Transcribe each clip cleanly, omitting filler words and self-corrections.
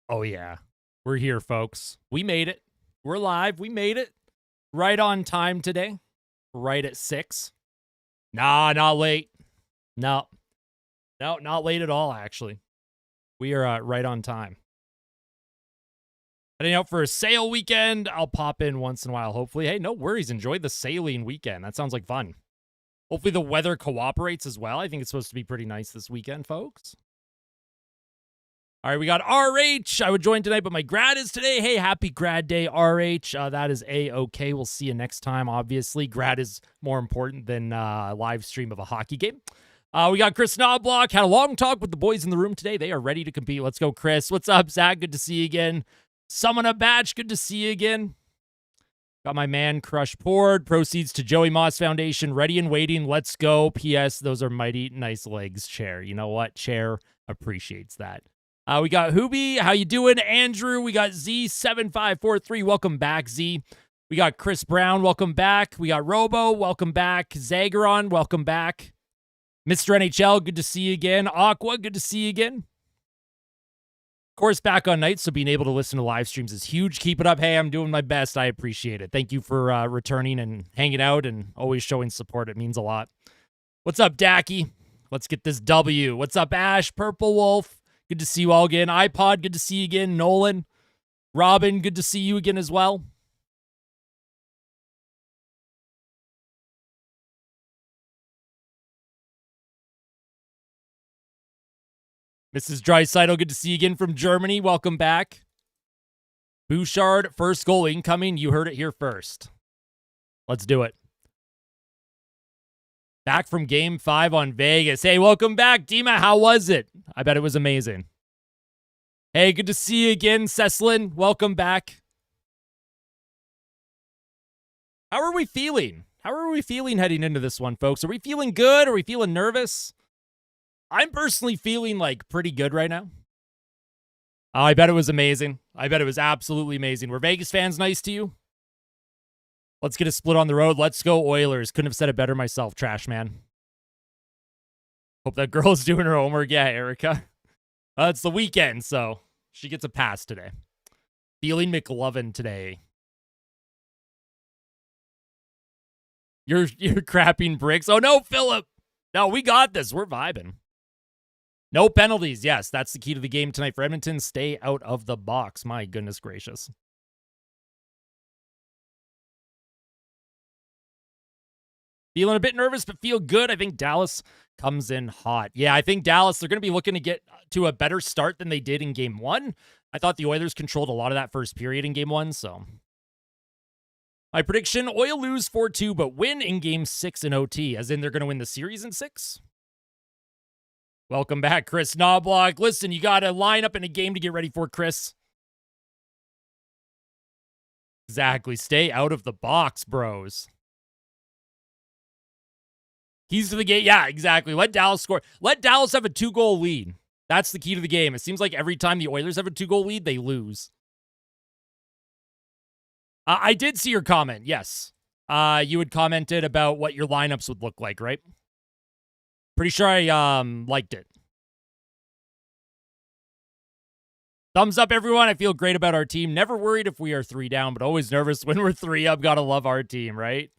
Oh, yeah. We're here, folks. We made it. We're live. We made it. Right on time today. Right at 6. Nah, not late. No. No, not late at all, actually. We are right on time. Heading out for a sail weekend. I'll pop in once in a while, hopefully. Hey, no worries. Enjoy the sailing weekend. That sounds like fun. Hopefully the weather cooperates as well. I think it's supposed to be pretty nice this weekend, folks. All right, we got RH. I would join tonight, but my grad is today. Hey, happy grad day, RH. That is A-okay. We'll see you next time, obviously. Grad is more important than live stream of a hockey game. We got Chris Knobloch. Had a long talk with the boys in the room today. They are ready to compete. Let's go, Chris. What's up, Zach? Good to see you again. Summon a batch. Good to see you again. Got my man Crush poured. Proceeds to Joey Moss Foundation. Ready and waiting. Let's go. P.S. Those are mighty nice legs, Chair. You know what? Chair appreciates that. We got Hoobie. How you doing? Andrew. We got Z7543. Welcome back, Z. We got Chris Brown. Welcome back. We got Robo. Welcome back. Zagaron. Welcome back. Mr. NHL. Good to see you again. Aqua. Good to see you again. Of course, back on night, so being able to listen to live streams is huge. Keep it up. Hey, I'm doing my best. I appreciate it. Thank you for returning and hanging out and always showing support. It means a lot. What's up, Dacky? Let's get this W. What's up, Ash? Purple Wolf. Good to see you all again. iPod, good to see you again. Nolan. Robin, good to see you again as well. Mrs. Draisaitl, good to see you again from Germany. Welcome back. Bouchard, first goal incoming. You heard it here first. Let's do it. Back from Game 5 on Vegas. Hey, welcome back, Dima. How was it? I bet it was amazing. Hey, good to see you again, Ceslin. Welcome back. How are we feeling? How are we feeling heading into this one, folks? Are we feeling good? Are we feeling nervous? I'm personally feeling, pretty good right now. Oh, I bet it was amazing. I bet it was absolutely amazing. Were Vegas fans nice to you? Let's get a split on the road. Let's go Oilers. Couldn't have said it better myself, trash man. Hope that girl's doing her homework. Yeah, Erica. It's the weekend, so she gets a pass today. Feeling McLovin today. You're crapping bricks. Oh, no, Philip. No, we got this. We're vibing. No penalties. Yes, that's the key to the game tonight for Edmonton. Stay out of the box. My goodness gracious. Feeling a bit nervous, but feel good. I think Dallas comes in hot. Yeah, I think Dallas, they're going to be looking to get to a better start than they did in Game 1. I thought the Oilers controlled a lot of that first period in Game 1, so. My prediction, Oil lose 4-2, but win in Game 6 in OT, as in they're going to win the series in 6. Welcome back, Chris Knobloch. Listen, you got to line up in a game to get ready for, Chris. Exactly. Stay out of the box, bros. Keys to the game. Yeah, exactly. Let Dallas score. Let Dallas have a 2-goal lead. That's the key to the game. It seems like every time the Oilers have a 2-goal lead, they lose. I did see your comment. Yes. You had commented about what your lineups would look like, right? Pretty sure I liked it. Thumbs up, everyone. I feel great about our team. Never worried if we are 3 down, but always nervous when we're 3 up. Gotta love our team, right?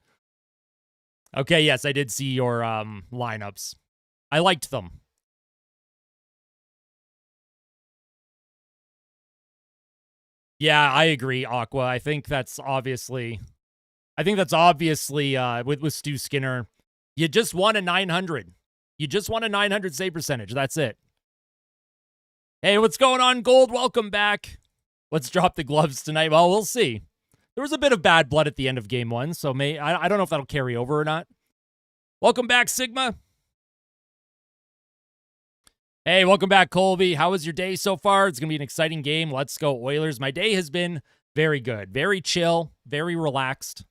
Okay, yes, I did see your lineups. I liked them. Yeah, I agree, Aqua. I think that's obviously with Stu Skinner. You just won a 900. You just won a 900 save percentage. That's it. Hey, what's going on, Gold? Welcome back. Let's drop the gloves tonight. Well, we'll see. There was a bit of bad blood at the end of Game 1, so I don't know if that'll carry over or not. Welcome back, Sigma. Hey, welcome back, Colby. How was your day so far? It's going to be an exciting game. Let's go, Oilers. My day has been very good. Very chill. Very relaxed.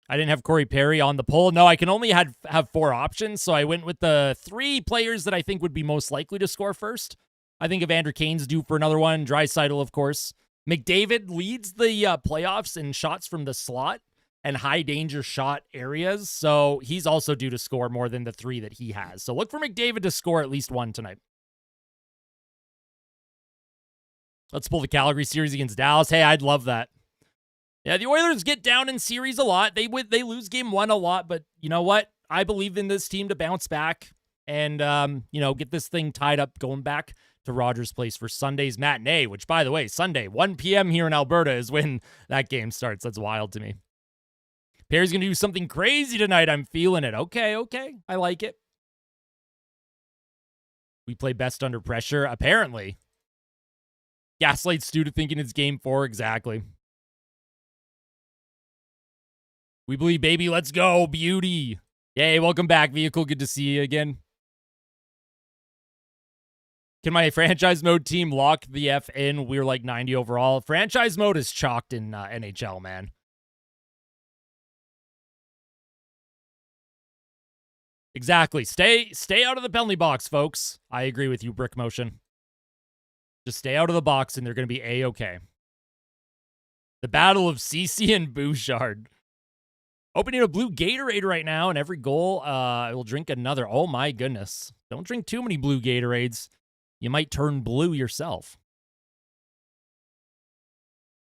I didn't have Corey Perry on the poll. No, I can only have 4 options, so I went with the 3 players that I think would be most likely to score first. I think Evander Kane's due for another one. Draisaitl, of course. McDavid leads the playoffs in shots from the slot and high-danger shot areas, so he's also due to score more than the 3 that he has. So look for McDavid to score at least 1 tonight. Let's pull the Calgary series against Dallas. Hey, I'd love that. Yeah, the Oilers get down in series a lot. They lose game 1 a lot, but you know what? I believe in this team to bounce back and, get this thing tied up going back to Rogers Place for Sunday's matinee, which, by the way, Sunday, 1 p.m. here in Alberta is when that game starts. That's wild to me. Perry's going to do something crazy tonight. I'm feeling it. Okay. I like it. We play best under pressure, apparently. Gaslight Stu to thinking it's game 4. Exactly. We believe, baby. Let's go. Beauty. Yay, welcome back, Vehicle. Good to see you again. Can my franchise mode team lock the F in? We're like 90 overall. Franchise mode is chalked in NHL, man. Exactly. Stay out of the penalty box, folks. I agree with you, Brick Motion. Just stay out of the box and they're going to be A-okay. The battle of CC and Bouchard. Opening a blue Gatorade right now, and every goal, I will drink another. Oh, my goodness. Don't drink too many blue Gatorades. You might turn blue yourself.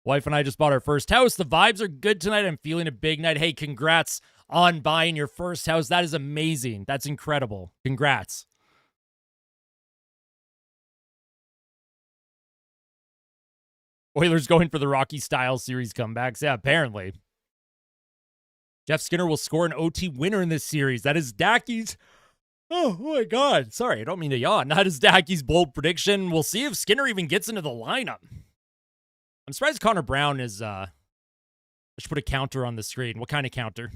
Wife and I just bought our first house. The vibes are good tonight. I'm feeling a big night. Hey, congrats on buying your first house. That is amazing. That's incredible. Congrats. Oilers going for the Rocky Style series comebacks. Yeah, apparently. Jeff Skinner will score an OT winner in this series. That is Dackey's. Oh my God. Sorry, I don't mean to yawn. That is Dackey's bold prediction. We'll see if Skinner even gets into the lineup. I'm surprised Connor Brown is, I should put a counter on the screen. What kind of counter?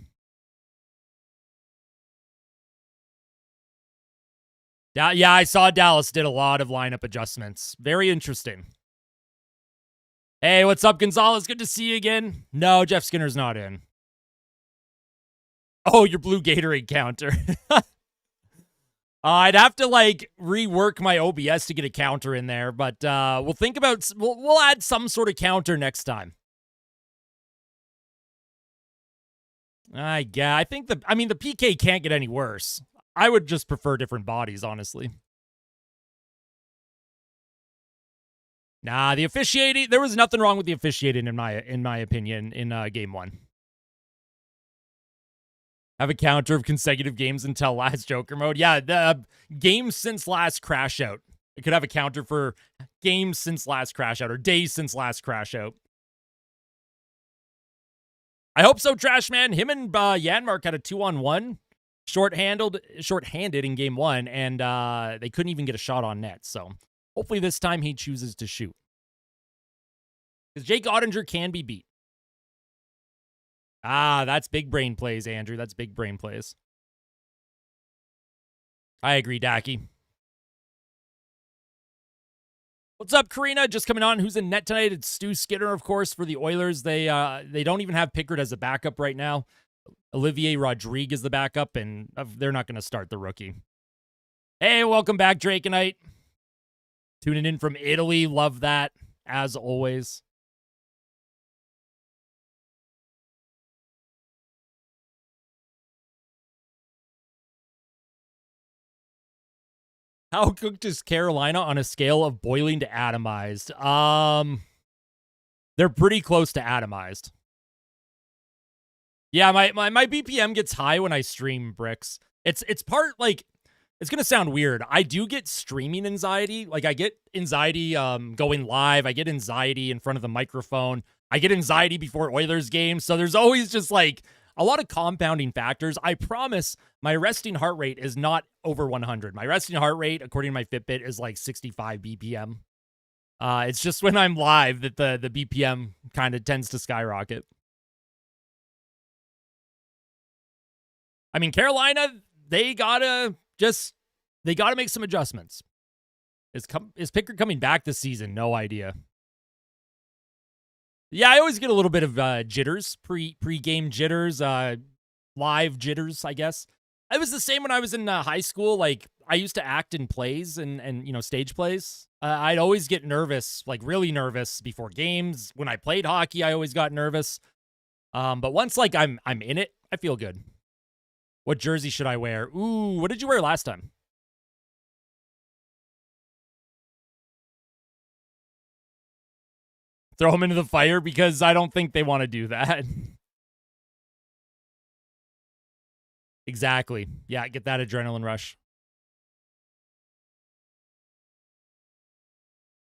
Yeah, I saw Dallas did a lot of lineup adjustments. Very interesting. Hey, what's up, Gonzalez? Good to see you again. No, Jeff Skinner's not in. Oh, your blue Gatorade counter. I'd have to rework my OBS to get a counter in there, but we'll add some sort of counter next time. I think the PK can't get any worse. I would just prefer different bodies, honestly. Nah, the officiating, there was nothing wrong with the officiating in my opinion in game 1. Have a counter of consecutive games until last Joker mode. Yeah, the games since last crash out. It could have a counter for games since last crash out or days since last crash out. I hope so, Trash Man. Him and Janmark had a 2-on-1, short-handed in game 1, and they couldn't even get a shot on net. So hopefully this time he chooses to shoot. Because Jake Ottinger can be beat. That's big brain plays, Andrew. That's big brain plays. I agree, Dacky. What's up, Karina? Just coming on. Who's in net tonight? It's Stu Skinner, of course, for the Oilers. They don't even have Pickard as a backup right now. Olivier Rodrigue is the backup, and they're not going to start the rookie. Hey, welcome back, Drakenite. Tuning in from Italy. Love that, as always. How cooked is Carolina on a scale of boiling to atomized? They're pretty close to atomized. Yeah, my BPM gets high when I stream, Bricks. It's part it's gonna sound weird. I do get streaming anxiety. I get anxiety going live. I get anxiety in front of the microphone. I get anxiety before Oilers games. So there's always just a lot of compounding factors. I promise my resting heart rate is not over 100. My resting heart rate, according to my Fitbit, is 65 BPM. It's just when I'm live that the BPM kind of tends to skyrocket. I mean, Carolina, they gotta make some adjustments. Is Pickard coming back this season? No idea. Yeah, I always get a little bit of jitters, pre-game jitters, live jitters, I guess. It was the same when I was in high school. I used to act in plays and stage plays. I'd always get nervous, really nervous before games. When I played hockey, I always got nervous. But once I'm in it, I feel good. What jersey should I wear? Ooh, what did you wear last time? Throw them into the fire because I don't think they want to do that. Exactly. Yeah, get that adrenaline rush.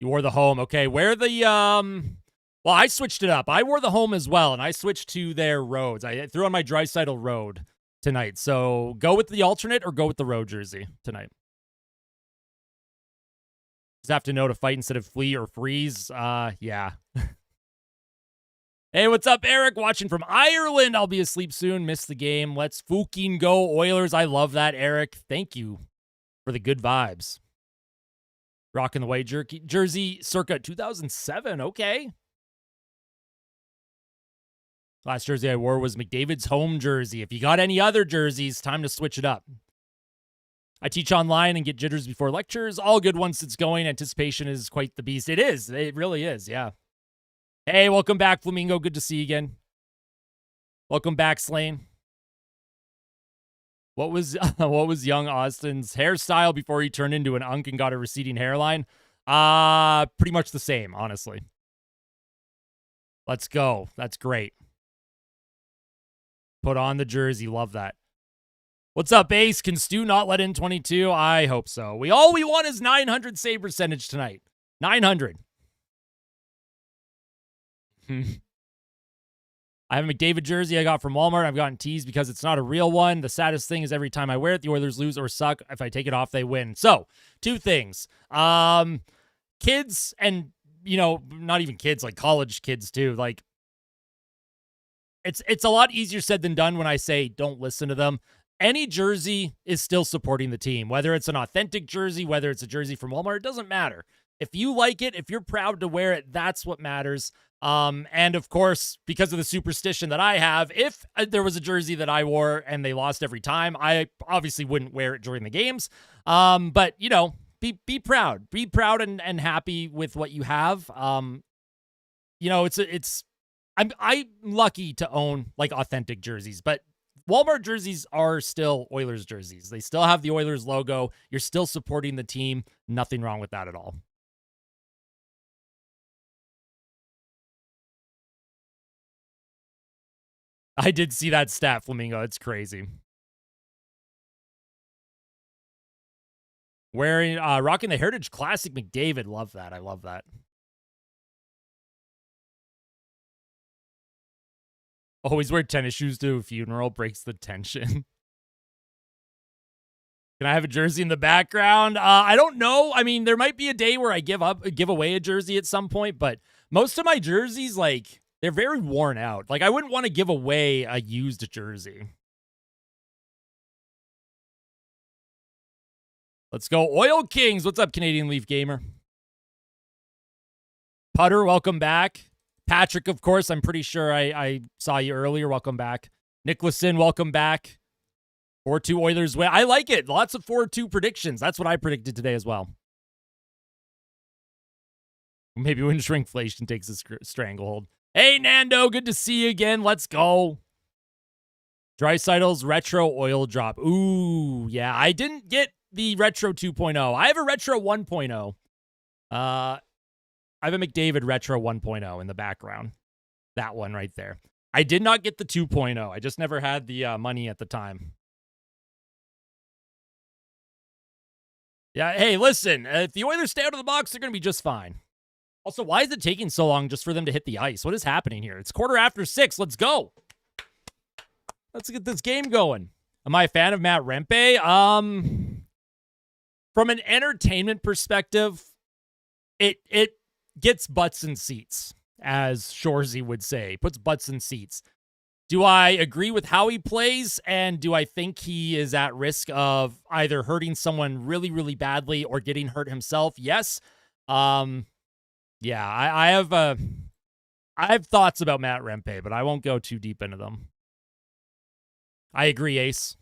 You wore the home. Okay, wear the well, I switched it up. I wore the home as well, and I switched to their roads. I threw on my Draisaitl road tonight. So go with the alternate or go with the road jersey tonight. Just have to know to fight instead of flee or freeze. Yeah. Hey, what's up, Eric? Watching from Ireland. I'll be asleep soon. Missed the game. Let's fucking go, Oilers. I love that, Eric. Thank you for the good vibes. Rocking the white jersey circa 2007. Okay. Last jersey I wore was McDavid's home jersey. If you got any other jerseys, time to switch it up. I teach online and get jitters before lectures. All good once it's going. Anticipation is quite the beast. It is. It really is. Yeah. Hey, welcome back, Flamingo. Good to see you again. Welcome back, Slane. What was young Austin's hairstyle before he turned into an unk and got a receding hairline? Pretty much the same, honestly. Let's go. That's great. Put on the jersey. Love that. What's up, Ace? Can Stu not let in 22? I hope so. All we want is 900 save percentage tonight. 900. I have a McDavid jersey I got from Walmart. I've gotten teased because it's not a real one. The saddest thing is every time I wear it, the Oilers lose or suck. If I take it off, they win. So, two things. Kids and, not even kids, like college kids too. Like, it's a lot easier said than done when I say don't listen to them. Any jersey is still supporting the team, whether it's an authentic jersey, whether it's a jersey from Walmart, it doesn't matter. If you like it, if you're proud to wear it, that's what matters. And of course, because of the superstition that I have, if there was a jersey that I wore and they lost every time, I obviously wouldn't wear it during the games. But be proud, and happy with what you have. I'm lucky to own like authentic jerseys, but Walmart jerseys are still Oilers jerseys. They still have the Oilers logo. You're still supporting the team. Nothing wrong with that at all. I did see that stat, Flamingo. It's crazy. Rocking the Heritage Classic McDavid. Love that. I love that. Always wear tennis shoes to a funeral. Breaks the tension. Can I have a jersey in the background? I don't know. I mean, there might be a day where I give away a jersey at some point, but most of my jerseys, like, they're very worn out. Like, I wouldn't want to give away a used jersey. Let's go. Oil Kings. What's up, Canadian Leaf Gamer? Putter, welcome back. Patrick, of course, I'm pretty sure I saw you earlier. Welcome back. Nicholson, welcome back. 4-2 Oilers win. I like it. Lots of 4-2 predictions. That's what I predicted today as well. Maybe when shrinkflation takes a stranglehold. Hey, Nando, good to see you again. Let's go. Draisaitl's retro oil drop. Ooh, yeah. I didn't get the retro 2.0. I have a retro 1.0. I have a McDavid retro 1.0 in the background. That one right there. I did not get the 2.0. I just never had the money at the time. Yeah, hey, listen. If the Oilers stay out of the box, they're going to be just fine. Also, why is it taking so long just for them to hit the ice? What is happening here? It's 6:15. Let's go. Let's get this game going. Am I a fan of Matt Rempe? From an entertainment perspective, it gets butts in seats, as Shorzy would say. Puts butts in seats. Do I agree with how he plays, and do I think he is at risk of either hurting someone really, really badly or getting hurt himself? Yes. Yeah, I have thoughts about Matt Rempe, but I won't go too deep into them. I agree, Ace.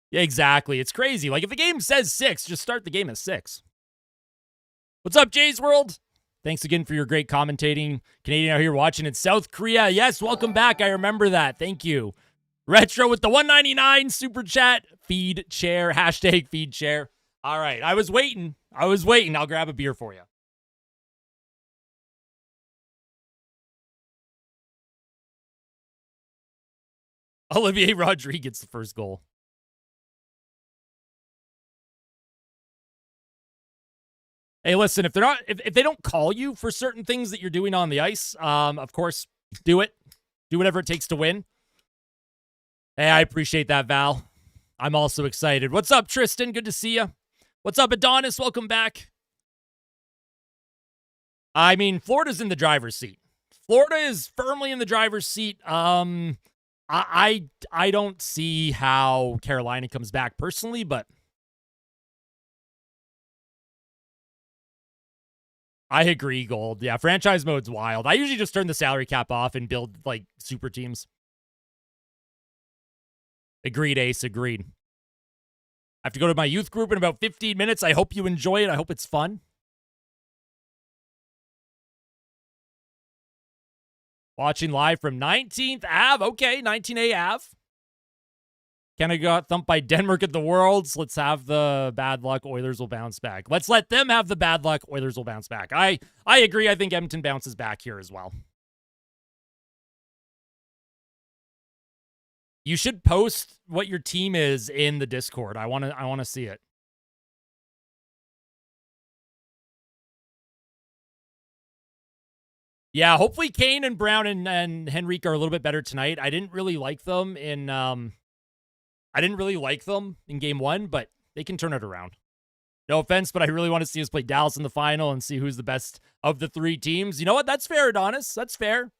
Yeah, exactly. It's crazy. Like, if the game says 6, just start the game at 6. What's up, Jays World? Thanks again for your great commentating. Canadian out here watching in South Korea. Yes, welcome back. I remember that. Thank you. Retro with the $1.99 super chat. Feed chair. Hashtag feed chair. All right. I was waiting. I'll grab a beer for you. Olivier Rodrigue gets the first goal. Hey, listen, if they don't call you for certain things that you're doing on the ice, of course, do it. Do whatever it takes to win. Hey, I appreciate that, Val. I'm also excited. What's up, Tristan? Good to see you. What's up, Adonis? Welcome back. I mean, Florida's in the driver's seat. Florida is firmly in the driver's seat. I don't see how Carolina comes back personally, but I agree, Gold. Yeah, franchise mode's wild. I usually just turn the salary cap off and build, like, super teams. Agreed, Ace. Agreed. I have to go to my youth group in about 15 minutes. I hope you enjoy it. I hope it's fun. Watching live from 19th Ave. Okay, 19A Ave. Canada got thumped by Denmark at the Worlds. Let's have the bad luck. Oilers will bounce back. Let's let them have the bad luck. Oilers will bounce back. I agree. I think Edmonton bounces back here as well. You should post what your team is in the Discord. I want to see it. Yeah, hopefully Kane and Brown and Henrique are a little bit better tonight. I didn't really like them in game one, but they can turn it around. No offense, but I really want to see us play Dallas in the final and see who's the best of the three teams. You know what? That's fair, Adonis. That's fair.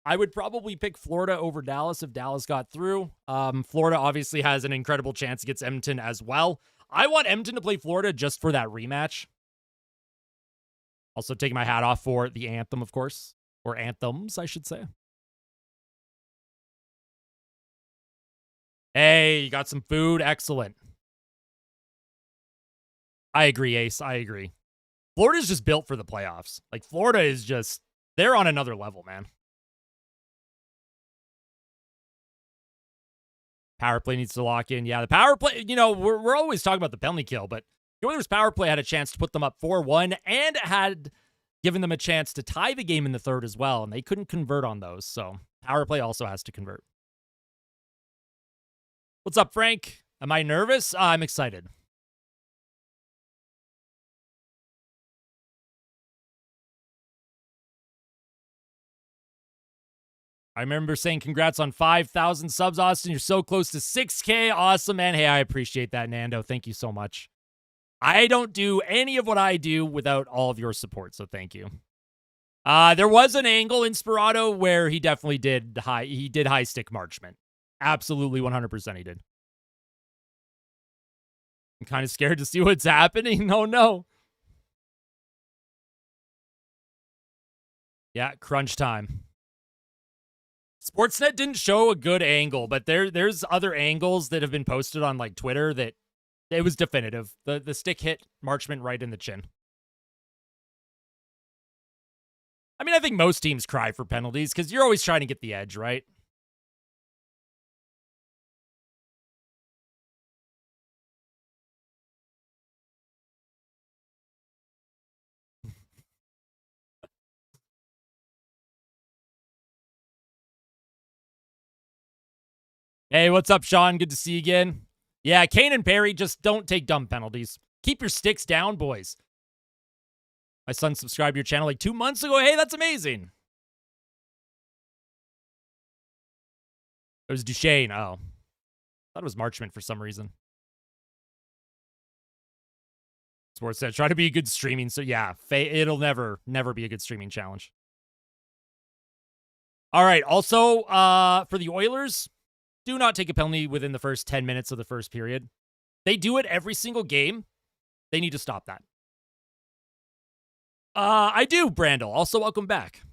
I would probably pick Florida over Dallas if Dallas got through. Florida obviously has an incredible chance against Edmonton as well. I want Edmonton to play Florida just for that rematch. Also taking my hat off for the anthem, of course. Or anthems, I should say. Hey, you got some food? Excellent. I agree, Ace. I agree. Florida's just built for the playoffs. Like, Florida is just, they're on another level, man. Power play needs to lock in. Yeah, the power play, you know, we're always talking about the penalty kill, but the Oilers' power play had a chance to put them up 4-1 and had given them a chance to tie the game in the third as well, and they couldn't convert on those. So power play also has to convert. What's up, Frank? Am I nervous? I'm excited. I remember saying congrats on 5,000 subs, Austin. You're so close to 6K. Awesome, man. Hey, I appreciate that, Nando. Thank you so much. I don't do any of what I do without all of your support, so thank you. There was an angle in Inspirato where he definitely did high stick marchment. Absolutely 100% he did. I'm kind of scared to see what's happening. Oh, no. Yeah, crunch time. Sportsnet didn't show a good angle, but there's other angles that have been posted on, like, Twitter that it was definitive. The stick hit Marchment right in the chin. I mean, I think most teams cry for penalties because you're always trying to get the edge, right? Hey, what's up, Sean? Good to see you again. Yeah, Kane and Perry, just don't take dumb penalties. Keep your sticks down, boys. My son subscribed to your channel like 2 months ago. Hey, that's amazing. It was Duchesne. Oh. I thought it was Marchment for some reason. Sports said, try to be a good streaming. So, yeah, it'll never be a good streaming challenge. All right. Also, for the Oilers, do not take a penalty within the first 10 minutes of the first period. They do it every single game. They need to stop that. I do, Brandel. Also, welcome back.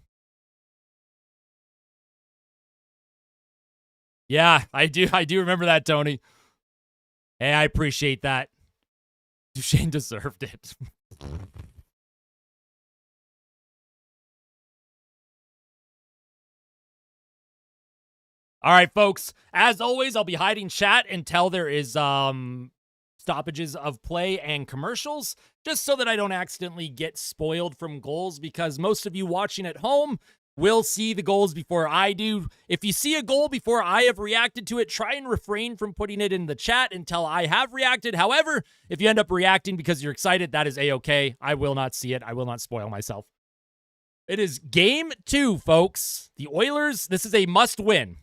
Yeah, I do remember that, Tony. Hey, I appreciate that. Duchesne deserved it. All right, folks. As always, I'll be hiding chat until there is stuff stoppages of play and commercials, just so that I don't accidentally get spoiled from goals, because most of you watching at home will see the goals before I do. If you see a goal before I have reacted to it, try and refrain from putting it in the chat until I have reacted. However, if you end up reacting because you're excited, that is A-okay. I will not see it. I will not spoil myself. It is game 2, folks. The Oilers, this is a must-win.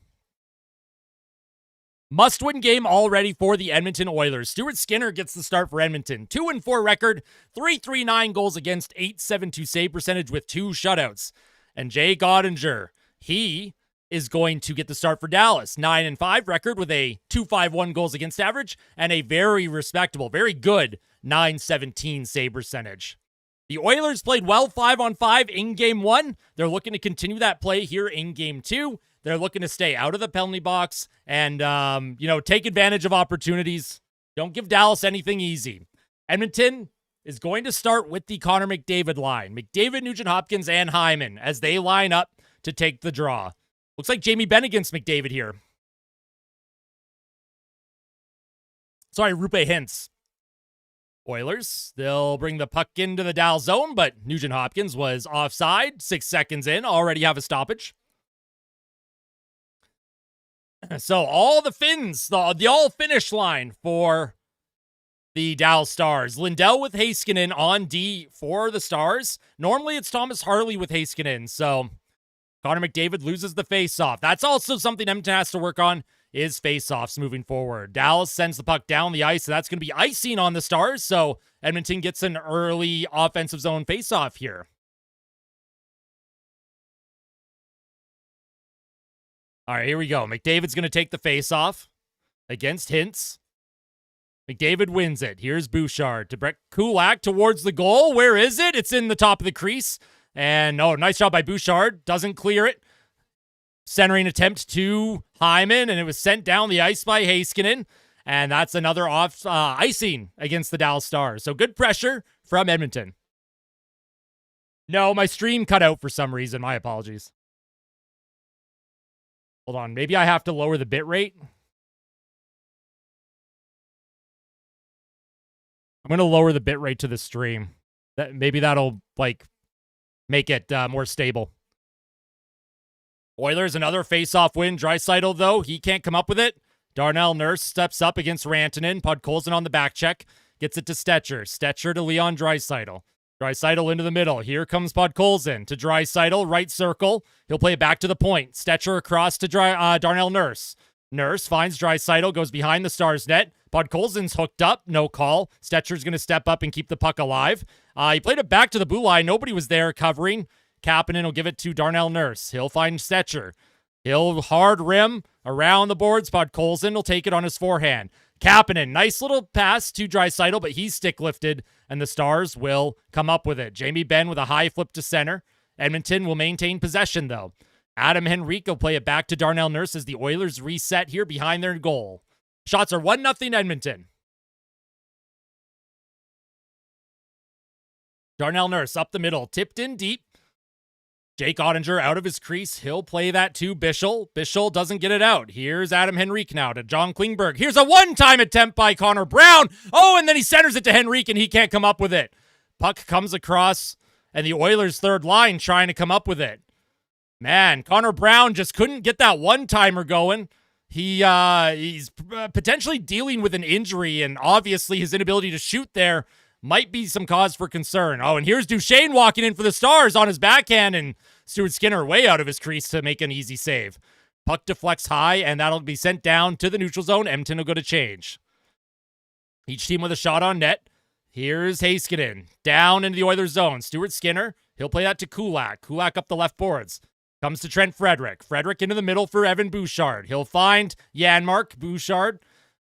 Must-win game already for the Edmonton Oilers. Stuart Skinner gets the start for Edmonton. 2-4 record, 3.39 goals against, 8.72 save percentage with 2 shutouts. And Jay Gottinger, he is going to get the start for Dallas. 9-5 record with a 2.51 goals against average and a very respectable, very good 9.17 save percentage. The Oilers played well 5-on-5 in game 1. They're looking to continue that play here in game 2. They're looking to stay out of the penalty box and, take advantage of opportunities. Don't give Dallas anything easy. Edmonton is going to start with the Connor McDavid line. McDavid, Nugent-Hopkins, and Hyman as they line up to take the draw. Looks like Jamie Benn against McDavid here. Sorry, Rupe Hintz. Oilers, they'll bring the puck into the Dallas zone, but Nugent-Hopkins was offside. 6 seconds in, already have a stoppage. So all the Finns, the all-finish line for the Dallas Stars. Lindell with Heiskanen on D for the Stars. Normally it's Thomas Harley with Heiskanen, so Connor McDavid loses the face-off. That's also something Edmonton has to work on, is face-offs moving forward. Dallas sends the puck down the ice, so that's going to be icing on the Stars, so Edmonton gets an early offensive zone face-off here. All right, here we go. McDavid's going to take the face-off against Hintz. McDavid wins it. Here's Bouchard to Brett Kulak towards the goal. Where is it? It's in the top of the crease. And, nice job by Bouchard. Doesn't clear it. Centering attempt to Hyman, and it was sent down the ice by Heiskanen. And that's another icing against the Dallas Stars. So good pressure from Edmonton. No, my stream cut out for some reason. My apologies. Hold on. Maybe I have to lower the bit rate. I'm going to lower the bit rate to the stream. Maybe that'll, make it more stable. Oilers, another face-off win. Draisaitl, though, he can't come up with it. Darnell Nurse steps up against Rantanen. Podkolzin on the back check. Gets it to Stetcher. Stetcher to Leon Draisaitl. Draisaitl into the middle. Here comes Podkolzin to Draisaitl. Right circle. He'll play it back to the point. Stetcher across to Darnell Nurse. Nurse finds Draisaitl, goes behind the Stars net. Podkolzin's hooked up. No call. Stetcher's going to step up and keep the puck alive. He played it back to the blue line. Nobody was there covering. Kapanen will give it to Darnell Nurse. He'll find Stetcher. He'll hard rim around the boards. Podkolzin will take it on his forehand. Kapanen, nice little pass to Draisaitl, but he's stick lifted, and the Stars will come up with it. Jamie Benn with a high flip to center. Edmonton will maintain possession, though. Adam Henrique will play it back to Darnell Nurse as the Oilers reset here behind their goal. Shots are 1-0 Edmonton. Darnell Nurse up the middle, tipped in deep. Jake Ottinger out of his crease. He'll play that to Bischel. Bischel doesn't get it out. Here's Adam Henrique now to John Klingberg. Here's a one-time attempt by Connor Brown. Oh, and then he centers it to Henrique, and he can't come up with it. Puck comes across, and the Oilers' third line trying to come up with it. Man, Connor Brown just couldn't get that one-timer going. He's potentially dealing with an injury, and obviously his inability to shoot there might be some cause for concern. Oh, and here's Duchesne walking in for the Stars on his backhand, and Stuart Skinner way out of his crease to make an easy save. Puck deflects high, and that'll be sent down to the neutral zone. Edmonton will go to change. Each team with a shot on net. Here's Heiskanen down into the Oilers zone. Stuart Skinner, he'll play that to Kulak. Kulak up the left boards. Comes to Trent Frederick. Frederick into the middle for Evan Bouchard. He'll find Janmark. Bouchard,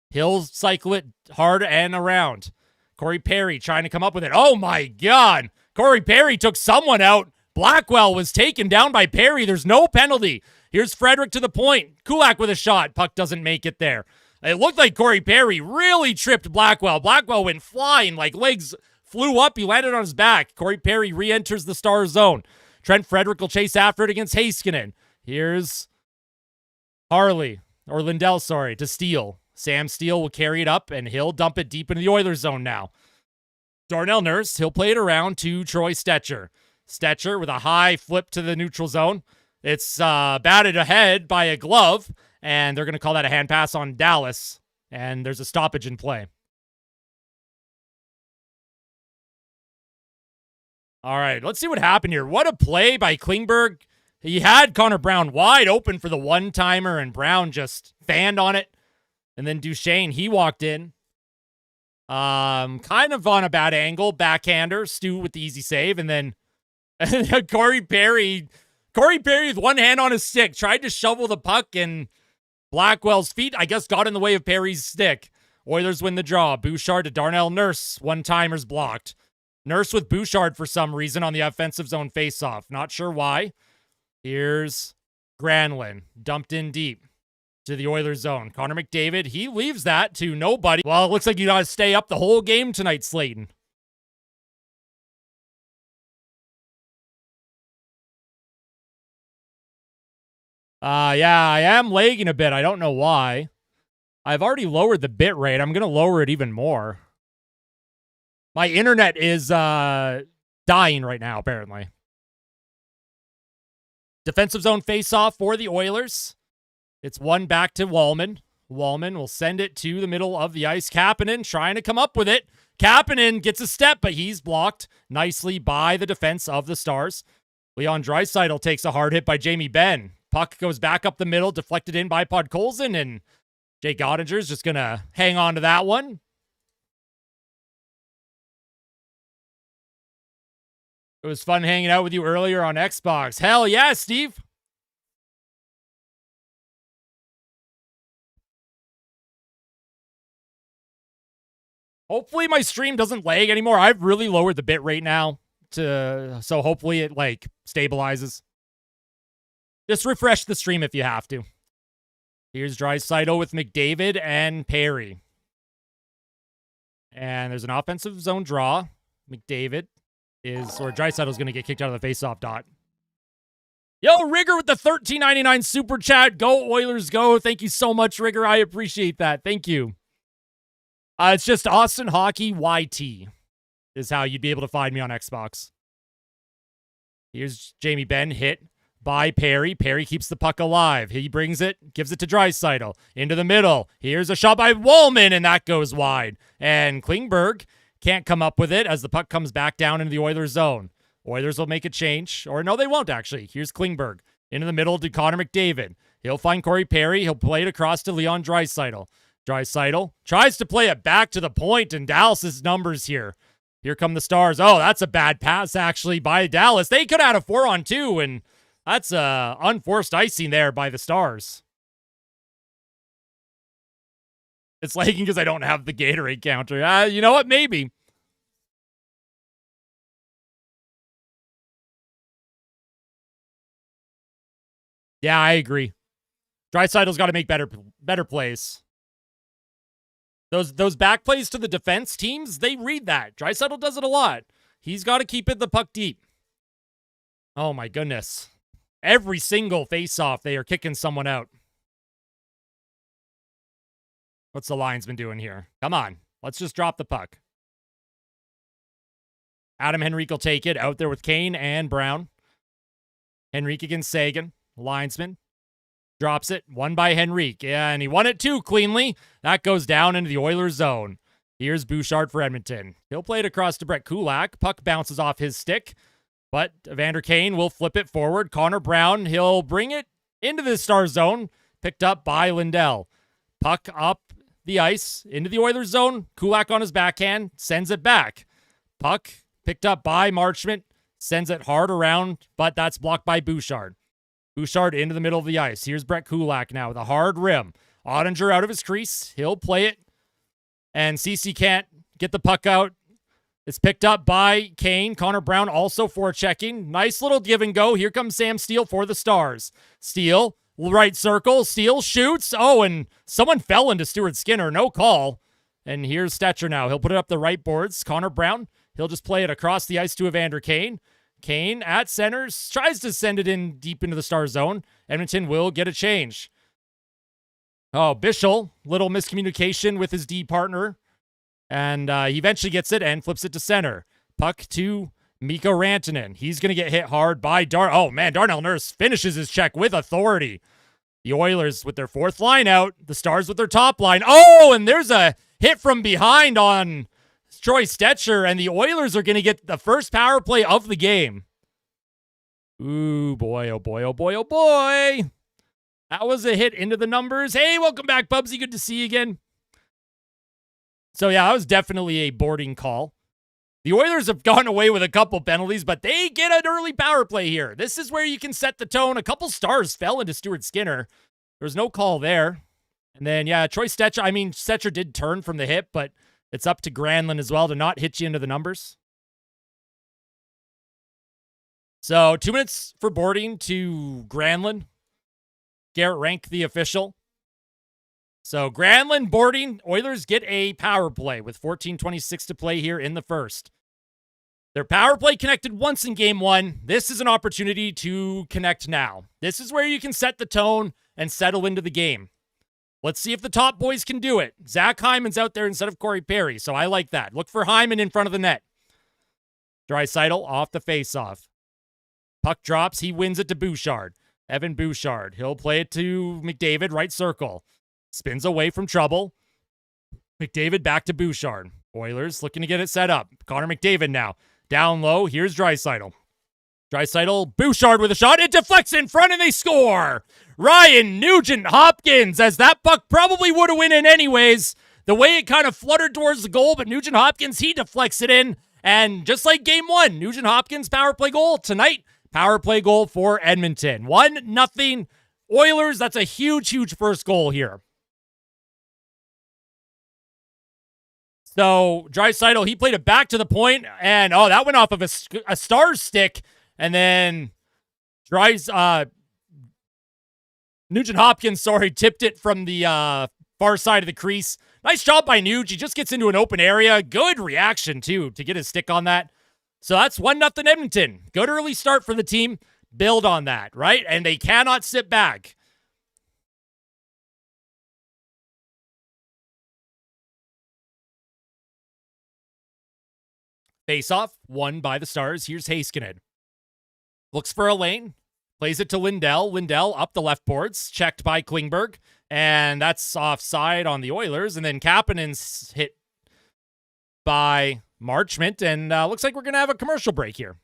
he'll cycle it hard and around. Corey Perry trying to come up with it. Oh, my God. Corey Perry took someone out. Blackwell was taken down by Perry. There's no penalty. Here's Frederick to the point. Kulak with a shot. Puck doesn't make it there. It looked like Corey Perry really tripped Blackwell. Blackwell went flying, like legs flew up. He landed on his back. Corey Perry re-enters the Star zone. Trent Frederick will chase after it against Heiskanen. Here's Lindell, to Steele. Sam Steele will carry it up, and he'll dump it deep into the Oilers zone now. Darnell Nurse, he'll play it around to Troy Stecher. Stecher with a high flip to the neutral zone. It's batted ahead by a glove, and they're going to call that a hand pass on Dallas, and there's a stoppage in play. All right, let's see what happened here. What a play by Klingberg. He had Connor Brown wide open for the one-timer, and Brown just fanned on it. And then Duchesne, he walked in. Kind of on a bad angle, backhander, Stu with the easy save, and then Corey Perry with one hand on his stick, tried to shovel the puck, and Blackwell's feet, I guess, got in the way of Perry's stick. Oilers win the draw. Bouchard to Darnell Nurse. One-timer's blocked. Nurse with Bouchard for some reason on the offensive zone faceoff. Not sure why. Here's Granlund, dumped in deep to the Oilers zone. Connor McDavid, he leaves that to nobody. Well, it looks like you got to stay up the whole game tonight, Slayton. Yeah, I am lagging a bit. I don't know why. I've already lowered the bit rate. I'm going to lower it even more. My internet is dying right now, apparently. Defensive zone faceoff for the Oilers. It's one back to Wallman. Wallman will send it to the middle of the ice. Kapanen trying to come up with it. Kapanen gets a step, but he's blocked nicely by the defense of the Stars. Leon Draisaitl takes a hard hit by Jamie Benn. Puck goes back up the middle, deflected in by Podkolzin, and Jake Ottinger's just going to hang on to that one. It was fun hanging out with you earlier on Xbox. Hell yeah, Steve. Hopefully my stream doesn't lag anymore. I've really lowered the bit rate now so hopefully it stabilizes. Just refresh the stream if you have to. Here's Draisaitl with McDavid and Perry. And there's an offensive zone draw. Draisaitl's going to get kicked out of the faceoff dot. Yo, Rigger with the $13.99 super chat. Go Oilers, go. Thank you so much, Rigger. I appreciate that. Thank you. It's just Austin Hockey YT is how you'd be able to find me on Xbox. Here's Jamie Benn hit by Perry. Perry keeps the puck alive. He brings it, gives it to Draisaitl. Into the middle. Here's a shot by Wallman, and that goes wide. And Klingberg can't come up with it as the puck comes back down into the Oilers zone. Oilers will make a change. Or no, they won't actually. Here's Klingberg. Into the middle to Connor McDavid. He'll find Corey Perry. He'll play it across to Leon Draisaitl. Draisaitl tries to play it back to the point, and Dallas's numbers here. Here come the Stars. Oh, that's a bad pass, actually, by Dallas. They could have had a 4-on-2, and that's unforced icing there by the Stars. It's lagging because I don't have the Gatorade counter. You know what? Maybe. Yeah, I agree. Draisaitl's got to make better plays. Those back plays to the defense teams, they read that. Draisaitl does it a lot. He's got to keep the puck deep. Oh, my goodness. Every single face-off, they are kicking someone out. What's the linesman doing here? Come on. Let's just drop the puck. Adam Henrique will take it out there with Kane and Brown. Henrique against Sagan. Linesman. Drops it. Won by Henrique. Yeah, and he won it too cleanly. That goes down into the Oilers zone. Here's Bouchard for Edmonton. He'll play it across to Brett Kulak. Puck bounces off his stick. But Evander Kane will flip it forward. Connor Brown, he'll bring it into the Star zone. Picked up by Lindell. Puck up the ice into the Oilers zone. Kulak on his backhand. Sends it back. Puck picked up by Marchment. Sends it hard around, but that's blocked by Bouchard. Bouchard into the middle of the ice. Here's Brett Kulak now with a hard rim. Ottinger out of his crease. He'll play it. And CC can't get the puck out. It's picked up by Kane. Connor Brown also forechecking. Nice little give and go. Here comes Sam Steele for the Stars. Steele, right circle. Steele shoots. Oh, and someone fell into Stuart Skinner. No call. And here's Stecher now. He'll put it up the right boards. Connor Brown, he'll just play it across the ice to Evander Kane. Kane at center tries to send it in deep into the Star zone. Edmonton will get a change. Oh, Bischel, little miscommunication with his D partner. And he eventually gets it and flips it to center. Puck to Mikko Rantanen. He's going to get hit hard by Oh, man, Darnell Nurse finishes his check with authority. The Oilers with their fourth line out. The Stars with their top line. Oh, and there's a hit from behind on Troy Stecher, and the Oilers are going to get the first power play of the game. Ooh, boy, oh, boy, oh, boy, oh, boy. That was a hit into the numbers. Hey, welcome back, Bubsy. Good to see you again. So, yeah, that was definitely a boarding call. The Oilers have gone away with a couple penalties, but they get an early power play here. This is where you can set the tone. A couple Stars fell into Stuart Skinner. There was no call there. And then, yeah, Troy Stecher. I mean, Stecher did turn from the hip, but it's up to Granlund as well to not hit you into the numbers. So 2 minutes for boarding to Granlund. Garrett Rank, the official. So Granlund boarding. Oilers get a power play with 14:26 to play here in the first. Their power play connected once in game one. This is an opportunity to connect now. This is where you can set the tone and settle into the game. Let's see if the top boys can do it. Zach Hyman's out there instead of Corey Perry, so I like that. Look for Hyman in front of the net. Draisaitl off the faceoff. Puck drops. He wins it to Bouchard. Evan Bouchard. He'll play it to McDavid, right circle. Spins away from trouble. McDavid back to Bouchard. Oilers looking to get it set up. Connor McDavid now. Down low. Here's Draisaitl. Draisaitl, Bouchard with a shot. It deflects in front and they score. Ryan Nugent-Hopkins, as that puck probably would have went in anyways. The way it kind of fluttered towards the goal, but Nugent-Hopkins, he deflects it in. And just like game one, Nugent-Hopkins power play goal. Tonight, power play goal for Edmonton. 1-0 Oilers. That's a huge, huge first goal here. So Draisaitl, he played it back to the point, and that went off of a Stars stick, and then Nugent-Hopkins, tipped it from the far side of the crease. Nice job by Nuge. He just gets into an open area. Good reaction, too, to get his stick on that. So that's 1-0 Edmonton. Good early start for the team. Build on that, right? And they cannot sit back. Face-off, won by the Stars. Here's Heiskanen. Looks for a lane. Plays it to Lindell. Lindell up the left boards. Checked by Klingberg. And that's offside on the Oilers. And then Kapanen's hit by Marchment. And looks like we're going to have a commercial break here.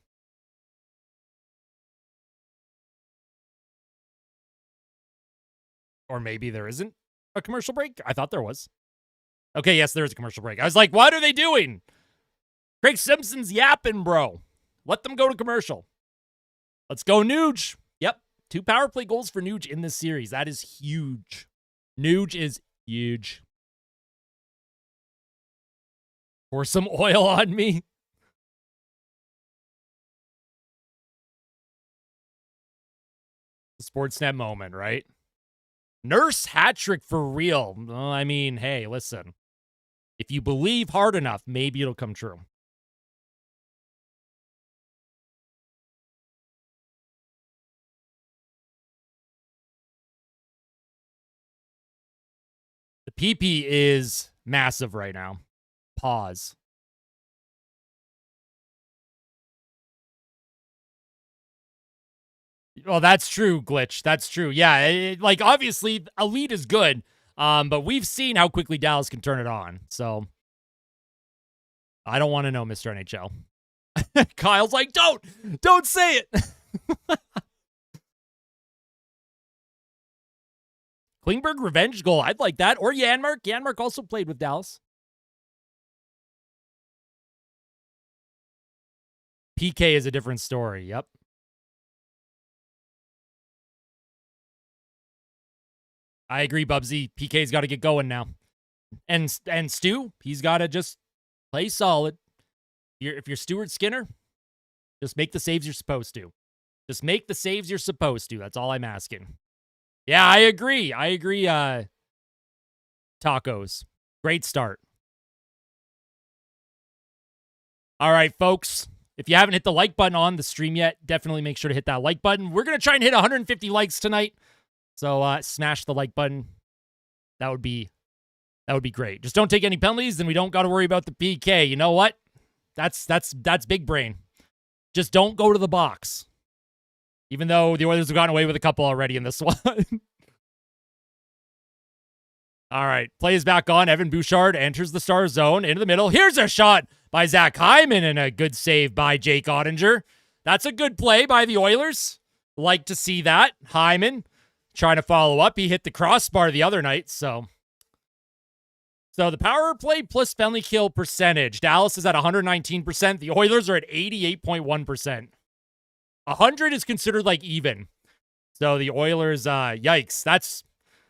Or maybe there isn't a commercial break. I thought there was. Okay, yes, there is a commercial break. I was like, what are they doing? Craig Simpson's yapping, bro. Let them go to commercial. Let's go, Nuge. Yep. 2 power play goals for Nuge in this series. That is huge. Nuge is huge. Pour some oil on me. Sportsnet moment, right? Nurse hat trick for real. I mean, hey, listen. If you believe hard enough, maybe it'll come true. The PP is massive right now. Pause. Well, that's true, Glitch. That's true. Yeah, obviously, Elite is good, but we've seen how quickly Dallas can turn it on. So, I don't want to know, Mr. NHL. Kyle's like, don't say it. Klingberg revenge goal. I'd like that. Or Janmark. Janmark also played with Dallas. PK is a different story. Yep. I agree, Bubsy. PK's got to get going now. And Stu, he's got to just play solid. If you're Stuart Skinner, just make the saves you're supposed to. Just make the saves you're supposed to. That's all I'm asking. Yeah, I agree. Tacos. Great start. All right, folks. If you haven't hit the like button on the stream yet, definitely make sure to hit that like button. We're going to try and hit 150 likes tonight. So smash the like button. That would be great. Just don't take any penalties, then we don't got to worry about the PK. You know what? That's big brain. Just don't go to the box. Even though the Oilers have gotten away with a couple already in this one. All right, play is back on. Evan Bouchard enters the Star zone into the middle. Here's a shot by Zach Hyman and a good save by Jake Ottinger. That's a good play by the Oilers. Like to see that. Hyman trying to follow up. He hit the crossbar the other night, so the power play plus penalty kill percentage. Dallas is at 119%. The Oilers are at 88.1%. 100 is considered like even. So the Oilers, yikes.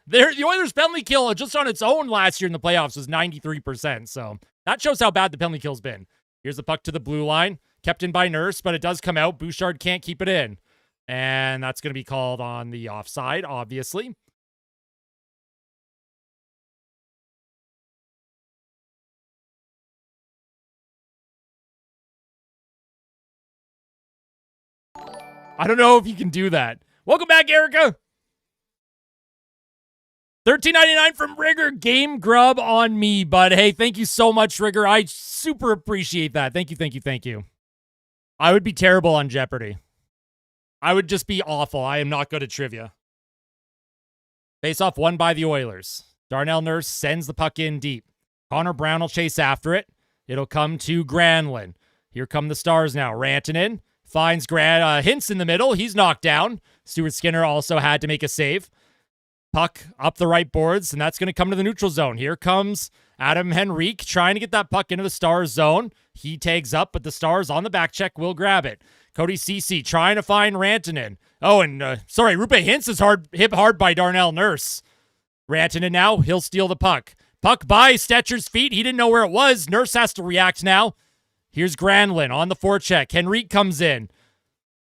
The Oilers' penalty kill just on its own last year in the playoffs was 93%. So that shows how bad the penalty kill's been. Here's the puck to the blue line. Kept in by Nurse, but it does come out. Bouchard can't keep it in. And that's going to be called on the offside, obviously. I don't know if you can do that. Welcome back, Erica. $13.99 from Rigger. Game grub on me, bud. Hey, thank you so much, Rigger. I super appreciate that. Thank you. I would be terrible on Jeopardy. I would just be awful. I am not good at trivia. Face-off won by the Oilers. Darnell Nurse sends the puck in deep. Connor Brown will chase after it. It'll come to Granlund. Here come the Stars now. Rantanen finds Hintz in the middle. He's knocked down. Stuart Skinner also had to make a save. Puck up the right boards, and that's going to come to the neutral zone. Here comes Adam Henrique trying to get that puck into the Stars zone. He tags up, but the Stars on the back check will grab it. Cody Ceci trying to find Rantanen. Oh, and Roope Hintz is hit hard by Darnell Nurse. Rantanen now, he'll steal the puck. Puck by Stetcher's feet. He didn't know where it was. Nurse has to react now. Here's Granlund on the forecheck. Henrique comes in.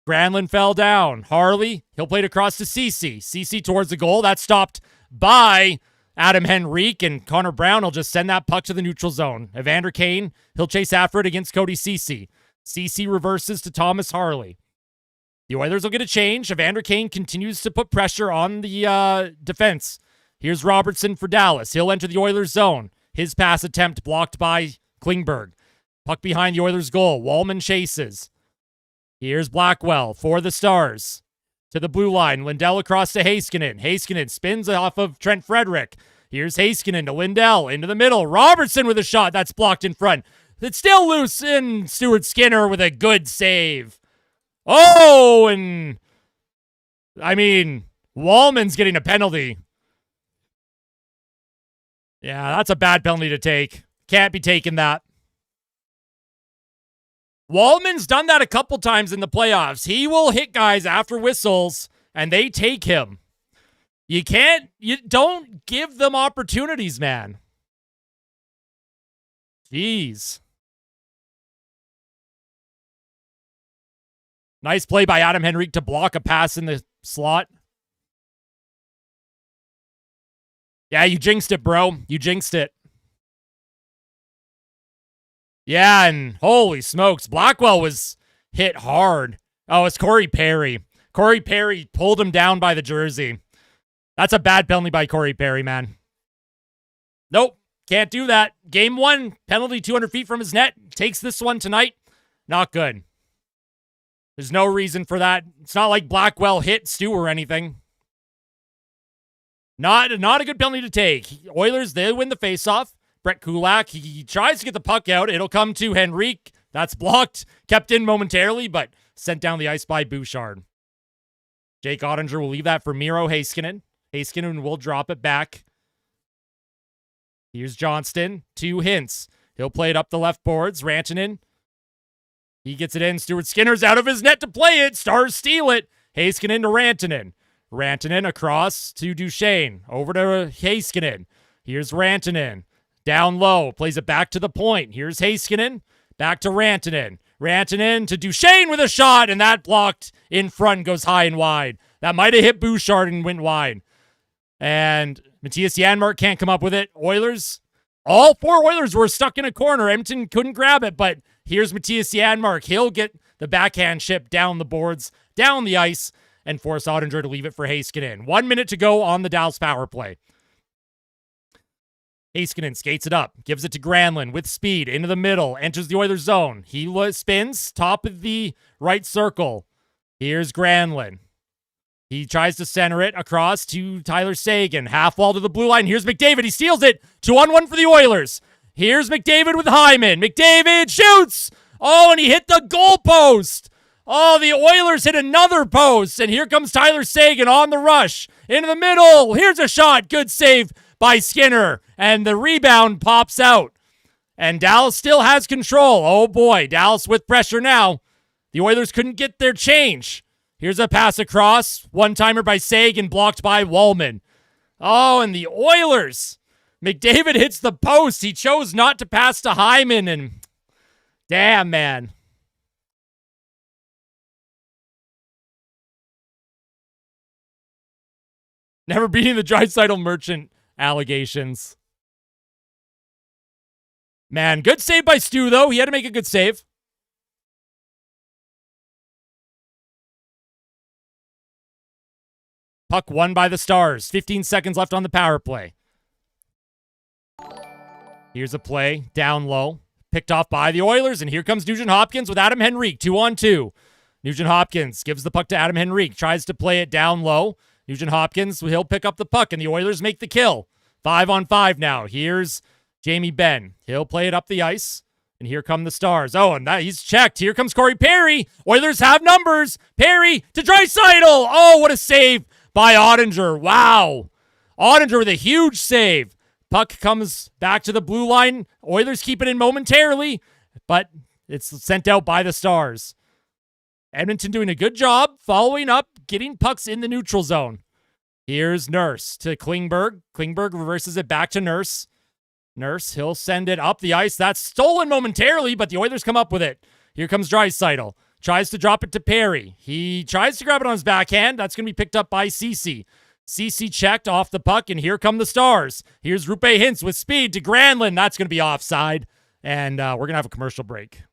Granlund fell down. Harley, he'll play it across to Ceci. Ceci towards the goal. That's stopped by Adam Henrique, and Connor Brown will just send that puck to the neutral zone. Evander Kane, he'll chase after it against Cody Ceci. Ceci reverses to Thomas Harley. The Oilers will get a change. Evander Kane continues to put pressure on the defense. Here's Robertson for Dallas. He'll enter the Oilers zone. His pass attempt blocked by Klingberg. Puck behind the Oilers goal. Wallman chases. Here's Blackwell for the Stars. To the blue line. Lindell across to Heiskanen. Heiskanen spins off of Trent Frederick. Here's Heiskanen to Lindell. Into the middle. Robertson with a shot. That's blocked in front. It's still loose in. Stuart Skinner with a good save. Oh, and Wallman's getting a penalty. Yeah, that's a bad penalty to take. Can't be taking that. Wallman's done that a couple times in the playoffs. He will hit guys after whistles, and they take him. You don't give them opportunities, man. Jeez. Nice play by Adam Henrique to block a pass in the slot. Yeah, you jinxed it, bro. You jinxed it. Yeah, and holy smokes, Blackwell was hit hard. Oh, it's Corey Perry. Corey Perry pulled him down by the jersey. That's a bad penalty by Corey Perry, man. Nope, can't do that. Game 1, penalty 200 feet from his net. Takes this one tonight. Not good. There's no reason for that. It's not like Blackwell hit Stu or anything. Not a good penalty to take. Oilers, they win the faceoff. Brett Kulak, he tries to get the puck out. It'll come to Henrique. That's blocked. Kept in momentarily, but sent down the ice by Bouchard. Jake Ottinger will leave that for Miro Heiskanen. Heiskanen will drop it back. Here's Johnston to Hintz. He'll play it up the left boards. Rantanen. He gets it in. Stuart Skinner's out of his net to play it. Stars steal it. Heiskanen to Rantanen. Rantanen across to Duchesne. Over to Heiskanen. Here's Rantanen. Down low, plays it back to the point. Here's Heiskanen, back to Rantanen. Rantanen to Duchesne with a shot, and that blocked in front, goes high and wide. That might have hit Bouchard and went wide. And Matthias Janmark can't come up with it. Oilers, all 4 Oilers were stuck in a corner. Edmonton couldn't grab it, but here's Matthias Janmark. He'll get the backhand chip down the boards, down the ice, and force Ottinger to leave it for Heiskanen. 1 minute to go on the Dallas power play. Heiskanen skates it up, gives it to Granlund with speed into the middle, enters the Oilers zone. He spins, top of the right circle. Here's Granlund. He tries to center it across to Tyler Seguin. Half wall to the blue line. Here's McDavid. He steals it. 2-on-1 for the Oilers. Here's McDavid with Hyman. McDavid shoots. Oh, and he hit the goalpost. Oh, the Oilers hit another post. And here comes Tyler Seguin on the rush. Into the middle. Here's a shot. Good save by Skinner. And the rebound pops out. And Dallas still has control. Oh, boy. Dallas with pressure now. The Oilers couldn't get their change. Here's a pass across. One-timer by Seguin, blocked by Wallman. Oh, and the Oilers. McDavid hits the post. He chose not to pass to Hyman, and damn, man. Never beating the Draisaitl Merchant allegations. Man, good save by Stu, though. He had to make a good save. Puck won by the Stars. 15 seconds left on the power play. Here's a play down low. Picked off by the Oilers, and here comes Nugent Hopkins with Adam Henrique. 2-on-2. Nugent Hopkins gives the puck to Adam Henrique. Tries to play it down low. Nugent Hopkins, he'll pick up the puck, and the Oilers make the kill. 5-on-5 now. Here's Jamie Benn. He'll play it up the ice. And here come the Stars. Oh, and he's checked. Here comes Corey Perry. Oilers have numbers. Perry to Draisaitl. Oh, what a save by Ottinger. Wow. Ottinger with a huge save. Puck comes back to the blue line. Oilers keep it in momentarily, but it's sent out by the Stars. Edmonton doing a good job following up, getting pucks in the neutral zone. Here's Nurse to Klingberg. Klingberg reverses it back to Nurse. Nurse, he'll send it up the ice. That's stolen momentarily, but the Oilers come up with it. Here comes Draisaitl. Tries to drop it to Perry. He tries to grab it on his backhand. That's going to be picked up by Ceci. Ceci checked off the puck, and here come the Stars. Here's Rupe Hintz with speed to Granlund. That's going to be offside, and we're going to have a commercial break.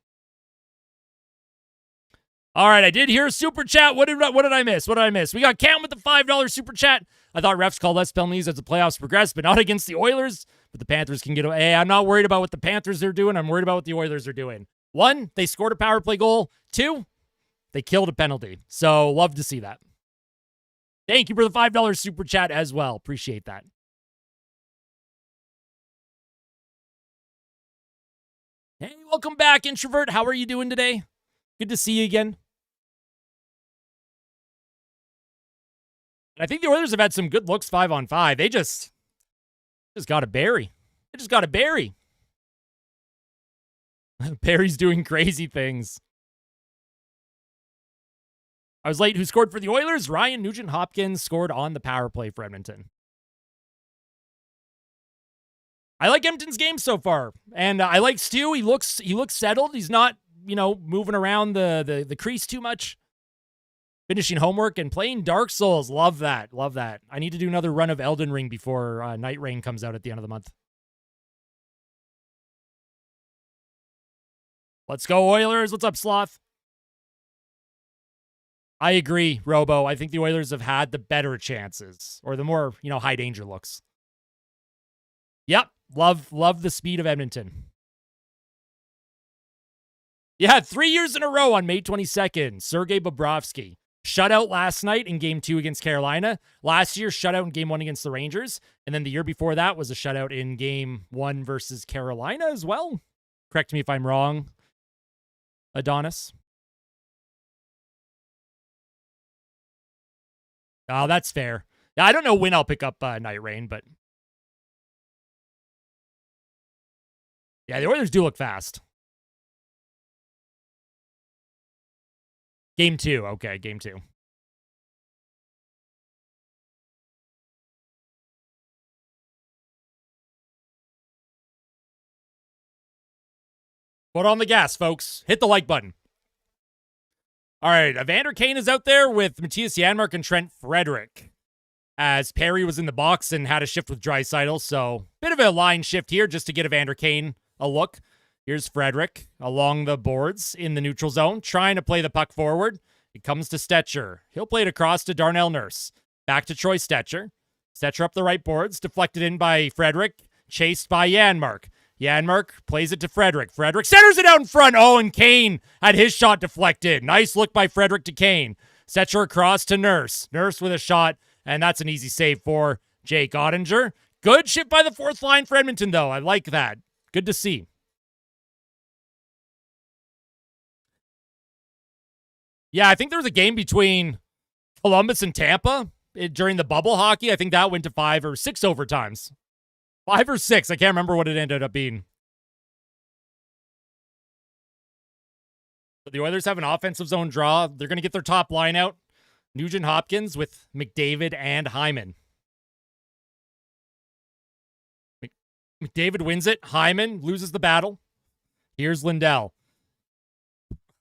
All right, I did hear a super chat. What did I miss? What did I miss? We got Cam with the $5 super chat. I thought refs call less penalties as the playoffs progress, but not against the Oilers. But the Panthers can get away. Hey, I'm not worried about what the Panthers are doing. I'm worried about what the Oilers are doing. 1, they scored a power play goal. 2, they killed a penalty. So love to see that. Thank you for the $5 super chat as well. Appreciate that. Hey, welcome back, Introvert. How are you doing today? Good to see you again. I think the Oilers have had some good looks 5-on-5. They just got to bury. They just got to bury. Barry's doing crazy things. I was late. Who scored for the Oilers? Ryan Nugent Hopkins scored on the power play for Edmonton. I like Edmonton's game so far. And I like Stu. He looks settled. He's not, moving around the crease too much. Finishing homework and playing Dark Souls. Love that. Love that. I need to do another run of Elden Ring before Night Rain comes out at the end of the month. Let's go, Oilers. What's up, Sloth? I agree, Robo. I think the Oilers have had the better chances, or the more, high danger looks. Yep. Love the speed of Edmonton. Yeah, 3 years in a row on May 22nd. Sergei Bobrovsky. Shutout last night in Game 2 against Carolina. Last year, shutout in Game 1 against the Rangers. And then the year before that was a shutout in Game 1 versus Carolina as well. Correct me if I'm wrong, Adonis. Oh, that's fair. Yeah, I don't know when I'll pick up Night Rain, but yeah, the Oilers do look fast. Game 2. Okay, Game 2. Put on the gas, folks. Hit the like button. All right, Evander Kane is out there with Matthias Janmark and Trent Frederick, as Perry was in the box and had a shift with Draisaitl. So bit of a line shift here just to get Evander Kane a look. Here's Frederick along the boards in the neutral zone, trying to play the puck forward. It comes to Stetcher. He'll play it across to Darnell Nurse. Back to Troy Stetcher. Stetcher up the right boards, deflected in by Frederick. chased by Janmark. Janmark plays it to Frederick. Frederick centers it out in front. Oh, and Kane had his shot deflected. Nice look by Frederick to Kane. Sets her across to Nurse. Nurse with a shot, and that's an easy save for Jake Ottinger. Good shit by the fourth line for Edmonton, though. I like that. Good to see. Yeah, I think there was a game between Columbus and Tampa during the bubble hockey. I think that went to 5 or 6 overtimes. 5 or 6. I can't remember what it ended up being. But the Oilers have an offensive zone draw. They're going to get their top line out. Nugent Hopkins with McDavid and Hyman. McDavid wins it. Hyman loses the battle. Here's Lindell.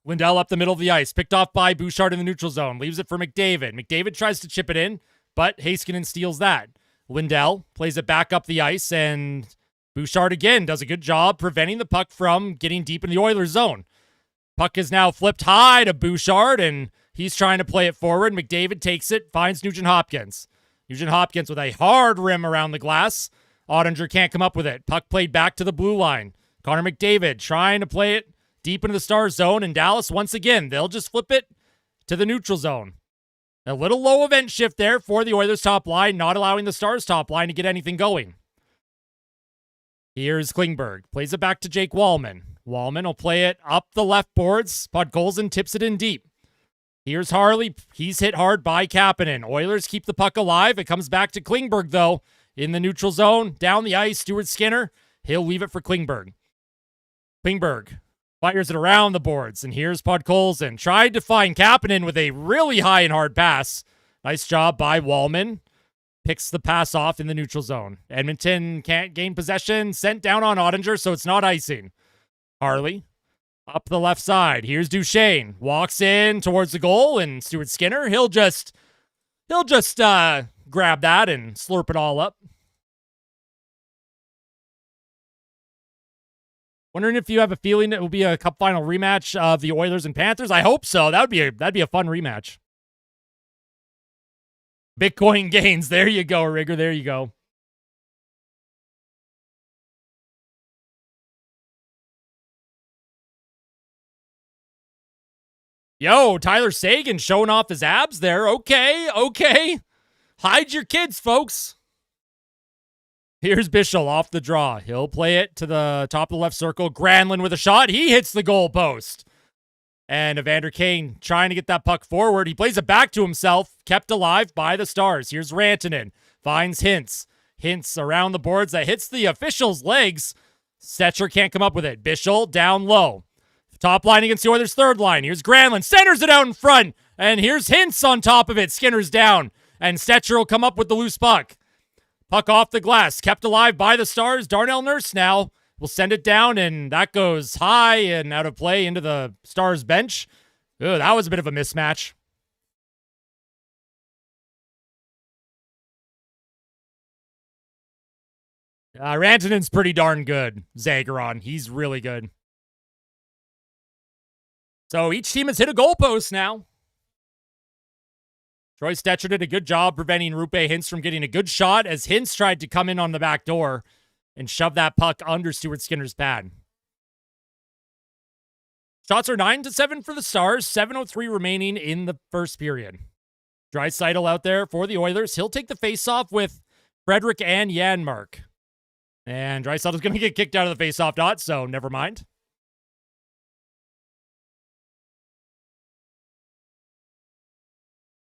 Lindell up the middle of the ice. Picked off by Bouchard in the neutral zone. Leaves it for McDavid. McDavid tries to chip it in, but Heiskanen steals that. Lindell plays it back up the ice, and Bouchard again does a good job preventing the puck from getting deep in the Oilers zone. Puck is now flipped high to Bouchard, and he's trying to play it forward. McDavid takes it, finds Nugent Hopkins. Nugent Hopkins with a hard rim around the glass. Ottinger can't come up with it. Puck played back to the blue line. Connor McDavid trying to play it deep into the Stars zone, and Dallas, once again, they'll just flip it to the neutral zone. A little low event shift there for the Oilers top line, not allowing the Stars top line to get anything going. Here's Klingberg. Plays it back to Jake Wallman. Wallman will play it up the left boards. Podkolzin tips it in deep. Here's Harley. He's hit hard by Kapanen. Oilers keep the puck alive. It comes back to Klingberg, though, in the neutral zone. Down the ice, Stuart Skinner. He'll leave it for Klingberg. Klingberg fires it around the boards, and here's Podkolzin. Tried to find Kapanen with a really high and hard pass. Nice job by Wallman. Picks the pass off in the neutral zone. Edmonton can't gain possession. Sent down on Ottinger, so it's not icing. Harley up the left side. Here's Duchesne. Walks in towards the goal, and Stuart Skinner, he'll just grab that and slurp it all up. Wondering if you have a feeling it will be a cup final rematch of the Oilers and Panthers. I hope so. That'd be a fun rematch. Bitcoin gains. There you go, Rigger. There you go. Yo, Tyler Seguin showing off his abs there. Okay. Hide your kids, folks. Here's Bischel off the draw. He'll play it to the top of the left circle. Granlund with a shot. He hits the goal post. And Evander Kane trying to get that puck forward. He plays it back to himself. Kept alive by the Stars. Here's Rantanen. Finds Hintz. Hintz around the boards. That hits the official's legs. Stetcher can't come up with it. Bischel down low. Top line against the Oilers' third line. Here's Granlund. Centers it out in front. And here's Hintz on top of it. Skinner's down. And Stetcher will come up with the loose puck. Puck off the glass. Kept alive by the Stars. Darnell Nurse now will send it down. And that goes high and out of play into the Stars bench. Ooh, that was a bit of a mismatch. Rantanen's pretty darn good. Zagaron. He's really good. So each team has hit a goalpost now. Troy Stetcher did a good job preventing Roope Hintz from getting a good shot as Hintz tried to come in on the back door and shove that puck under Stuart Skinner's pad. Shots are 9-7 for the Stars. 7:03 remaining in the first period. Draisaitl out there for the Oilers. He'll take the faceoff with Frederick and Janmark. And Draisaitl's going to get kicked out of the faceoff dot, so never mind.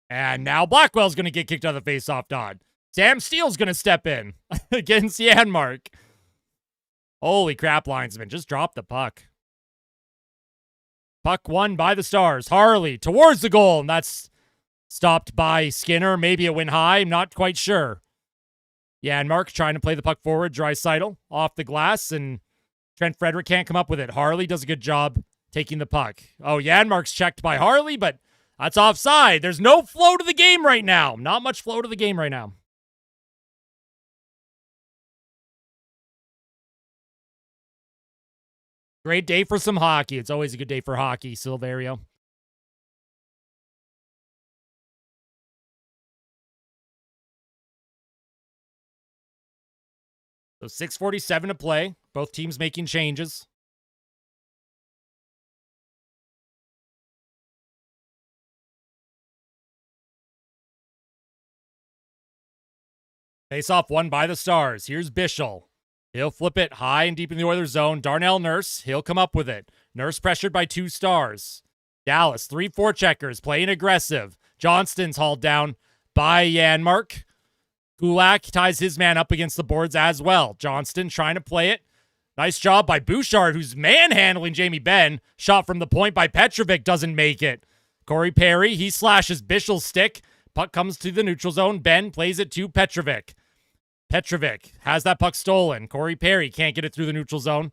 And now Blackwell's going to get kicked out of the faceoff dot. Sam Steele's going to step in against Janmark. Holy crap, linesman. Just drop the puck. Puck won by the Stars. Harley towards the goal, and that's stopped by Skinner. Maybe it went high. I'm not quite sure. Janmark trying to play the puck forward. Draisaitl off the glass, and Trent Frederick can't come up with it. Harley does a good job taking the puck. Oh, Janmark's checked by Harley, but that's offside. There's no flow to the game right now. Not much flow to the game right now. Great day for some hockey. It's always a good day for hockey, Silverio. So 6:47 to play. Both teams making changes. Face-off won by the Stars. Here's Bischel. He'll flip it high and deep in the Oilers zone. Darnell Nurse, he'll come up with it. Nurse pressured by 2 Stars. Dallas, 3 forecheckers, playing aggressive. Johnston's hauled down by Janmark. Kulak ties his man up against the boards as well. Johnston trying to play it. Nice job by Bouchard, who's manhandling Jamie Benn. Shot from the point by Petrovic, doesn't make it. Corey Perry, he slashes Bischel's stick. Puck comes to the neutral zone. Benn plays it to Petrovic. Petrovic has that puck stolen. Corey Perry can't get it through the neutral zone.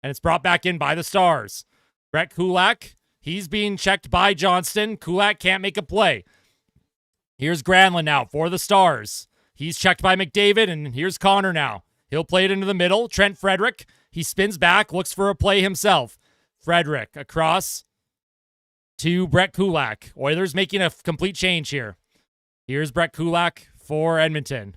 And it's brought back in by the Stars. Brett Kulak, he's being checked by Johnston. Kulak can't make a play. Here's Granlund now for the Stars. He's checked by McDavid, and here's Connor now. He'll play it into the middle. Trent Frederick, he spins back, looks for a play himself. Frederick across to Brett Kulak. Oilers making a complete change here. Here's Brett Kulak for Edmonton.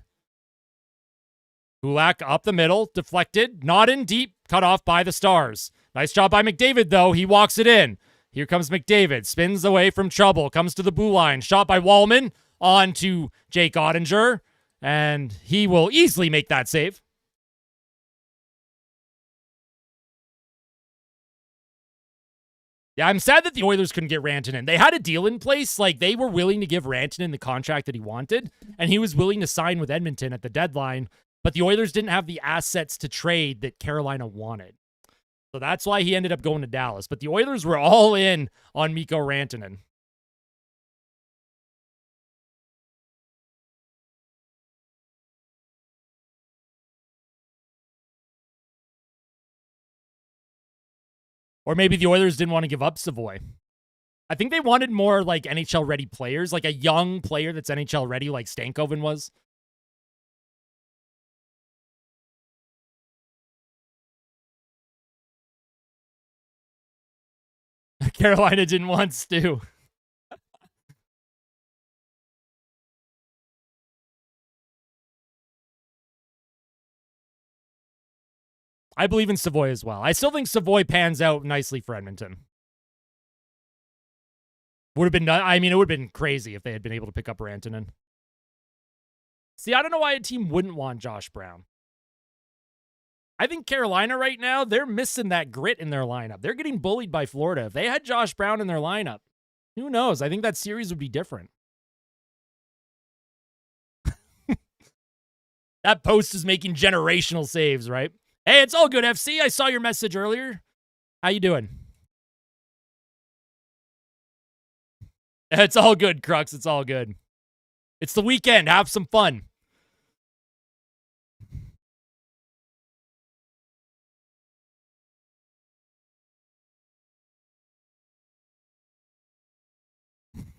Kulak up the middle, deflected, not in deep, cut off by the Stars. Nice job by McDavid, though. He walks it in. Here comes McDavid, spins away from trouble, comes to the blue line. Shot by Wallman on to Jake Ottinger, and he will easily make that save. Yeah, I'm sad that the Oilers couldn't get Rantanen. They had a deal in place. Like, they were willing to give Rantanen the contract that he wanted, and he was willing to sign with Edmonton at the deadline. But the Oilers didn't have the assets to trade that Carolina wanted. So that's why he ended up going to Dallas. But the Oilers were all in on Mikko Rantanen. Or maybe the Oilers didn't want to give up Savoy. I think they wanted more like NHL-ready players, like a young player that's NHL-ready like Stankoven was. Carolina didn't want Stu. I believe in Savoy as well. I still think Savoy pans out nicely for Edmonton. Would have been, I mean, it would have been crazy if they had been able to pick up Rantanen. See, I don't know why a team wouldn't want Josh Brown. I think Carolina right now, they're missing that grit in their lineup. They're getting bullied by Florida. If they had Josh Brown in their lineup, who knows? I think that series would be different. That post is making generational saves, right? Hey, it's all good, FC. I saw your message earlier. How you doing? It's all good, Crux. It's all good. It's the weekend. Have some fun.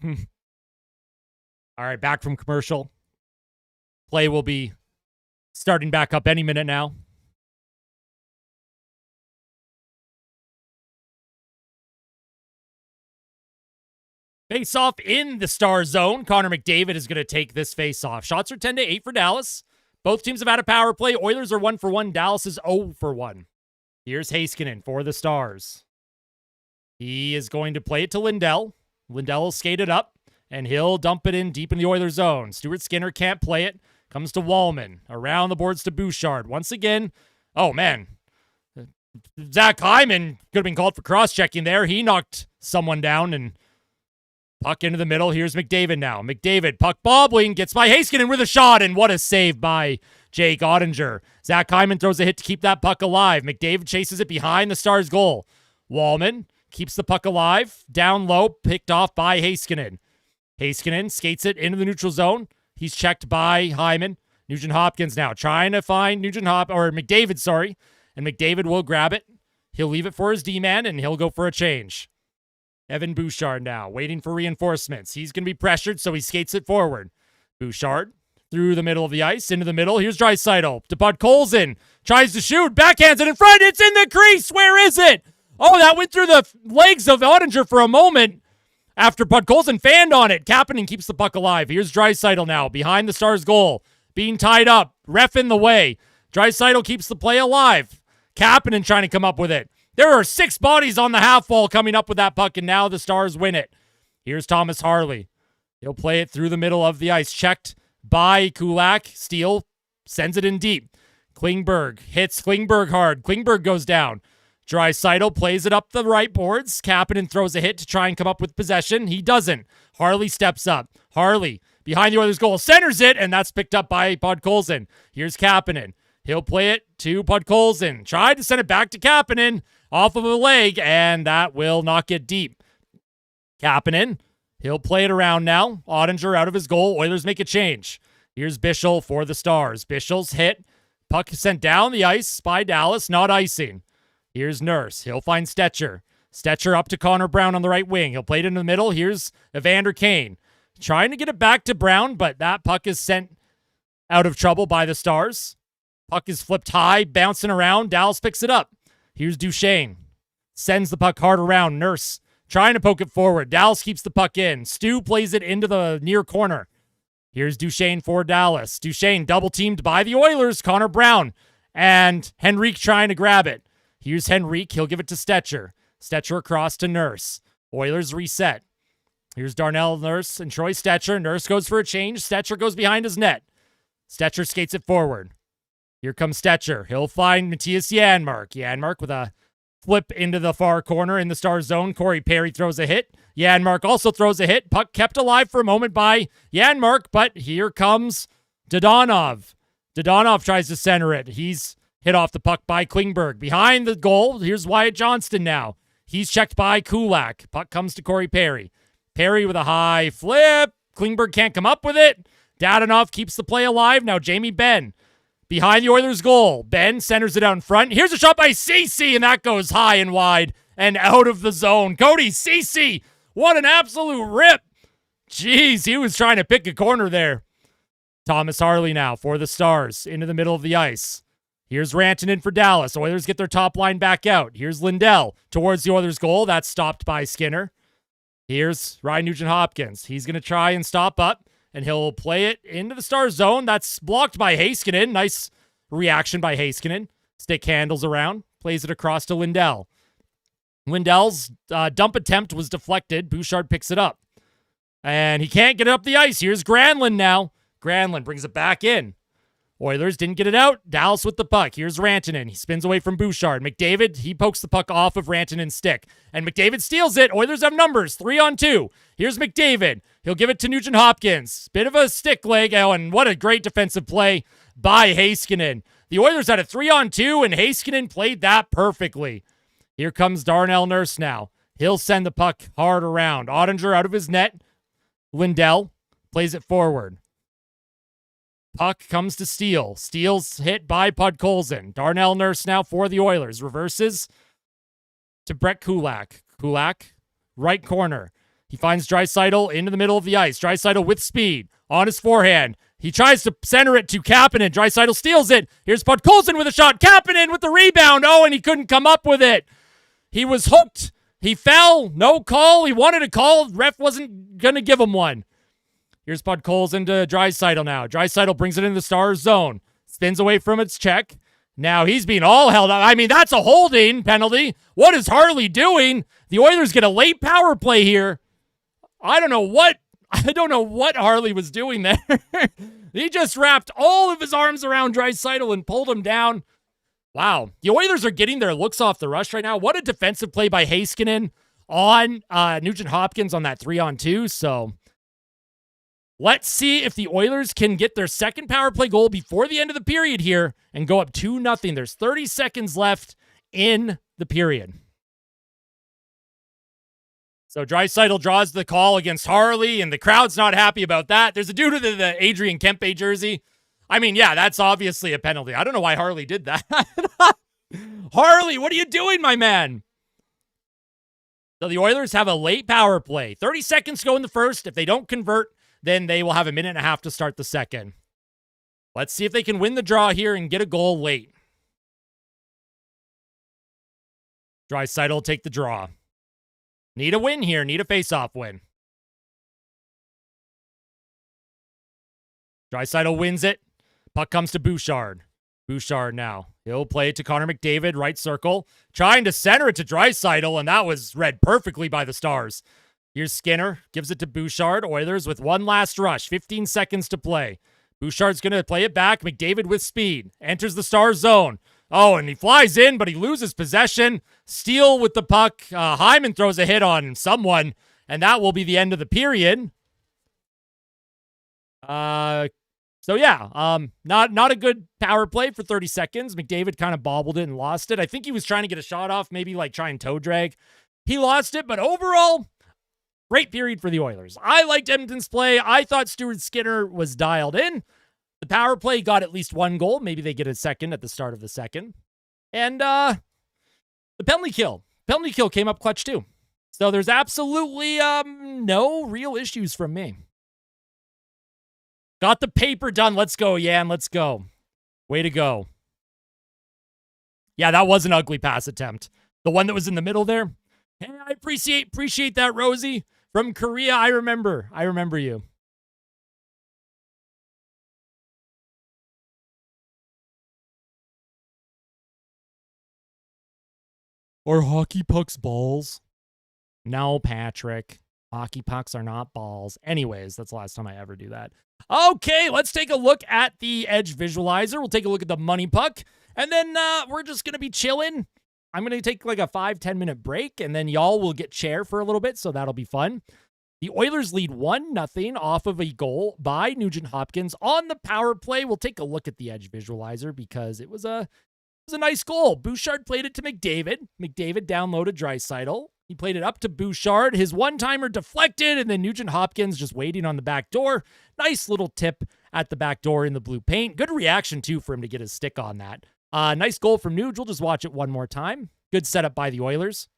All right, back from commercial. Play will be starting back up any minute now. Face-off in the Star zone. Connor McDavid is going to take this face-off. Shots are 10-8 for Dallas. Both teams have had a power play. Oilers are 1-for-1. Dallas is 0-for-1. Here's Heiskanen for the Stars. He is going to play it to Lindell. Lindell will skate it up, and he'll dump it in deep in the Oilers zone. Stuart Skinner can't play it. Comes to Wallman. Around the boards to Bouchard. Once again, oh, man. Zach Hyman could have been called for cross-checking there. He knocked someone down, and puck into the middle. Here's McDavid now. McDavid, puck bobbling, gets by Heiskanen with a shot, and what a save by Jake Ottinger. Zach Hyman throws a hit to keep that puck alive. McDavid chases it behind the Stars' goal. Wallman keeps the puck alive. Down low, picked off by Heiskanen. Heiskanen skates it into the neutral zone. He's checked by Hyman. Nugent Hopkins now trying to find McDavid, sorry. And McDavid will grab it. He'll leave it for his D-man, and he'll go for a change. Evan Bouchard now, waiting for reinforcements. He's going to be pressured, so he skates it forward. Bouchard through the middle of the ice, into the middle. Here's Draisaitl to Podkolzin. Tries to shoot, backhands it in front. It's in the crease. Where is it? Oh, that went through the legs of Ottinger for a moment after Podkolzin fanned on it. Kapanen keeps the puck alive. Here's Draisaitl now, behind the Stars' goal. Being tied up. Ref in the way. Draisaitl keeps the play alive. Kapanen trying to come up with it. There are 6 bodies on the half wall coming up with that puck, and now the Stars win it. Here's Thomas Harley. He'll play it through the middle of the ice. Checked by Kulak. Steele sends it in deep. Klingberg hits Klingberg hard. Klingberg goes down. Draisaitl plays it up the right boards. Kapanen throws a hit to try and come up with possession. He doesn't. Harley steps up. Harley behind the Oilers goal. Centers it, and that's picked up by Podkolzin. Here's Kapanen. He'll play it to Podkolzin. Tried to send it back to Kapanen off of a leg, and that will not get deep. Kapanen, he'll play it around now. Ottinger out of his goal. Oilers make a change. Here's Bichel for the Stars. Bichel's hit. Puck sent down the ice by Dallas, not icing. Here's Nurse. He'll find Stetcher. Stetcher up to Connor Brown on the right wing. He'll play it in the middle. Here's Evander Kane. Trying to get it back to Brown, but that puck is sent out of trouble by the Stars. Puck is flipped high, bouncing around. Dallas picks it up. Here's Duchesne. Sends the puck hard around. Nurse trying to poke it forward. Dallas keeps the puck in. Stu plays it into the near corner. Here's Duchesne for Dallas. Duchesne double teamed by the Oilers. Connor Brown and Henrique trying to grab it. Here's Henrique. He'll give it to Stetcher. Stetcher across to Nurse. Oilers reset. Here's Darnell Nurse and Troy Stetcher. Nurse goes for a change. Stetcher goes behind his net. Stetcher skates it forward. Here comes Stetcher. He'll find Matthias Janmark. Janmark with a flip into the far corner in the Stars zone. Corey Perry throws a hit. Janmark also throws a hit. Puck kept alive for a moment by Janmark, but here comes Dodonov. Dodonov tries to center it. He's hit off the puck by Klingberg. Behind the goal, here's Wyatt Johnston now. He's checked by Kulak. Puck comes to Corey Perry. Perry with a high flip. Klingberg can't come up with it. Dadonov keeps the play alive. Now Jamie Benn behind the Oilers' goal. Benn centers it out in front. Here's a shot by Ceci, and that goes high and wide and out of the zone. Cody Ceci, what an absolute rip. Jeez, he was trying to pick a corner there. Thomas Harley now for the Stars into the middle of the ice. Here's Rantanen for Dallas. Oilers get their top line back out. Here's Lindell towards the Oilers' goal. That's stopped by Skinner. Here's Ryan Nugent-Hopkins. He's going to try and stop up, and he'll play it into the Stars zone. That's blocked by Heiskanen. Nice reaction by Heiskanen. Stick handles around. Plays it across to Lindell. Lindell's dump attempt was deflected. Bouchard picks it up. And he can't get it up the ice. Here's Granlund now. Granlund brings it back in. Oilers didn't get it out. Dallas with the puck. Here's Rantanen. He spins away from Bouchard. McDavid, he pokes the puck off of Rantanen's stick. And McDavid steals it. Oilers have numbers. 3-on-2. Here's McDavid. He'll give it to Nugent-Hopkins. Bit of a stick leg. Oh, and what a great defensive play by Heiskanen. The Oilers had a 3-on-2, and Heiskanen played that perfectly. Here comes Darnell Nurse now. He'll send the puck hard around. Ottinger out of his net. Lindell plays it forward. Puck comes to Steele. Steele's hit by Podkolzin. Darnell Nurse now for the Oilers. Reverses to Brett Kulak. Kulak, right corner. He finds Draisaitl into the middle of the ice. Draisaitl with speed on his forehand. He tries to center it to Kapanen. Draisaitl steals it. Here's Podkolzin with a shot. Kapanen with the rebound. Oh, and he couldn't come up with it. He was hooked. He fell. No call. He wanted a call. Ref wasn't going to give him one. Here's Podkolzin to Draisaitl now. Draisaitl brings it into the Stars zone. Spins away from its check. Now he's being all held up. I mean, that's a holding penalty. What is Harley doing? The Oilers get a late power play here. I don't know what Harley was doing there. He just wrapped all of his arms around Draisaitl and pulled him down. Wow. The Oilers are getting their looks off the rush right now. What a defensive play by Heiskanen on Nugent-Hopkins on that 3-on-2. So let's see if the Oilers can get their second power play goal before the end of the period here and go up 2-0. There's 30 seconds left in the period. So Draisaitl draws the call against Harley, and the crowd's not happy about that. There's a dude with the Adrian Kempe jersey. I mean, yeah, that's obviously a penalty. I don't know why Harley did that. Harley, what are you doing, my man? So the Oilers have a late power play. 30 seconds to go in the first. If they don't convert, then they will have a minute and a half to start the second. Let's see if they can win the draw here and get a goal late. Draisaitl will take the draw. Need a win here. Need a face-off win. Draisaitl wins it. Puck comes to Bouchard. Bouchard now. He'll play it to Connor McDavid, right circle, trying to center it to Draisaitl, and that was read perfectly by the Stars. Here's Skinner, gives it to Bouchard. Oilers with one last rush, 15 seconds to play. Bouchard's going to play it back. McDavid with speed, enters the Stars zone. Oh, and he flies in, but he loses possession. Steele with the puck. Hyman throws a hit on someone, and that will be the end of the period. So yeah, not a good power play for 30 seconds. McDavid kind of bobbled it and lost it. I think he was trying to get a shot off, maybe like try and toe drag. He lost it, but overall, great period for the Oilers. I liked Edmonton's play. I thought Stuart Skinner was dialed in. The power play got at least one goal. Maybe they get a second at the start of the second. And the penalty kill. Penalty kill came up clutch too. So there's absolutely no real issues from me. Got the paper done. Let's go, Yan. Let's go. Way to go. Yeah, that was an ugly pass attempt. The one that was in the middle there. Hey, I appreciate that, Rosie. From Korea, I remember you. Are hockey pucks balls? No, Patrick. Hockey pucks are not balls. Anyways, that's the last time I ever do that. Okay, let's take a look at the Edge Visualizer. We'll take a look at the money puck. And then we're just going to be chilling. I'm going to take like a 5-10 minute break. And then y'all will get chair for a little bit. So that'll be fun. The Oilers lead 1-0 off of a goal by Nugent Hopkins on the power play. We'll take a look at the Edge Visualizer because it was a nice goal. Bouchard played it to McDavid. McDavid downloaded Draisaitl. He played it up to Bouchard. His one-timer deflected, and then Nugent Hopkins just waiting on the back door. Nice little tip at the back door in the blue paint. Good reaction, too, for him to get his stick on that. Nice goal from Nuge. We'll just watch it one more time. Good setup by the Oilers.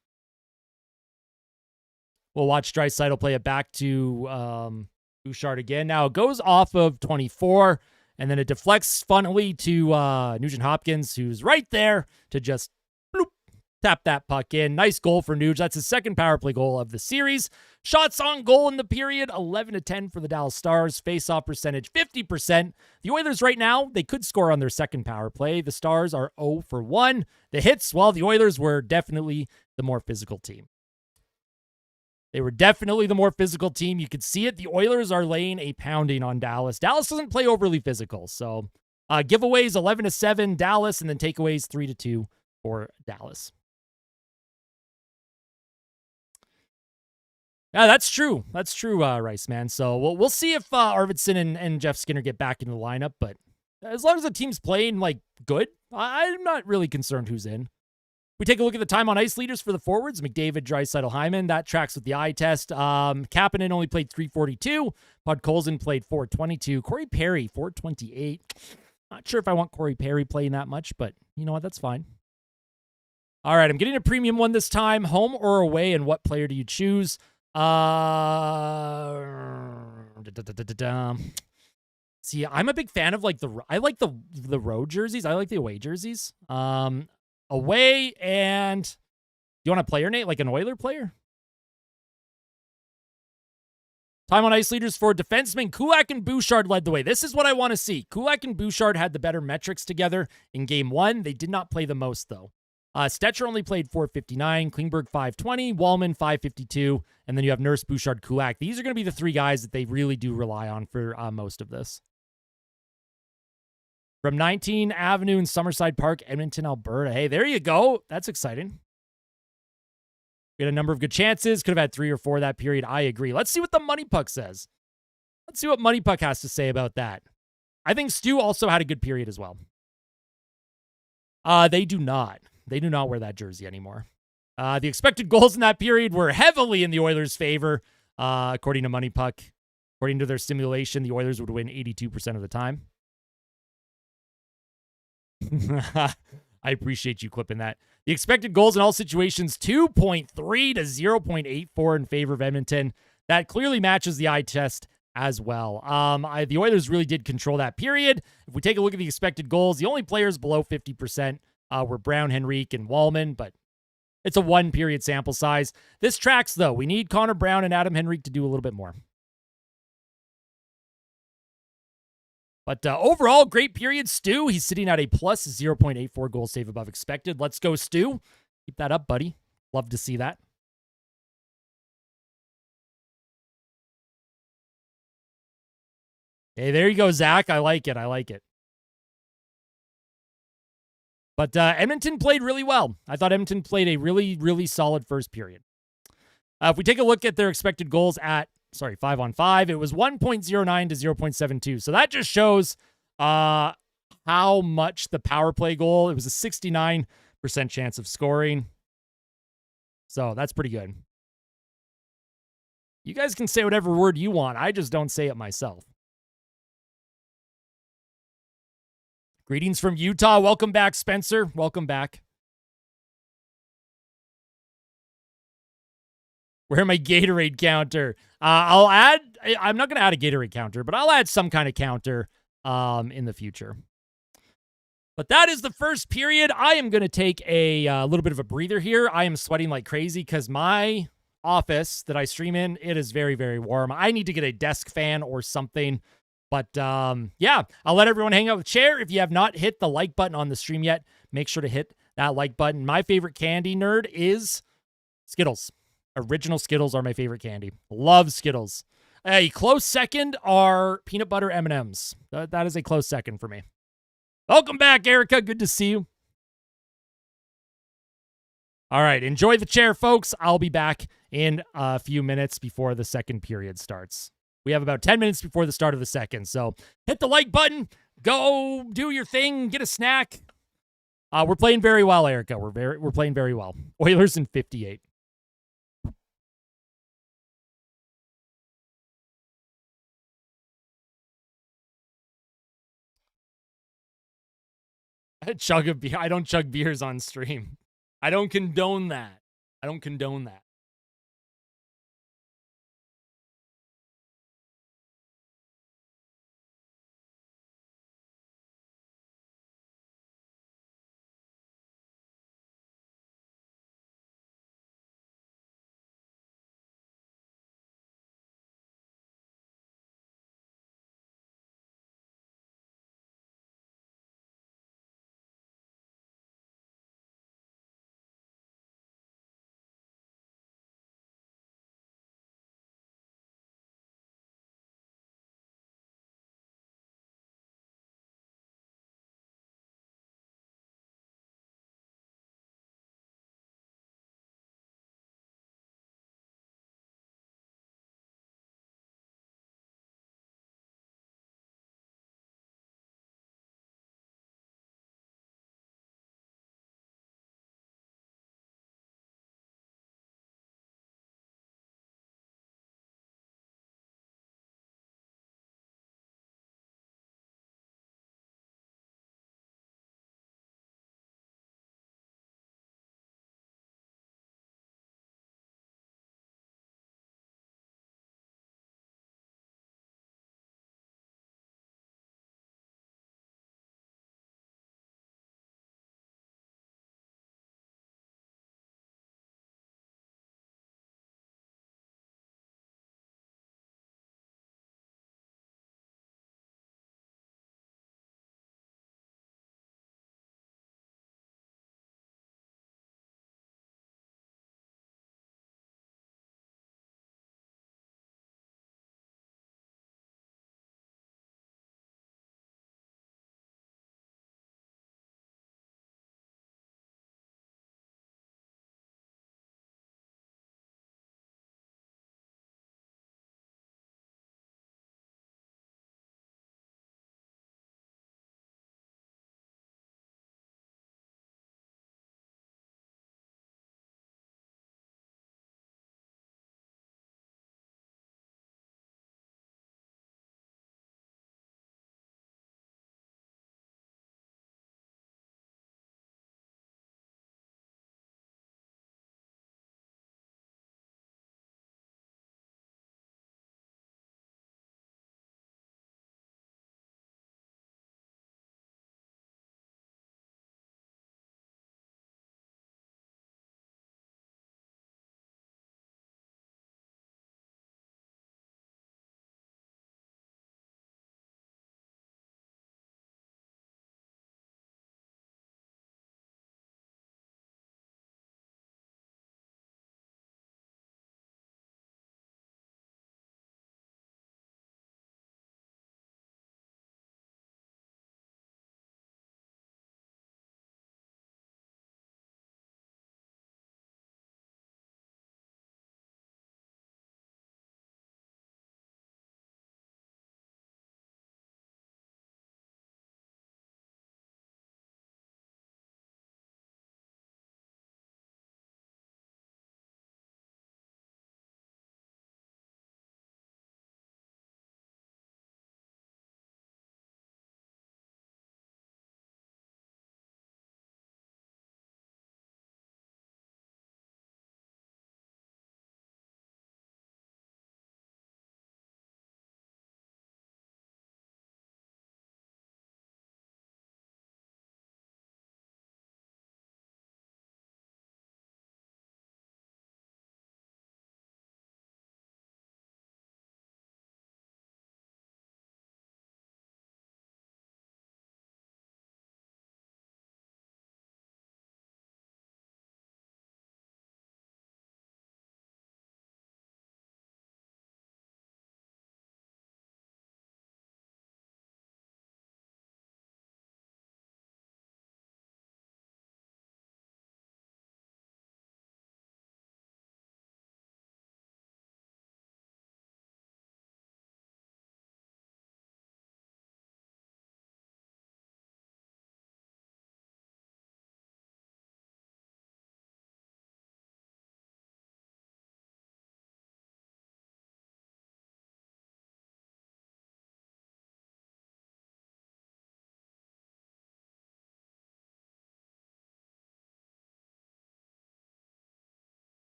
We'll watch Draisaitl play it back to Bouchard again. Now, it goes off of 24, and then it deflects funnily to Nugent Hopkins, who's right there to just bloop, tap that puck in. Nice goal for Nuge. That's his second power play goal of the series. Shots on goal in the period, 11-10 for the Dallas Stars. Face-off percentage, 50%. The Oilers right now, they could score on their second power play. The Stars are 0 for 1. The hits, well, the Oilers were definitely the more physical team. They were definitely the more physical team. You could see it. The Oilers are laying a pounding on Dallas. Dallas doesn't play overly physical. So giveaways 11-7 Dallas, and then takeaways 3-2 for Dallas. Yeah, that's true. That's true, Rice, man. So we'll see if Arvidsson and Jeff Skinner get back into the lineup. But as long as the team's playing like good, I'm not really concerned who's in. We take a look at the time on ice leaders for the forwards. McDavid, Draisaitl, Hyman. That tracks with the eye test. Kapanen only played 342. Podkolzin played 422. Corey Perry, 428. Not sure if I want Corey Perry playing that much, but you know what? That's fine. All right, I'm getting a premium one this time. Home or away, and what player do you choose? See, I'm a big fan of I like the road jerseys. I like the away jerseys. Away, and you want a player, Nate? Like an Oiler player? Time on ice leaders for defensemen. Kulak and Bouchard led the way. This is what I want to see. Kulak and Bouchard had the better metrics together in game one. They did not play the most, though. Stetcher only played 459, Klingberg 520, Wallman 552, and then you have Nurse, Bouchard, Kulak. These are going to be the three guys that they really do rely on for most of this. From 19 Avenue in Summerside Park, Edmonton, Alberta. Hey, there you go. That's exciting. We had a number of good chances. Could have had 3 or 4 that period. I agree. Let's see what the Money Puck says. Let's see what Money Puck has to say about that. I think Stu also had a good period as well. They do not. They do not wear that jersey anymore. The expected goals in that period were heavily in the Oilers' favor, according to Money Puck. According to their simulation, the Oilers would win 82% of the time. I appreciate you clipping that. The expected goals in all situations, 2.3 to 0.84 in favor of Edmonton. That clearly matches the eye test as well. The Oilers really did control that period. If we take a look at the expected goals, the only players below 50% were Brown, Henrique, and Wallman, but it's a one-period sample size. This tracks, though. We need Connor Brown and Adam Henrique to do a little bit more. But overall, great period. Stu, he's sitting at a plus 0.84 goal save above expected. Let's go, Stu. Keep that up, buddy. Love to see that. Hey, there you go, Zach. I like it. I like it. But Edmonton played really well. I thought Edmonton played a really, really solid first period. If we take a look at their expected goals at, 5-on-5, it was 1.09 to 0.72. So that just shows how much the power play goal, it was a 69% chance of scoring. So that's pretty good. You guys can say whatever word you want. I just don't say it myself. Greetings from Utah. Welcome back, Spencer. Welcome back. Where my Gatorade counter? I'm not going to add a Gatorade counter, but I'll add some kind of counter in the future. But that is the first period. I am going to take a little bit of a breather here. I am sweating like crazy because my office that I stream in, it is very, very warm. I need to get a desk fan or something. But yeah, I'll let everyone hang out with Chair. If you have not hit the like button on the stream yet, make sure to hit that like button. My favorite candy, nerd, is Skittles. Original Skittles are my favorite candy. Love Skittles. A close second are peanut butter M&Ms. That is a close second for me. Welcome back, Erica. Good to see you. All right, enjoy the chair, folks. I'll be back in a few minutes before the second period starts. We have about 10 minutes before the start of the second, so hit the like button. Go do your thing. Get a snack. We're playing very well, Erica. We're playing very well. Oilers in 58. Chug a beer. I don't chug beers on stream. I don't condone that. I don't condone that.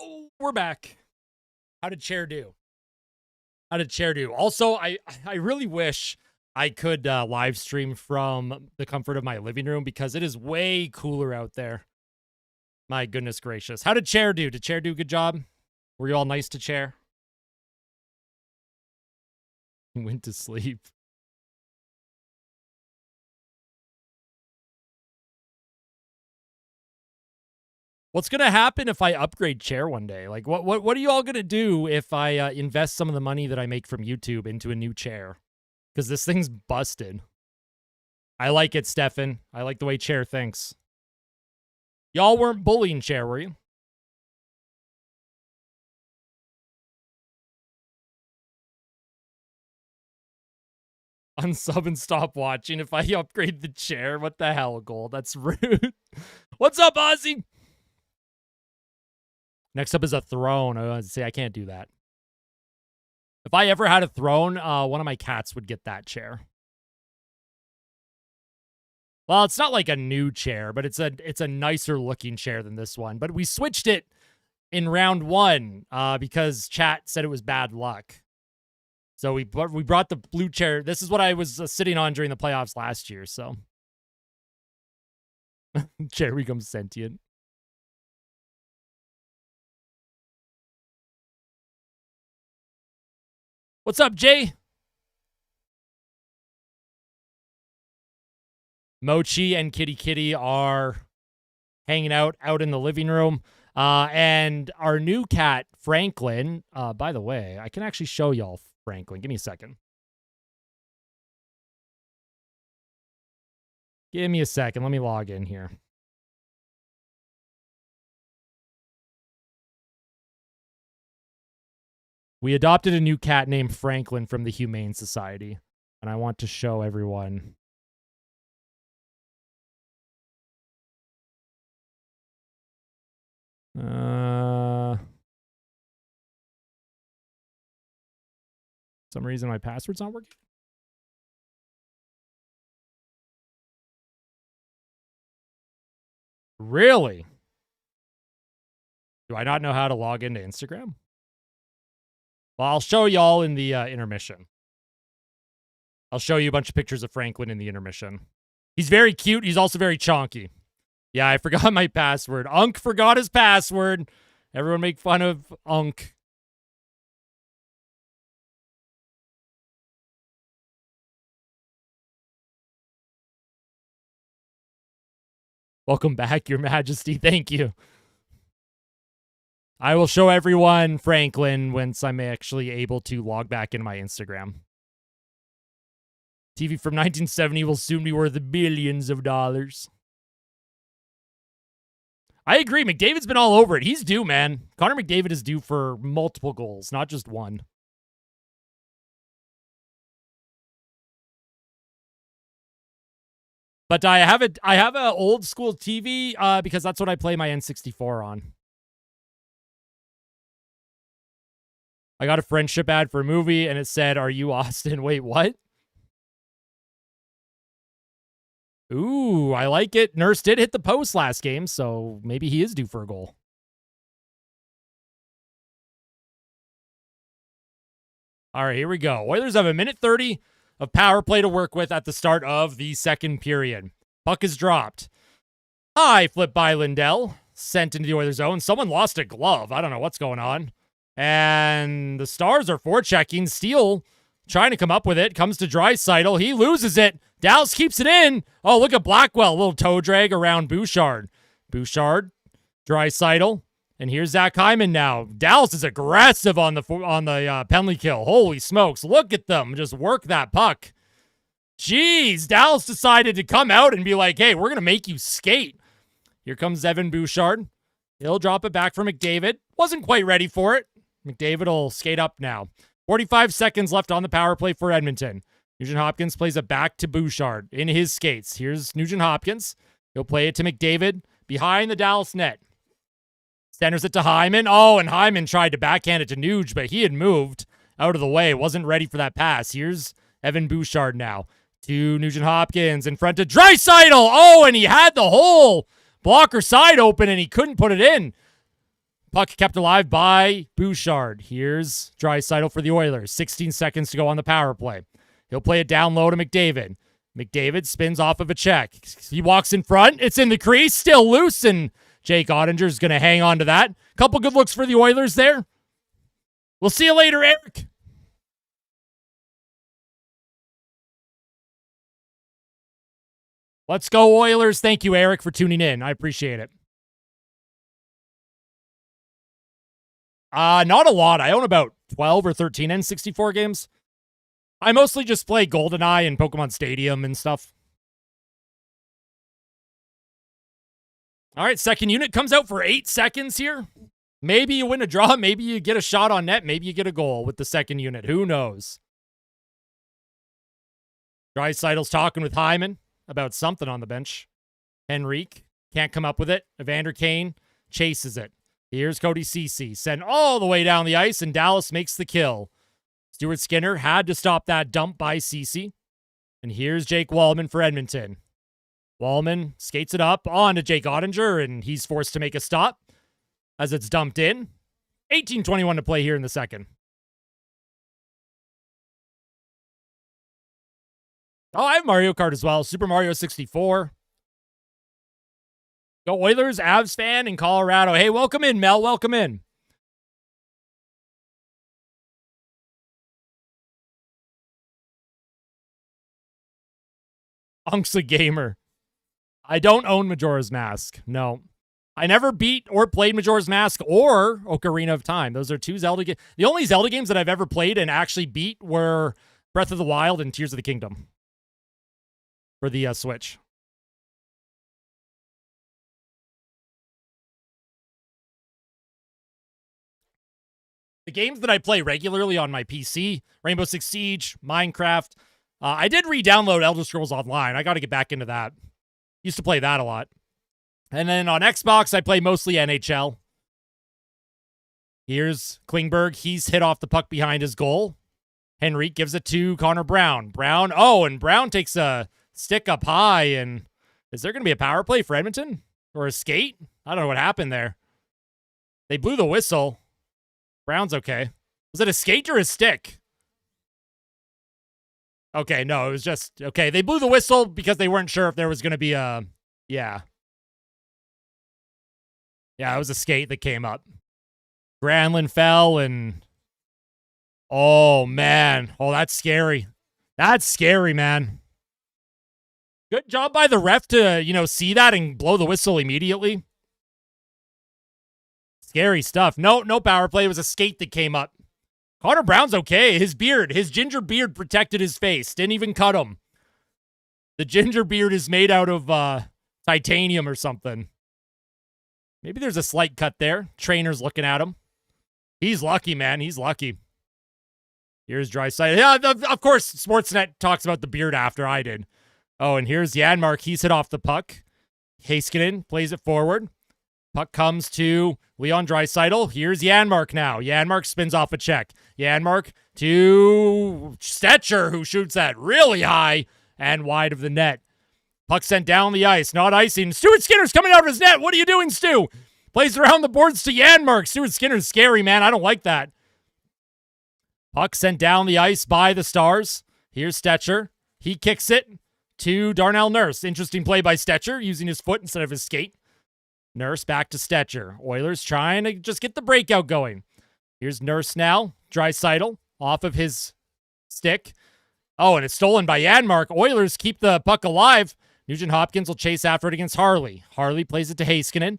Oh, we're back. How did chair do? Also, I really wish I could live stream from the comfort of my living room because it is way cooler out there. My goodness gracious. How did chair do? Did chair do a good job? Were you all nice to chair? He went to sleep. What's going to happen if I upgrade chair one day? Like, what are you all going to do if I invest some of the money that I make from YouTube into a new chair? Because this thing's busted. I like it, Stefan. I like the way chair thinks. Y'all weren't bullying chair, were you? Unsub and stop watching if I upgrade the chair. What the hell, Gold? That's rude. What's up, Ozzy? Next up is a throne. I can't do that. If I ever had a throne, one of my cats would get that chair. Well, it's not like a new chair, but it's a nicer looking chair than this one. But we switched it in round 1 because chat said it was bad luck. So we brought the blue chair. This is what I was sitting on during the playoffs last year. So chair becomes sentient. What's up, Jay? Mochi and Kitty Kitty are hanging out in the living room. And our new cat, Franklin, by the way, I can actually show y'all Franklin. Give me a second. Give me a second. Let me log in here. We adopted a new cat named Franklin from the Humane Society, and I want to show everyone. For some reason my password's not working. Really? Do I not know how to log into Instagram? Well, I'll show y'all in the intermission. I'll show you a bunch of pictures of Franklin in the intermission. He's very cute. He's also very chonky. Yeah, I forgot my password. Unk forgot his password. Everyone make fun of Unk. Welcome back, Your Majesty. Thank you. I will show everyone Franklin once I'm actually able to log back into my Instagram. TV from 1970 will soon be worth billions of dollars. I agree. McDavid's been all over it. He's due, man. Connor McDavid is due for multiple goals, not just one. But I have an old school TV because that's what I play my N64 on. I got a friendship ad for a movie and it said, "Are you Austin?" Wait, what? Ooh, I like it. Nurse did hit the post last game, so maybe he is due for a goal. All right, here we go. Oilers have a minute 30 of power play to work with at the start of the second period. Puck is dropped. High flip by Lindell. Sent into the Oilers zone. Someone lost a glove. I don't know what's going on. And the Stars are forechecking. Steele trying to come up with it. Comes to Draisaitl. He loses it. Dallas keeps it in. Oh, look at Blackwell. A little toe drag around Bouchard. Bouchard. Draisaitl. And here's Zach Hyman now. Dallas is aggressive on the penalty kill. Holy smokes. Look at them. Just work that puck. Jeez. Dallas decided to come out and be like, hey, we're going to make you skate. Here comes Evan Bouchard. He'll drop it back for McDavid. Wasn't quite ready for it. McDavid will skate up now. 45 seconds left on the power play for Edmonton. Nugent Hopkins plays it back to Bouchard in his skates. Here's Nugent Hopkins. He'll play it to McDavid behind the Dallas net. Centers it to Hyman. Oh, and Hyman tried to backhand it to Nuge, but he had moved out of the way. Wasn't ready for that pass. Here's Evan Bouchard now to Nugent Hopkins in front of Draisaitl. Oh, and he had the whole blocker side open and he couldn't put it in. Puck kept alive by Bouchard. Here's Draisaitl for the Oilers. 16 seconds to go on the power play. He'll play it down low to McDavid. McDavid spins off of a check. He walks in front. It's in the crease. Still loose, and Jake Ottinger's going to hang on to that. Couple good looks for the Oilers there. We'll see you later, Eric. Let's go, Oilers. Thank you, Eric, for tuning in. I appreciate it. Not a lot. I own about 12 or 13 N64 games. I mostly just play GoldenEye and Pokemon Stadium and stuff. All right, second unit comes out for 8 seconds here. Maybe you win a draw. Maybe you get a shot on net. Maybe you get a goal with the second unit. Who knows? Draisaitl's talking with Hyman about something on the bench. Henrique can't come up with it. Evander Kane chases it. Here's Cody Ceci. Sent all the way down the ice, and Dallas makes the kill. Stuart Skinner had to stop that dump by Ceci. And here's Jake Wallman for Edmonton. Wallman skates it up on to Jake Ottinger, and he's forced to make a stop as it's dumped in. 18:21 to play here in the second. Oh, I have Mario Kart as well. Super Mario 64. Go Oilers, Avs fan in Colorado. Hey, welcome in, Mel. Welcome in. Unk's a gamer. I don't own Majora's Mask. No. I never beat or played Majora's Mask or Ocarina of Time. Those are two Zelda games. The only Zelda games that I've ever played and actually beat were Breath of the Wild and Tears of the Kingdom for the Switch. The games that I play regularly on my PC, Rainbow Six Siege, Minecraft. I did re-download Elder Scrolls Online. I got to get back into that. Used to play that a lot. And then on Xbox, I play mostly NHL. Here's Klingberg. He's hit off the puck behind his goal. Henrique gives it to Connor Brown. And Brown takes a stick up high. And is there going to be a power play for Edmonton? Or a skate? I don't know what happened there. They blew the whistle. Brown's okay. Was it a skate or a stick? Okay, no, it was just... Okay, they blew the whistle because they weren't sure if there was going to be a... Yeah. Yeah, it was a skate that came up. Granlund fell and... Oh, man. Oh, that's scary. That's scary, man. Good job by the ref to, see that and blow the whistle immediately. Scary stuff. No power play. It was a skate that came up. Connor Brown's okay. His ginger beard protected his face. Didn't even cut him. The ginger beard is made out of titanium or something. Maybe there's a slight cut there. Trainer's looking at him. He's lucky, man. He's lucky. Here's Draisaitl. Yeah, of course, Sportsnet talks about the beard after I did. Oh, and here's Janmark. He's hit off the puck. Heiskanen plays it forward. Puck comes to Leon Draisaitl. Here's Janmark now. Janmark spins off a check. Janmark to Stetcher, who shoots that really high and wide of the net. Puck sent down the ice. Not icing. Stuart Skinner's coming out of his net. What are you doing, Stu? Plays around the boards to Janmark. Stuart Skinner's scary, man. I don't like that. Puck sent down the ice by the Stars. Here's Stetcher. He kicks it to Darnell Nurse. Interesting play by Stetcher, using his foot instead of his skate. Nurse back to Stetcher. Oilers trying to just get the breakout going. Here's Nurse now. Draisaitl off of his stick. Oh, and it's stolen by Janmark. Oilers keep the puck alive. Nugent-Hopkins will chase after it against Harley. Harley plays it to Heiskanen.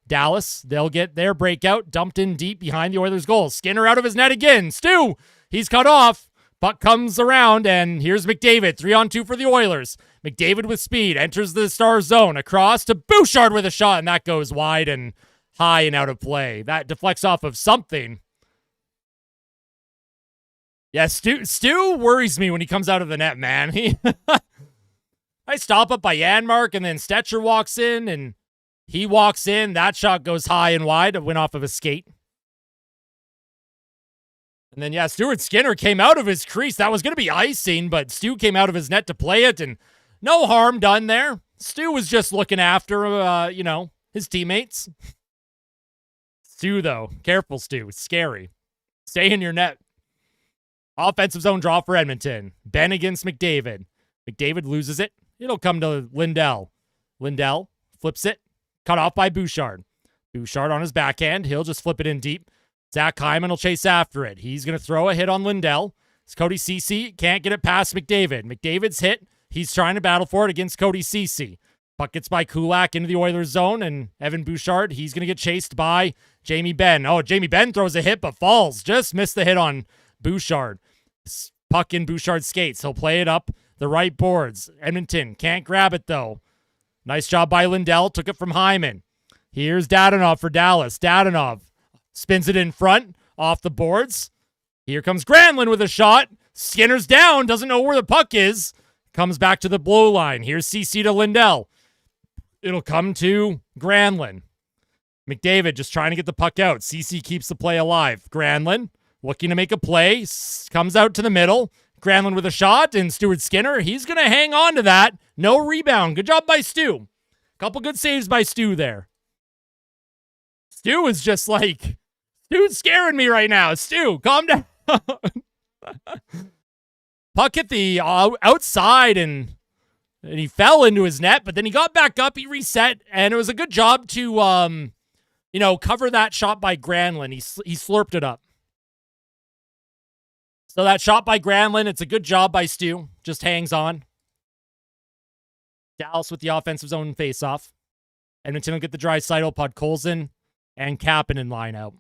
Dallas, they'll get their breakout dumped in deep behind the Oilers' goal. Skinner out of his net again. Stu, he's cut off. Puck comes around, and here's McDavid. 3-on-2 for the Oilers. McDavid with speed enters the Star zone. Across to Bouchard with a shot, and that goes wide and high and out of play. That deflects off of something. Yeah, Stu worries me when he comes out of the net, man. Nice stop up by Janmark, and then Stetcher walks in, and he walks in. That shot goes high and wide. It went off of a skate. And then, yeah, Stuart Skinner came out of his crease. That was going to be icing, but Stu came out of his net to play it, and no harm done there. Stu was just looking after, his teammates. Stu, though. Careful, Stu. It's scary. Stay in your net. Offensive zone draw for Edmonton. Ben against McDavid. McDavid loses it. It'll come to Lindell. Lindell flips it. Cut off by Bouchard. Bouchard on his backhand. He'll just flip it in deep. Zach Hyman will chase after it. He's going to throw a hit on Lindell. Cody Ceci can't get it past McDavid. McDavid's hit. He's trying to battle for it against Cody Ceci. Puck gets by Kulak into the Oilers zone, and Evan Bouchard, he's going to get chased by Jamie Benn. Oh, Jamie Benn throws a hit but falls. Just missed the hit on Bouchard. Puck in Bouchard's skates. He'll play it up the right boards. Edmonton can't grab it, though. Nice job by Lindell. Took it from Hyman. Here's Dadonov for Dallas. Dadonov spins it in front, off the boards. Here comes Granlund with a shot. Skinner's down, doesn't know where the puck is. Comes back to the blue line. Here's CC to Lindell. It'll come to Granlund. McDavid just trying to get the puck out. CC keeps the play alive. Granlund looking to make a play. Comes out to the middle. Granlund with a shot, and Stuart Skinner, he's going to hang on to that. No rebound. Good job by Stu. Couple good saves by Stu there. Stu is just like, Stu's scaring me right now. Stu, calm down. Puck hit the outside, and he fell into his net, but then he got back up, he reset, and it was a good job to, cover that shot by Granlund. He slurped it up. So that shot by Granlund, it's a good job by Stu. Just hangs on. Dallas with the offensive zone faceoff. Edmonton will get the Draisaitl, Podkolzin, and Kapanen line out.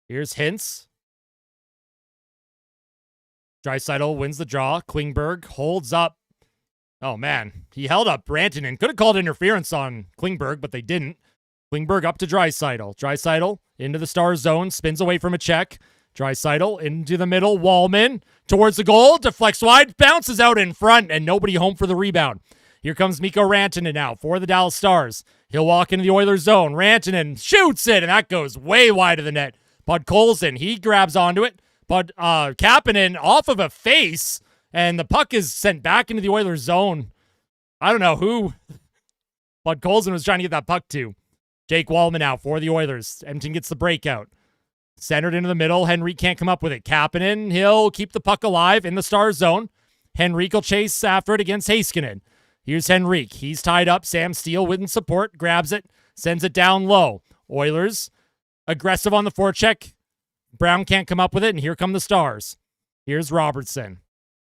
Here's Hintz. Draisaitl wins the draw. Klingberg holds up. Oh, man. He held up Rantanen. Could have called interference on Klingberg, but they didn't. Klingberg up to Draisaitl. Draisaitl into the star zone. Spins away from a check. Draisaitl into the middle. Wallman towards the goal. Deflects wide. Bounces out in front, and nobody home for the rebound. Here comes Mikko Rantanen now for the Dallas Stars. He'll walk into the Oilers zone. Rantanen shoots it, and that goes way wide of the net. Podkolzin, he grabs onto it. But Kapanen off of a face, and the puck is sent back into the Oilers zone. I don't know who Podkolzin was trying to get that puck to. Jake Wallman out for the Oilers. Edmonton gets the breakout. Centered into the middle. Henrique can't come up with it. Kapanen, he'll keep the puck alive in the Stars zone. Henrique will chase after it against Heiskanen. Here's Henrique. He's tied up. Sam Steele with support. Grabs it. Sends it down low. Oilers aggressive on the forecheck. Brown can't come up with it, and here come the Stars. Here's Robertson.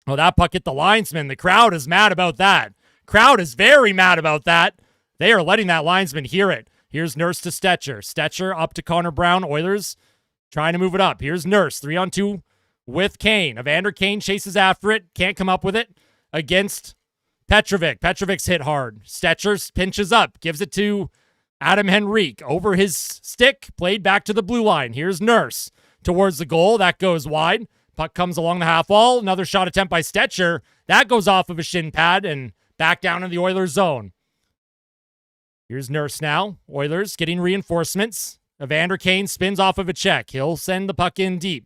Oh, that puck hit the linesman. The crowd is mad about that. Crowd is very mad about that. They are letting that linesman hear it. Here's Nurse to Stetcher. Stetcher up to Connor Brown. Oilers trying to move it up. Here's Nurse. 3-on-2 with Kane. Evander Kane chases after it. Can't come up with it against Petrovic. Petrovic's hit hard. Stetcher pinches up. Gives it to Adam Henrique. Over his stick. Played back to the blue line. Here's Nurse towards the goal. That goes wide. Puck comes along the half wall. Another shot attempt by Stetcher. That goes off of a shin pad and back down in the Oilers zone. Here's Nurse now. Oilers getting reinforcements. Evander Kane spins off of a check. He'll send the puck in deep.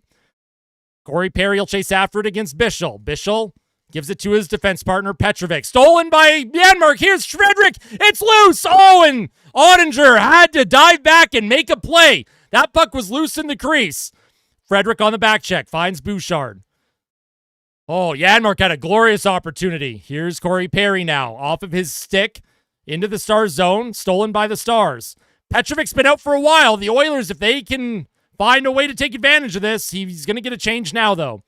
Corey Perry will chase after it against Bischel. Bischel gives it to his defense partner, Petrovic. Stolen by Janmark. Here's Frederick. It's loose. Oh, and Ottinger had to dive back and make a play. That puck was loose in the crease. Frederick on the back check. Finds Bouchard. Oh, Janmark had a glorious opportunity. Here's Corey Perry now. Off of his stick. Into the Stars zone, stolen by the Stars. Petrovic's been out for a while. The Oilers, if they can find a way to take advantage of this, he's going to get a change now, though.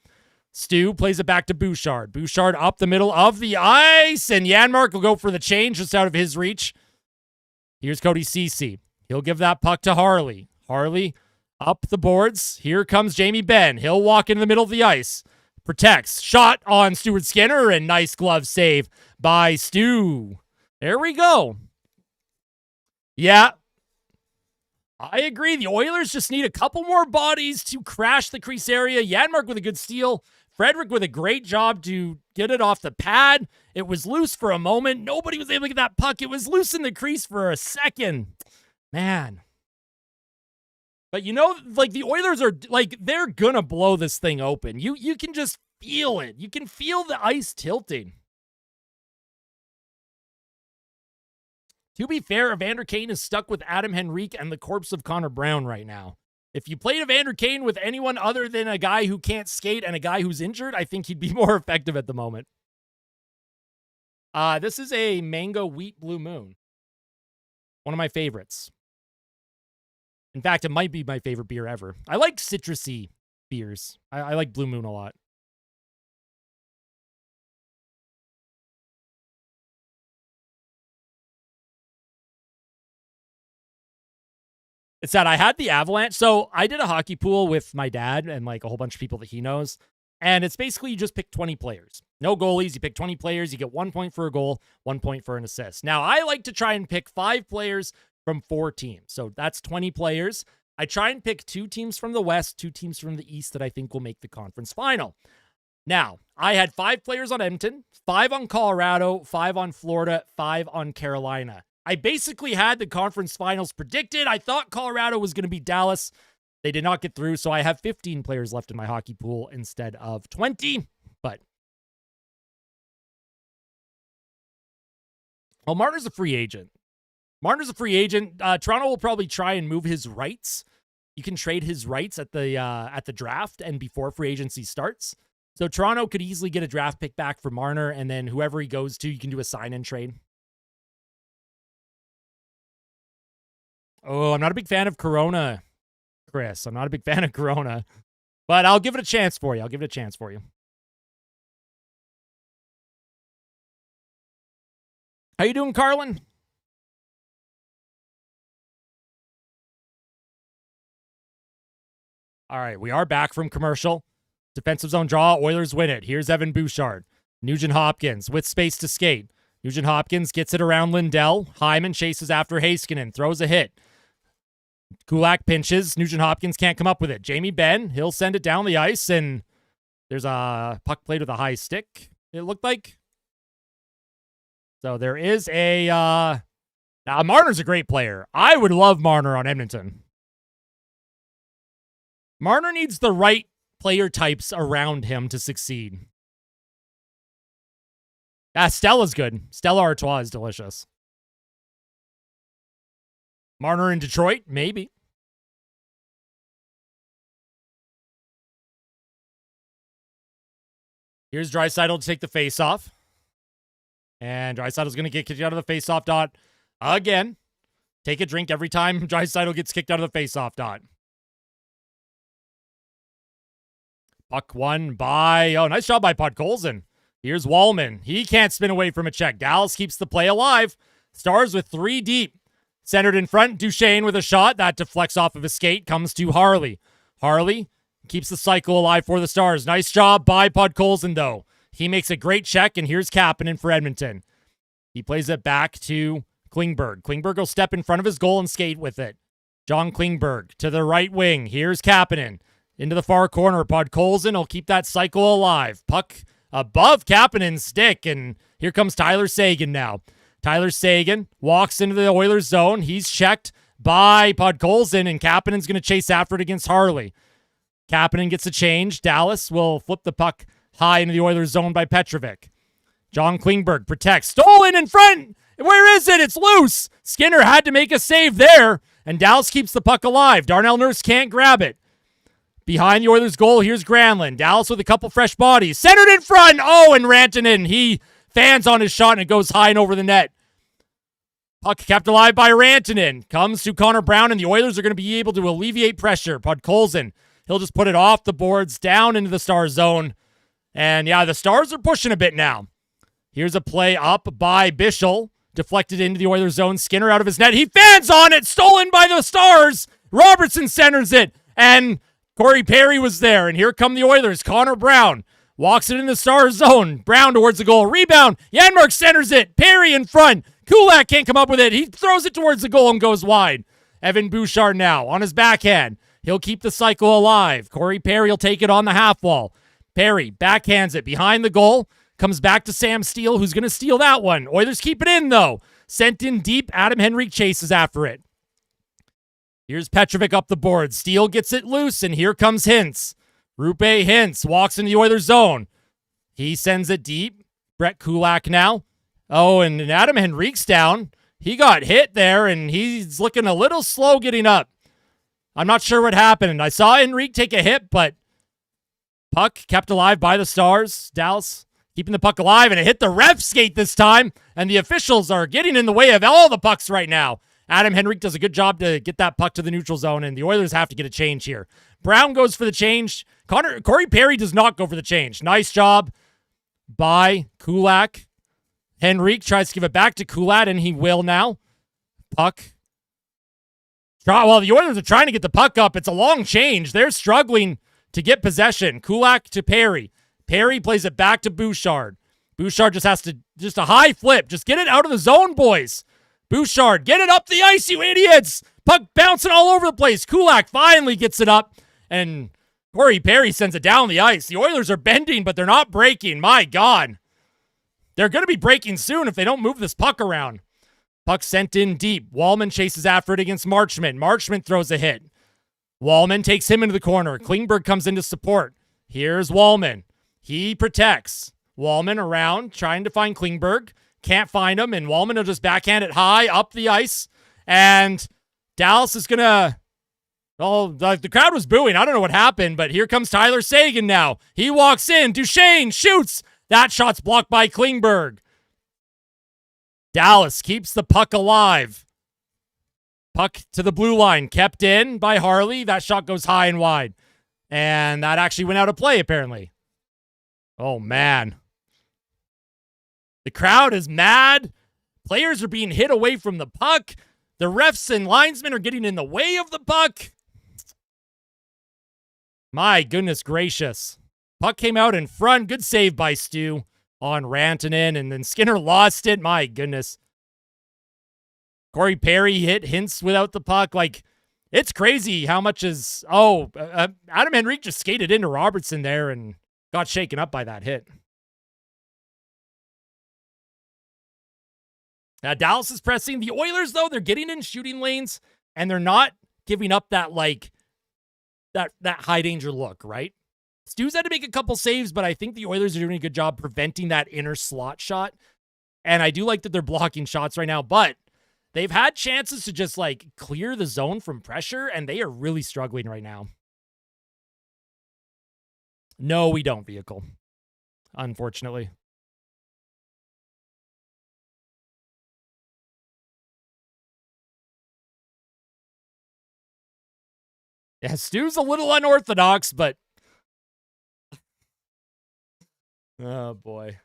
Stu plays it back to Bouchard. Bouchard up the middle of the ice, and Janmark will go for the change just out of his reach. Here's Cody Ceci. He'll give that puck to Harley. Harley up the boards. Here comes Jamie Benn. He'll walk into the middle of the ice. Protects. Shot on Stuart Skinner, and nice glove save by Stu. There we go. Yeah, I agree. The Oilers just need a couple more bodies to crash the crease area. Janmark with a good steal. Frederick with a great job to get it off the pad. It was loose for a moment. Nobody was able to get that puck. It was loose in the crease for a second. Man. But the Oilers are, they're going to blow this thing open. You can just feel it. You can feel the ice tilting. To be fair, Evander Kane is stuck with Adam Henrique and the corpse of Connor Brown right now. If you played Evander Kane with anyone other than a guy who can't skate and a guy who's injured, I think he'd be more effective at the moment. This is a Mango Wheat Blue Moon. One of my favorites. In fact, it might be my favorite beer ever. I like citrusy beers. I like Blue Moon a lot. It's that I had the Avalanche. So I did a hockey pool with my dad and like a whole bunch of people that he knows. And it's basically you just pick 20 players. No goalies. You pick 20 players. You get 1 point for a goal, 1 point for an assist. Now, I like to try and pick 5 players from 4 teams. So that's 20 players. I try and pick 2 teams from the West, 2 teams from the East that I think will make the conference final. Now, I had 5 players on Edmonton, 5 on Colorado, 5 on Florida, 5 on Carolina. I basically had the conference finals predicted. I thought Colorado was going to beat Dallas. They did not get through, so I have 15 players left in my hockey pool instead of 20. But, well, Marner's a free agent. Toronto will probably try and move his rights. You can trade his rights at the draft and before free agency starts. So Toronto could easily get a draft pick back for Marner, and then whoever he goes to, you can do a sign-in trade. Oh, I'm not a big fan of Corona, Chris. I'm not a big fan of Corona. But I'll give it a chance for you. How you doing, Carlin? All right, we are back from commercial. Defensive zone draw. Oilers win it. Here's Evan Bouchard. Nugent Hopkins with space to skate. Nugent Hopkins gets it around Lindell. Hyman chases after Heiskanen. Throws a hit. Kulak pinches. Nugent Hopkins can't come up with it. Jamie Benn, he'll send it down the ice, and there's a puck played with a high stick, it looked like. So there is a... Now, Marner's a great player. I would love Marner on Edmonton. Marner needs the right player types around him to succeed. Stella's good. Stella Artois is delicious. Marner in Detroit? Maybe. Here's Draisaitl to take the face-off. And Draisaitl's going to get kicked out of the face-off dot again. Take a drink every time Draisaitl gets kicked out of the face-off dot. Puck won by... Oh, nice job by Podkolzin. Here's Wallman. He can't spin away from a check. Dallas keeps the play alive. Stars with 3 deep. Centered in front, Duchesne with a shot. That deflects off of his skate. Comes to Harley. Harley keeps the cycle alive for the Stars. Nice job by Podkolzin, though. He makes a great check, and here's Kapanen for Edmonton. He plays it back to Klingberg. Klingberg will step in front of his goal and skate with it. John Klingberg to the right wing. Here's Kapanen. Into the far corner. Podkolzin will keep that cycle alive. Puck above Kapanen's stick, and here comes Tyler Seguin now. Tyler Seguin walks into the Oilers zone. He's checked by Podkolzin, and Kapanen's going to chase after it against Harley. Kapanen gets a change. Dallas will flip the puck high into the Oilers zone by Petrovic. John Klingberg protects. Stolen in front. Where is it? It's loose. Skinner had to make a save there, and Dallas keeps the puck alive. Darnell Nurse can't grab it. Behind the Oilers' goal, here's Granlund. Dallas with a couple fresh bodies. Centered in front. Oh, and Rantanen, he fans on his shot, and it goes high and over the net. Puck kept alive by Rantanen. Comes to Connor Brown, and the Oilers are going to be able to alleviate pressure. Podkolzin, he'll just put it off the boards, down into the Stars zone. And yeah, the Stars are pushing a bit now. Here's a play up by Bischel. Deflected into the Oilers zone. Skinner out of his net. He fans on it. Stolen by the Stars. Robertson centers it. And Corey Perry was there. And here come the Oilers. Connor Brown walks it in the Stars zone. Brown towards the goal. Rebound. Janmark centers it. Perry in front. Kulak can't come up with it. He throws it towards the goal and goes wide. Evan Bouchard now on his backhand. He'll keep the cycle alive. Corey Perry will take it on the half wall. Perry backhands it behind the goal. Comes back to Sam Steele, who's going to steal that one. Oilers keep it in, though. Sent in deep. Adam Henrique chases after it. Here's Petrovic up the board. Steele gets it loose, and here comes Hintz. Rupe Hintz walks into the Oilers zone. He sends it deep. Brett Kulak now. Oh, and Adam Henrique's down. he got hit there, and he's looking a little slow getting up. I'm not sure what happened. I saw Henrique take a hit, but puck kept alive by the Stars. Dallas keeping the puck alive, and it hit the ref skate this time, and the officials are getting in the way of all the pucks right now. Adam Henrique does a good job to get that puck to the neutral zone, and the Oilers have to get a change here. Brown goes for the change. Corey Perry does not go for the change. Nice job by Kulak. Henrique tries to give it back to Kulak, and he will now. Puck. While the Oilers are trying to get the puck up, it's a long change. They're struggling to get possession. Kulak to Perry. Perry plays it back to Bouchard. Bouchard just a high flip. Just get it out of the zone, boys. Bouchard, get it up the ice, you idiots. Puck bouncing all over the place. Kulak finally gets it up, and Corey Perry sends it down the ice. The Oilers are bending, but they're not breaking. My God. They're going to be breaking soon if they don't move this puck around. Puck sent in deep. Wallman chases after it against Marchment. Marchment throws a hit. Wallman takes him into the corner. Klingberg comes in to support. Here's Wallman. He protects. Wallman around, trying to find Klingberg. Can't find him, and Wallman will just backhand it high up the ice. And Dallas is going to... Oh, the crowd was booing. I don't know what happened, but here comes Tyler Seguin now. He walks in. Duchesne shoots. That shot's blocked by Klingberg. Dallas keeps the puck alive. Puck to the blue line. Kept in by Harley. That shot goes high and wide. And that actually went out of play, apparently. Oh, man. The crowd is mad. Players are being hit away from the puck. The refs and linesmen are getting in the way of the puck. My goodness gracious. Puck came out in front. Good save by Stu on Rantanen, and then Skinner lost it. My goodness. Corey Perry hit Hintz without the puck. Like, it's crazy how much is... Adam Henrique just skated into Robertson there and got shaken up by that hit. Now, Dallas is pressing. The Oilers, though, they're getting in shooting lanes, and they're not giving up that, that high danger look, right? Stu's had to make a couple saves, but I think the Oilers are doing a good job preventing that inner slot shot. And I do like that they're blocking shots right now, but they've had chances to just, clear the zone from pressure, and they are really struggling right now. No, we don't, vehicle. Unfortunately. Yeah, Stu's a little unorthodox, but... Oh, boy.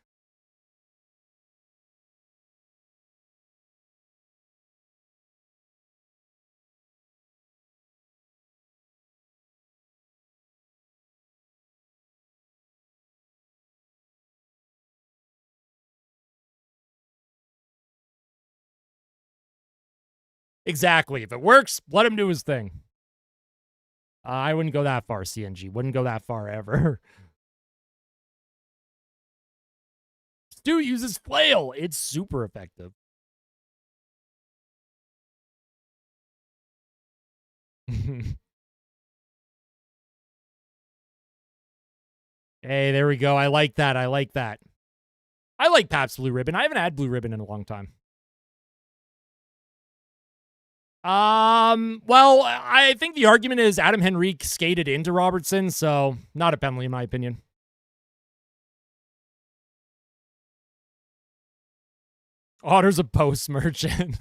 Exactly. If it works, let him do his thing. I wouldn't go that far, CNG. Wouldn't go that far ever. Stu uses flail. It's super effective. Hey, there we go. I like that. I like that. I like Pabst Blue Ribbon. I haven't had Blue Ribbon in a long time. Well, I think the argument is Adam Henrique skated into Robertson, so not a penalty in my opinion. Otter's a post merchant.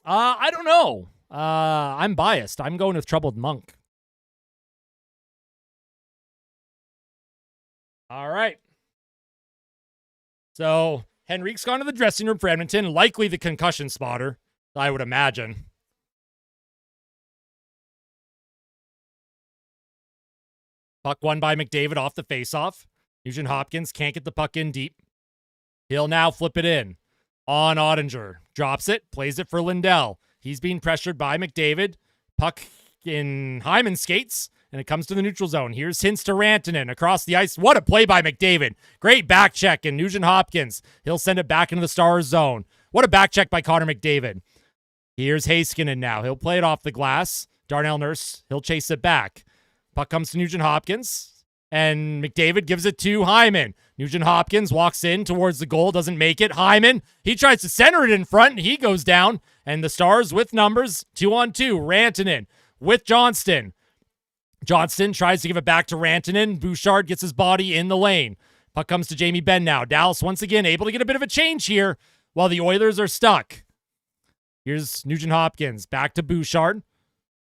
I don't know. I'm biased. I'm going with Troubled Monk. All right. So Henrique's gone to the dressing room for Edmonton, likely the concussion spotter, I would imagine. Puck won by McDavid off the faceoff. Nugent Hopkins can't get the puck in deep. He'll now flip it in on Ottinger. Drops it, plays it for Lindell. He's being pressured by McDavid. Puck in Hyman skates, and it comes to the neutral zone. Here's Hintz to Rantanen across the ice. What a play by McDavid. Great back check, and Nugent Hopkins. He'll send it back into the Stars zone. What a back check by Connor McDavid. Here's Heiskanen now. He'll play it off the glass. Darnell Nurse, he'll chase it back. Puck comes to Nugent Hopkins, And McDavid gives it to Hyman. Nugent Hopkins walks in towards the goal, doesn't make it. Hyman, he tries to center it in front, and he goes down. And the Stars with numbers, 2-on-2. Rantanen with Johnston. Johnston tries to give it back to Rantanen. Bouchard gets his body in the lane. Puck comes to Jamie Benn now. Dallas once again able to get a bit of a change here while the Oilers are stuck. Here's Nugent Hopkins. Back to Bouchard.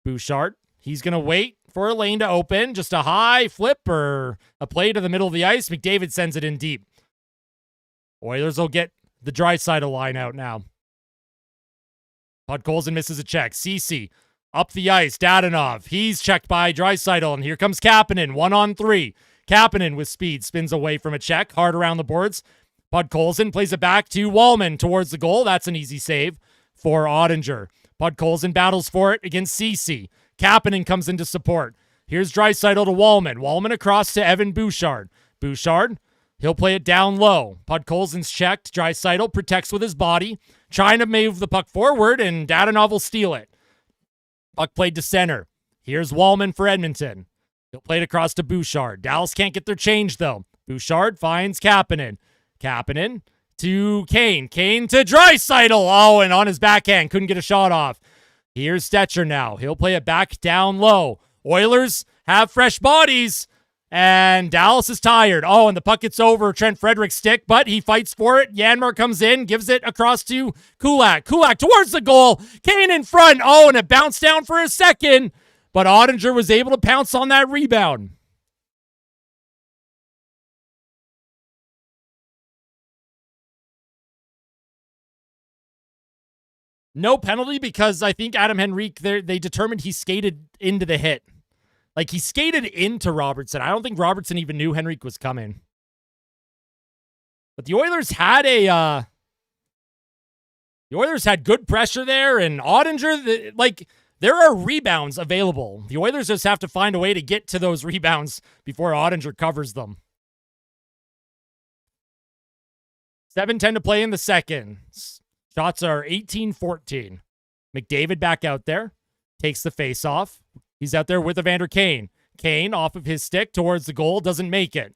Bouchard, he's going to wait for a lane to open. Just a high flip or a play to the middle of the ice. McDavid sends it in deep. Oilers will get the Draisaitl line out now. Podkolzin misses a check. Ceci up the ice. Dadonov. He's checked by Draisaitl. And here comes Kapanen. 1-on-3. Kapanen with speed spins away from a check. Hard around the boards. Podkolzin plays it back to Wallman towards the goal. That's an easy save for Ottinger. Podkolzin battles for it against Ceci. Kapanen comes into support. Here's Draisaitl to Wallman. Wallman across to Evan Bouchard. Bouchard, he'll play it down low. Podkolzin's checked. Draisaitl protects with his body, trying to move the puck forward, and Dadonov will steal it. Puck played to center. Here's Wallman for Edmonton. He'll play it across to Bouchard. Dallas can't get their change, though. Bouchard finds Kapanen. Kapanen to Kane. Kane to Draisaitl. Oh, and on his backhand. Couldn't get a shot off. Here's Stetcher now. He'll play it back down low. Oilers have fresh bodies, and Dallas is tired. Oh, and the puck gets over Trent Frederick's stick, but he fights for it. Janmark comes in, gives it across to Kulak. Kulak towards the goal. Kane in front. Oh, and it bounced down for a second, but Ottinger was able to pounce on that rebound. No penalty because I think Adam Henrique, they determined he skated into the hit. Like, he skated into Robertson. I don't think Robertson even knew Henrique was coming. But the Oilers had good pressure there, and Ottinger, there are rebounds available. The Oilers just have to find a way to get to those rebounds before Ottinger covers them. 7:10 to play in the second. Shots are 18-14. McDavid back out there. Takes the face-off. He's out there with Evander Kane. Kane off of his stick towards the goal. Doesn't make it.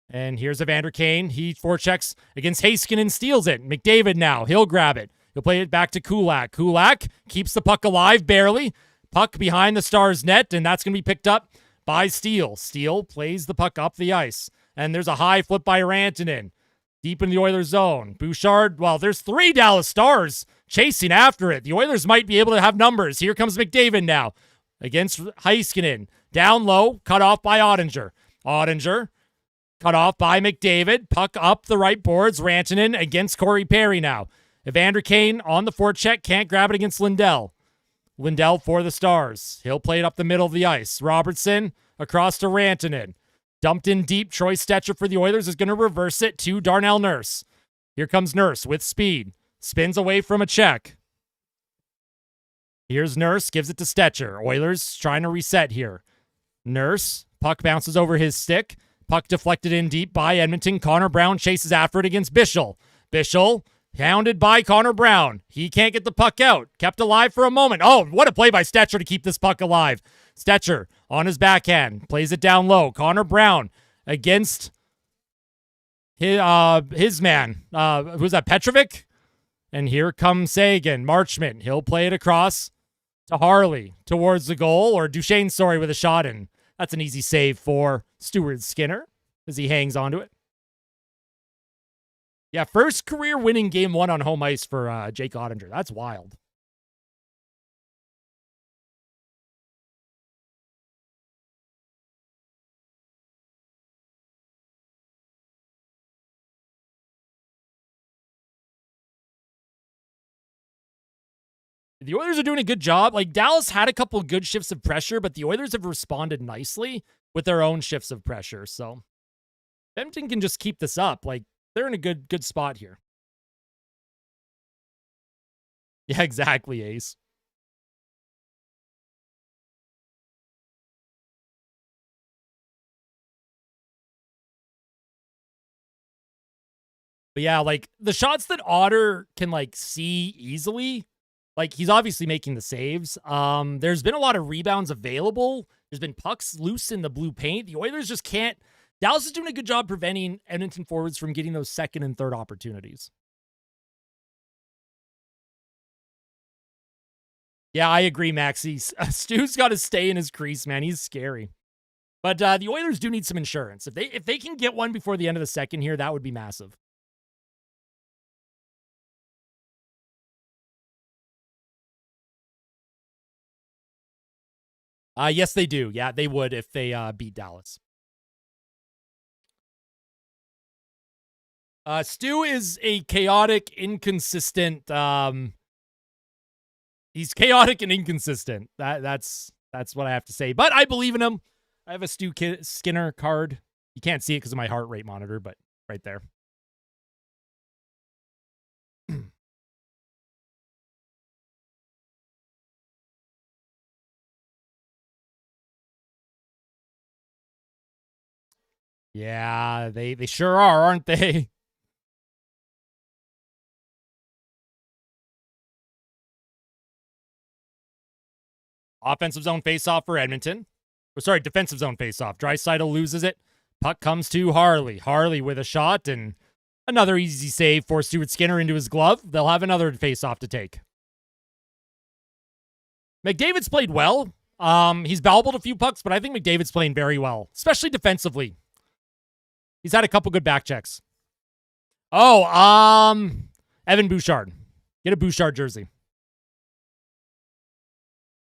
And here's Evander Kane. He forechecks against Haskin and steals it. McDavid now. He'll grab it. He'll play it back to Kulak. Kulak keeps the puck alive barely. Puck behind the Stars' net, and that's going to be picked up by Steele. Steele plays the puck up the ice. And there's a high flip by Rantanen. Deep in the Oilers zone. Bouchard, well, there's 3 Dallas Stars chasing after it. The Oilers might be able to have numbers. Here comes McDavid now against Heiskanen. Down low, cut off by Ottinger. Ottinger, cut off by McDavid. Puck up the right boards. Rantanen against Corey Perry now. Evander Kane on the forecheck. Can't grab it against Lindell. Lindell for the Stars. He'll play it up the middle of the ice. Robertson across to Rantanen. Dumped in deep. Troy Stetcher for the Oilers is going to reverse it to Darnell Nurse. Here comes Nurse with speed. Spins away from a check. Here's Nurse. Gives it to Stetcher. Oilers trying to reset here. Nurse. Puck bounces over his stick. Puck deflected in deep by Edmonton. Connor Brown chases after it against Bischel. Bischel hounded by Connor Brown. He can't get the puck out. Kept alive for a moment. Oh, what a play by Stetcher to keep this puck alive. Stetcher on his backhand. Plays it down low. Connor Brown against his man. Who's that, Petrovic? And here comes Sagan. Marchment. He'll play it across to Harley towards the goal. Or Duchesne, sorry, with a shot in. That's an easy save for Stuart Skinner as he hangs onto it. Yeah, first career winning game 1 on home ice for Jake Ottinger. That's wild. The Oilers are doing a good job. Like, Dallas had a couple of good shifts of pressure, but the Oilers have responded nicely with their own shifts of pressure. So, Edmonton can just keep this up. Like, they're in a good spot here. Yeah, exactly, Ace. But yeah, like, the shots that Otter can, like, see easily, like, he's obviously making the saves. There's been a lot of rebounds available There's been pucks loose in the blue paint. The Oilers just can't. Dallas is doing a good job preventing Edmonton forwards from getting those second and third opportunities. Yeah, I agree, Maxie. Stu's got to stay in his crease, man. He's scary. But the Oilers do need some insurance. If they can get one before the end of the second here, that would be massive. Yes, they do. Yeah, they would if they beat Dallas. Stu is a chaotic, inconsistent. He's chaotic and inconsistent. That's what I have to say. But I believe in him. I have a Stu Skinner card. You can't see it because of my heart rate monitor, but right there. Yeah, they sure are, aren't they? Offensive zone faceoff for Edmonton. Sorry, defensive zone faceoff. Draisaitl loses it. Puck comes to Harley. Harley with a shot and another easy save for Stuart Skinner into his glove. They'll have another faceoff to take. McDavid's played well. He's babbled a few pucks, but I think McDavid's playing very well, especially defensively. He's had a couple good back checks. Oh, Evan Bouchard. Get a Bouchard jersey.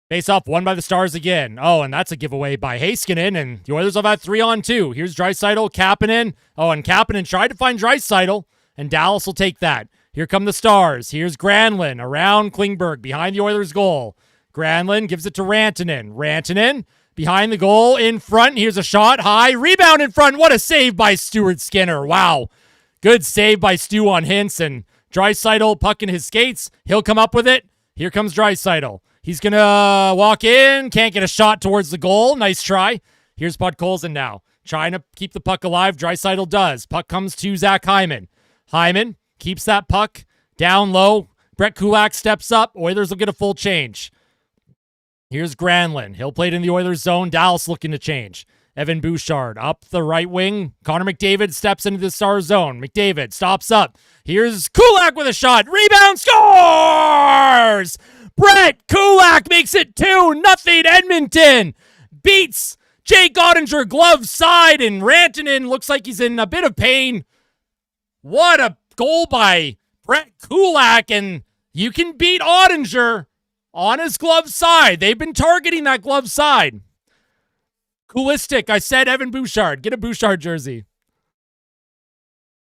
Face off won by the Stars again. Oh, and that's a giveaway by Heiskanen, and the Oilers have had 3-on-2. Here's Draisaitl, Kapanen. Oh, and Kapanen tried to find Draisaitl, and Dallas will take that. Here come the Stars. Here's Granlund around Klingberg behind the Oilers' goal. Granlund gives it to Rantanen. Rantanen behind the goal in front. Here's a shot high. Rebound in front. What a save by Stuart Skinner. Wow. Good save by Stu on Hintz, and Draisaitl puck in his skates. He'll come up with it. Here comes Draisaitl. He's going to walk in. Can't get a shot towards the goal. Nice try. Here's Podkolzin now. Trying to keep the puck alive. Draisaitl does. Puck comes to Zach Hyman. Hyman keeps that puck down low. Brett Kulak steps up. Oilers will get a full change. Here's Granlund. He'll play it in the Oilers zone. Dallas looking to change. Evan Bouchard up the right wing. Connor McDavid steps into the Star zone. McDavid stops up. Here's Kulak with a shot. Rebound, scores! Brett Kulak makes it 2-0 Edmonton. Beats Jake Ottinger glove side, and Rantanen looks like he's in a bit of pain. What a goal by Brett Kulak, and you can beat Ottinger on his glove side. They've been targeting that glove side. Coolistic. I said Evan Bouchard. Get a Bouchard jersey.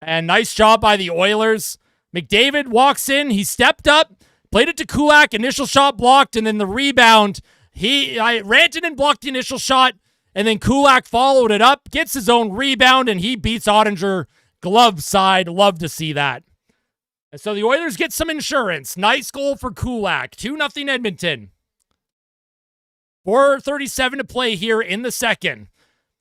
And nice job by the Oilers. McDavid walks in. He stepped up. Played it to Kulak, initial shot blocked, and then the rebound. Rantanen blocked the initial shot, and then Kulak followed it up, gets his own rebound, and he beats Ottinger glove side. Love to see that. And so the Oilers get some insurance. Nice goal for Kulak. 2-0 Edmonton. 4:37 to play here in the second.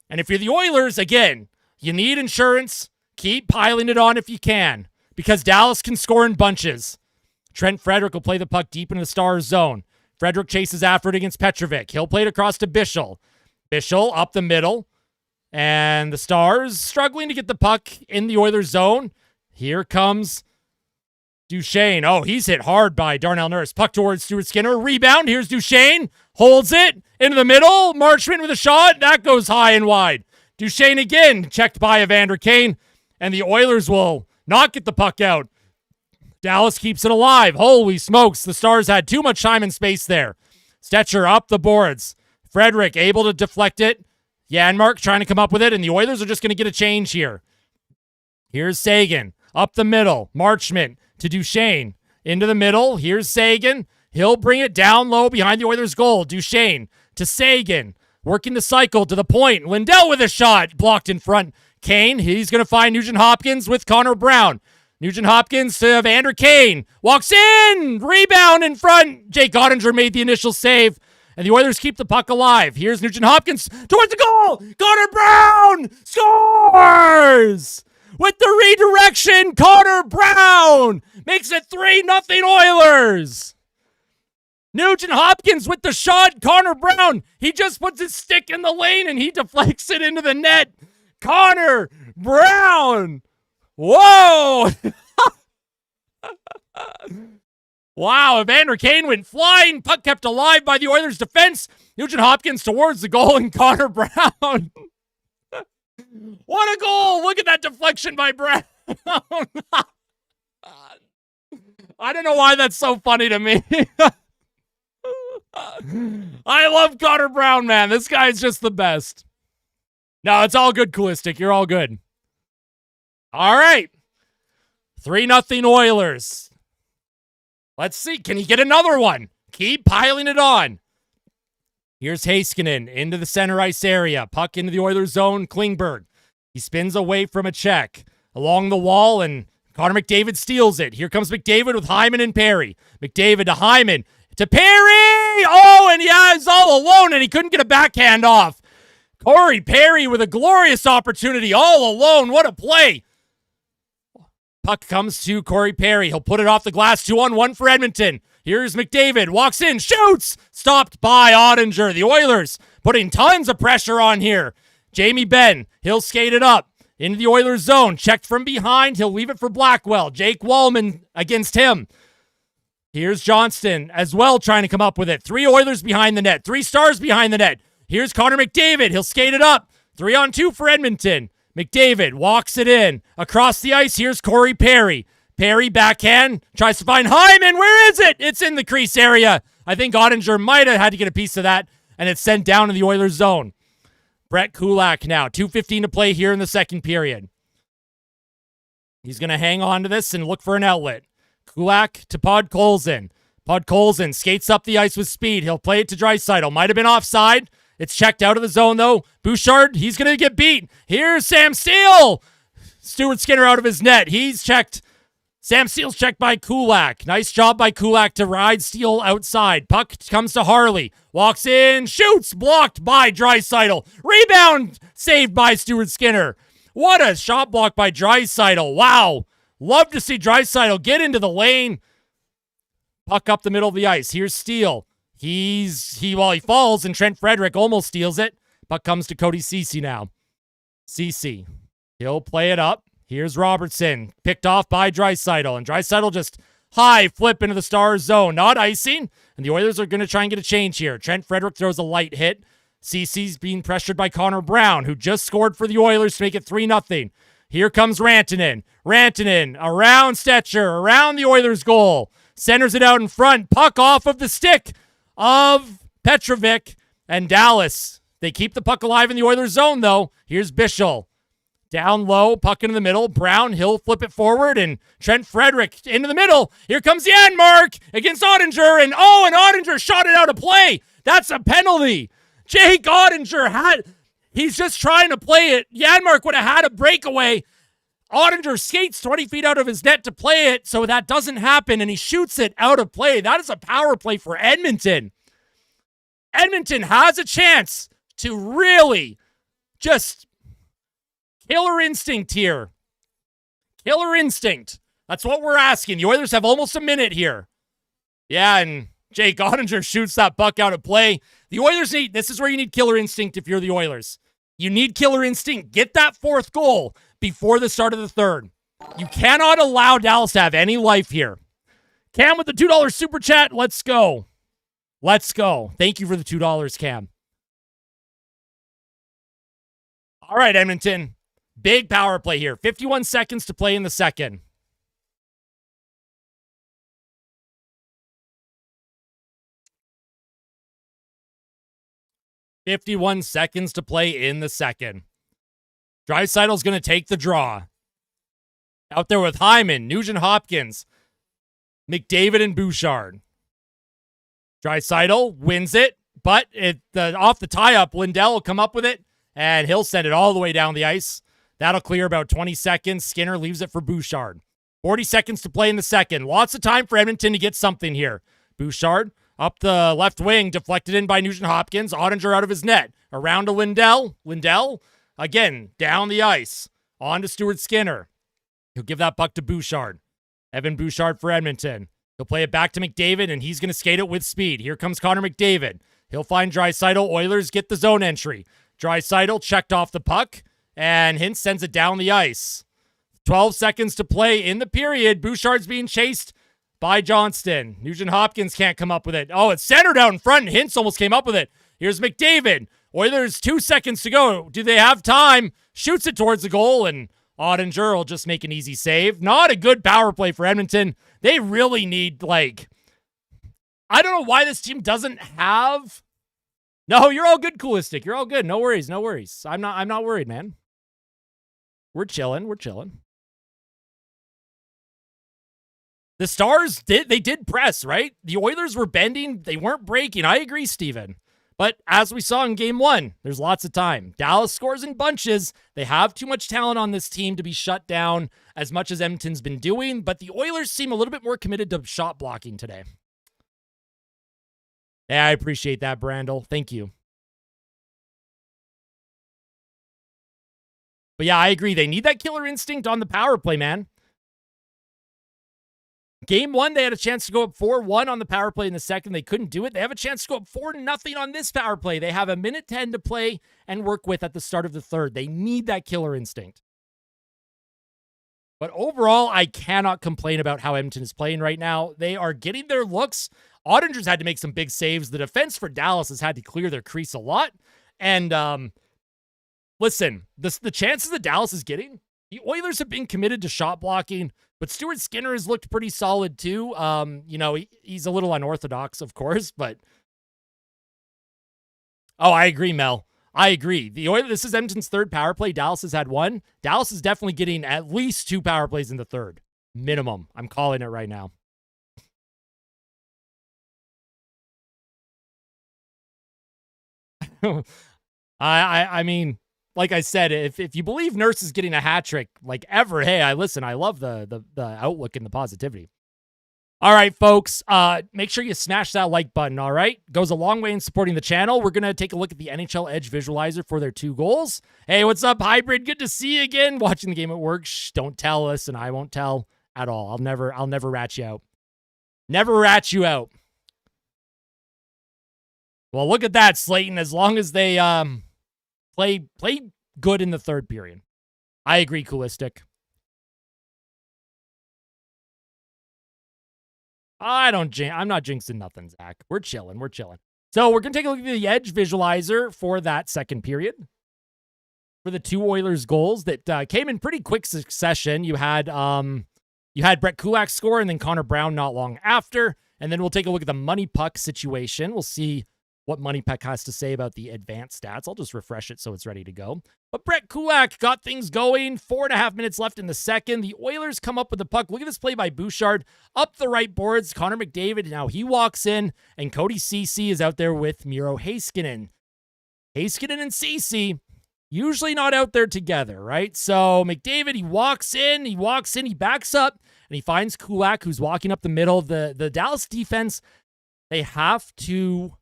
And if you're the Oilers, again, you need insurance. Keep piling it on if you can, because Dallas can score in bunches. Trent Frederick will play the puck deep into the Stars zone. Frederick chases after it against Petrovic. He'll play it across to Bischel. Bischel up the middle. And the Stars struggling to get the puck in the Oilers zone. Here comes Duchesne. Oh, he's hit hard by Darnell Nurse. Puck towards Stuart Skinner. Rebound. Here's Duchesne. Holds it into the middle. Marchment with a shot. That goes high and wide. Duchesne again. Checked by Evander Kane. And the Oilers will not get the puck out. Dallas keeps it alive. Holy smokes. The Stars had too much time and space there. Stetcher up the boards. Frederick able to deflect it. Janmark trying to come up with it, and the Oilers are just going to get a change here. Here's Sagan. Up the middle. Marchment to Duchesne. Into the middle. Here's Sagan. He'll bring it down low behind the Oilers' goal. Duchesne to Sagan. Working the cycle to the point. Lindell with a shot. Blocked in front. Kane. He's going to find Nugent Hopkins with Connor Brown. Nugent Hopkins to Evander Kane. Walks in. Rebound in front. Jake Ottinger made the initial save. And the Oilers keep the puck alive. Here's Nugent Hopkins towards the goal. Connor Brown scores! With the redirection, Connor Brown makes it 3-0 Oilers. Nugent Hopkins with the shot. Connor Brown, he just puts his stick in the lane and he deflects it into the net. Connor Brown. Whoa. Wow, Evander Kane went flying. Puck kept alive by the Oilers' defense. Nugent Hopkins towards the goal and Connor Brown. What a goal. Look at that deflection by Brown. I don't know why that's so funny to me. I love Connor Brown, man. This guy's just the best. No, it's all good, Coolistic. You're all good. All right. 3-0 Oilers. Let's see. Can he get another one? Keep piling it on. Here's Heiskanen into the center ice area. Puck into the Oilers zone. Klingberg. He spins away from a check. Along the wall, and Connor McDavid steals it. Here comes McDavid with Hyman and Perry. McDavid to Hyman. To Perry! Oh, and yeah, he's all alone, and he couldn't get a backhand off. Corey Perry with a glorious opportunity, all alone. What a play. Puck comes to Corey Perry. He'll put it off the glass. 2-on-1 for Edmonton. Here's McDavid. Walks in. Shoots. Stopped by Ottinger. The Oilers putting tons of pressure on here. Jamie Benn. He'll skate it up into the Oilers zone. Checked from behind. He'll leave it for Blackwell. Jake Wallman against him. Here's Johnston as well trying to come up with it. 3 Oilers behind the net. 3 Stars behind the net. Here's Connor McDavid. He'll skate it up. 3-on-2 for Edmonton. McDavid walks it in. Across the ice, here's Corey Perry. Perry backhand. Tries to find Hyman. Where is it? It's in the crease area. I think Ottinger might have had to get a piece of that, and it's sent down to the Oilers zone. Brett Kulak now. 2:15 to play here in the second period. He's going to hang on to this and look for an outlet. Kulak to Podkolzin. Podkolzin skates up the ice with speed. He'll play it to Draisaitl. Might have been offside. It's checked out of the zone, though. Bouchard, he's going to get beat. Here's Sam Steele. Stuart Skinner out of his net. He's checked. Sam Steele's checked by Kulak. Nice job by Kulak to ride Steele outside. Puck comes to Harley. Walks in. Shoots. Blocked by Draisaitl. Rebound. Saved by Stuart Skinner. What a shot block by Draisaitl. Wow. Love to see Draisaitl get into the lane. Puck up the middle of the ice. Here's Steele. He falls, and Trent Frederick almost steals it. Puck comes to Cody Ceci now. Ceci. He'll play it up. Here's Robertson. Picked off by Draisaitl. And Draisaitl just high flip into the Stars zone. Not icing. And the Oilers are going to try and get a change here. Trent Frederick throws a light hit. Ceci's being pressured by Connor Brown, who just scored for the Oilers to make it 3-0. Here comes Rantanen. Rantanen around Stetcher, around the Oilers' goal. Centers it out in front. Puck off of the stick of Petrovic and Dallas. They keep the puck alive in the Oilers' zone, though. Here's Bischel. Down low, puck into the middle. Brown, he'll flip it forward, and Trent Frederick into the middle. Here comes Janmark against Ottinger, and Ottinger shot it out of play. That's a penalty. Jake Ottinger he's just trying to play it. Janmark would have had a breakaway. Ottinger skates 20 feet out of his net to play it, so that doesn't happen, and he shoots it out of play. That is a power play for Edmonton. Edmonton has a chance to really just killer instinct here. Killer instinct. That's what we're asking. The Oilers have almost a minute here. Yeah, and Jake Ottinger shoots that puck out of play. The Oilers this is where you need killer instinct if you're the Oilers. You need killer instinct. Get that 4th goal before the start of the 3rd. You cannot allow Dallas to have any life here. Cam with the $2 super chat. Let's go. Let's go. Thank you for the $2, Cam. All right, Edmonton. Big power play here. 51 seconds to play in the second. .51 seconds to play in the second. Draisaitl's going to take the draw. Out there with Hyman, Nugent Hopkins, McDavid, and Bouchard. Draisaitl wins it, but off the tie-up, Lindell will come up with it, and he'll send it all the way down the ice. That'll clear about 20 seconds. Skinner leaves it for Bouchard. 40 seconds to play in the second. Lots of time for Edmonton to get something here. Bouchard up the left wing, deflected in by Nugent Hopkins. Ottinger out of his net. Around to Lindell. Lindell, again, down the ice. On to Stuart Skinner. He'll give that puck to Bouchard. Evan Bouchard for Edmonton. He'll play it back to McDavid, and he's going to skate it with speed. Here comes Connor McDavid. He'll find Draisaitl. Oilers get the zone entry. Draisaitl checked off the puck, and Hintz sends it down the ice. 12 seconds to play in the period. Bouchard's being chased by Johnston. Nugent-Hopkins can't come up with it. Oh, it's centered out in front, and Hintz almost came up with it. Here's McDavid. Oilers 2 seconds to go. Do they have time? Shoots it towards the goal, and Ottinger will just make an easy save. Not a good power play for Edmonton. They really need, I don't know why this team doesn't have... No, you're all good, Coolistic. You're all good. No worries, no worries. I'm not worried, man. We're chilling. The Stars did press, right? The Oilers were bending. They weren't breaking. I agree, Steven. But as we saw in game 1, there's lots of time. Dallas scores in bunches. They have too much talent on this team to be shut down as much as Edmonton's been doing. But the Oilers seem a little bit more committed to shot blocking today. Yeah, I appreciate that, Brandel. Thank you. But yeah, I agree. They need that killer instinct on the power play, man. Game 1, they had a chance to go up 4-1 on the power play in the second. They couldn't do it. They have a chance to go up 4-0 on this power play. They have a minute 10 to play and work with at the start of the third. They need that killer instinct. But overall, I cannot complain about how Edmonton is playing right now. They are getting their looks. Ottinger's had to make some big saves. The defense for Dallas has had to clear their crease a lot. And listen, the chances that Dallas is getting, the Oilers have been committed to shot blocking, but Stuart Skinner has looked pretty solid too. He's a little unorthodox, of course, but... Oh, I agree, Mel. I agree. This is Edmonton's third power play. Dallas has had one. Dallas is definitely getting at least 2 power plays in the third. Minimum. I'm calling it right now. I mean, like I said, if you believe Nurse is getting a hat trick, ever, hey, I love the outlook and the positivity. All right, folks, make sure you smash that like button, all right? Goes a long way in supporting the channel. We're going to take a look at the NHL Edge visualizer for their 2 goals. Hey, what's up, Hybrid? Good to see you again. Watching the game at work. Shh, don't tell us, and I won't tell at all. I'll never rat you out. Never rat you out. Well, look at that, Slayton. As long as they play good in the third period. I agree, Coolistic. I'm not jinxing nothing, Zach. We're chilling. So we're going to take a look at the Edge visualizer for that second period. For the 2 Oilers goals that came in pretty quick succession. You had Brett Kulak score and then Connor Brown not long after. And then we'll take a look at the money puck situation. We'll see what Money Puck has to say about the advanced stats. I'll just refresh it so it's ready to go. But Brett Kulak got things going. 4.5 minutes left in the second. The Oilers come up with the puck. Look at this play by Bouchard. Up the right boards. Connor McDavid. Now he walks in, and Cody Ceci is out there with Miro Heiskanen. Heiskanen and Ceci usually not out there together, right? So McDavid, he walks in, he backs up, and he finds Kulak, who's walking up the middle. The Dallas defense, they have to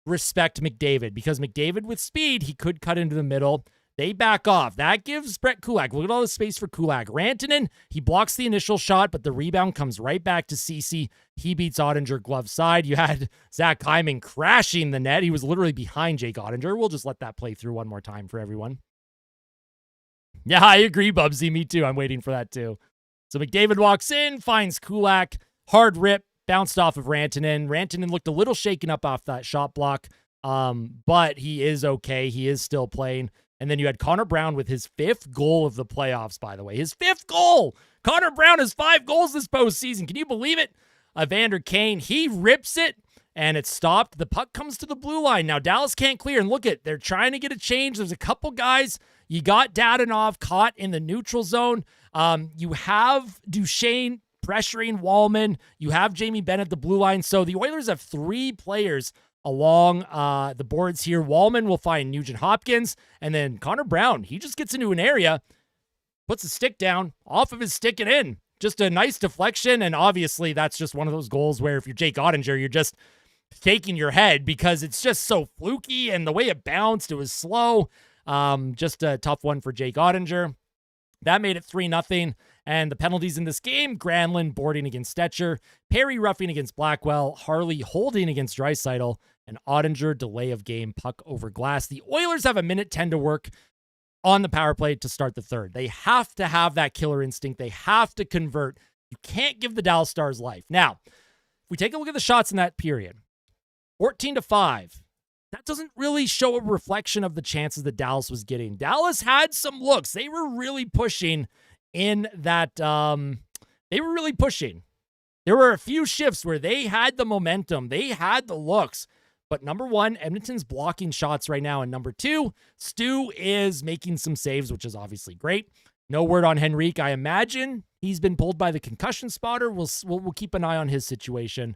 respect McDavid because McDavid with speed, he could cut into the middle. They back off. That gives Brett Kulak. Look at all the space for Kulak. Rantanen, he blocks the initial shot, but the rebound comes right back to Ceci. He beats Ottinger glove side. You had Zach Hyman crashing the net. He was literally behind Jake Ottinger. We'll just let that play through one more time for everyone. Yeah, I agree, Bubsy. Me too. I'm waiting for that too. So McDavid walks in, finds Kulak. Hard rip. Bounced off of Rantanen. Rantanen looked a little shaken up off that shot block, but he is okay. He is still playing. And then you had Connor Brown with his 5th goal of the playoffs, by the way. His 5th goal! Connor Brown has 5 goals this postseason. Can you believe it? Evander Kane, he rips it, and it's stopped. The puck comes to the blue line. Now, Dallas can't clear, and look at, they're trying to get a change. There's a couple guys. You got Dadonov caught in the neutral zone. You have Duchesne pressuring Wallman. You have Jamie Benn at the blue line. So the Oilers have 3 players along the boards here. Wallman will find Nugent-Hopkins, and then Connor Brown, he just gets into an area, puts his stick down, off of his stick and in. Just a nice deflection, and obviously that's just one of those goals where if you're Jake Ottinger, you're just shaking your head because it's just so fluky, and the way it bounced, it was slow. Just a tough one for Jake Ottinger. That made it 3-0. And the penalties in this game, Granlund boarding against Stetcher, Perry roughing against Blackwell, Harley holding against Draisaitl, and Ottinger delay of game puck over glass. The Oilers have a minute 10 to work on the power play to start the third. They have to have that killer instinct. They have to convert. You can't give the Dallas Stars life. Now, if we take a look at the shots in that period, 14-5, that doesn't really show a reflection of the chances that Dallas was getting. Dallas had some looks. They were really pushing in that, they were really pushing. There were a few shifts where they had the momentum. They had the looks. But number one, Edmonton's blocking shots right now. And number two, Stu is making some saves, which is obviously great. No word on Henrique. I imagine he's been pulled by the concussion spotter. We'll keep an eye on his situation.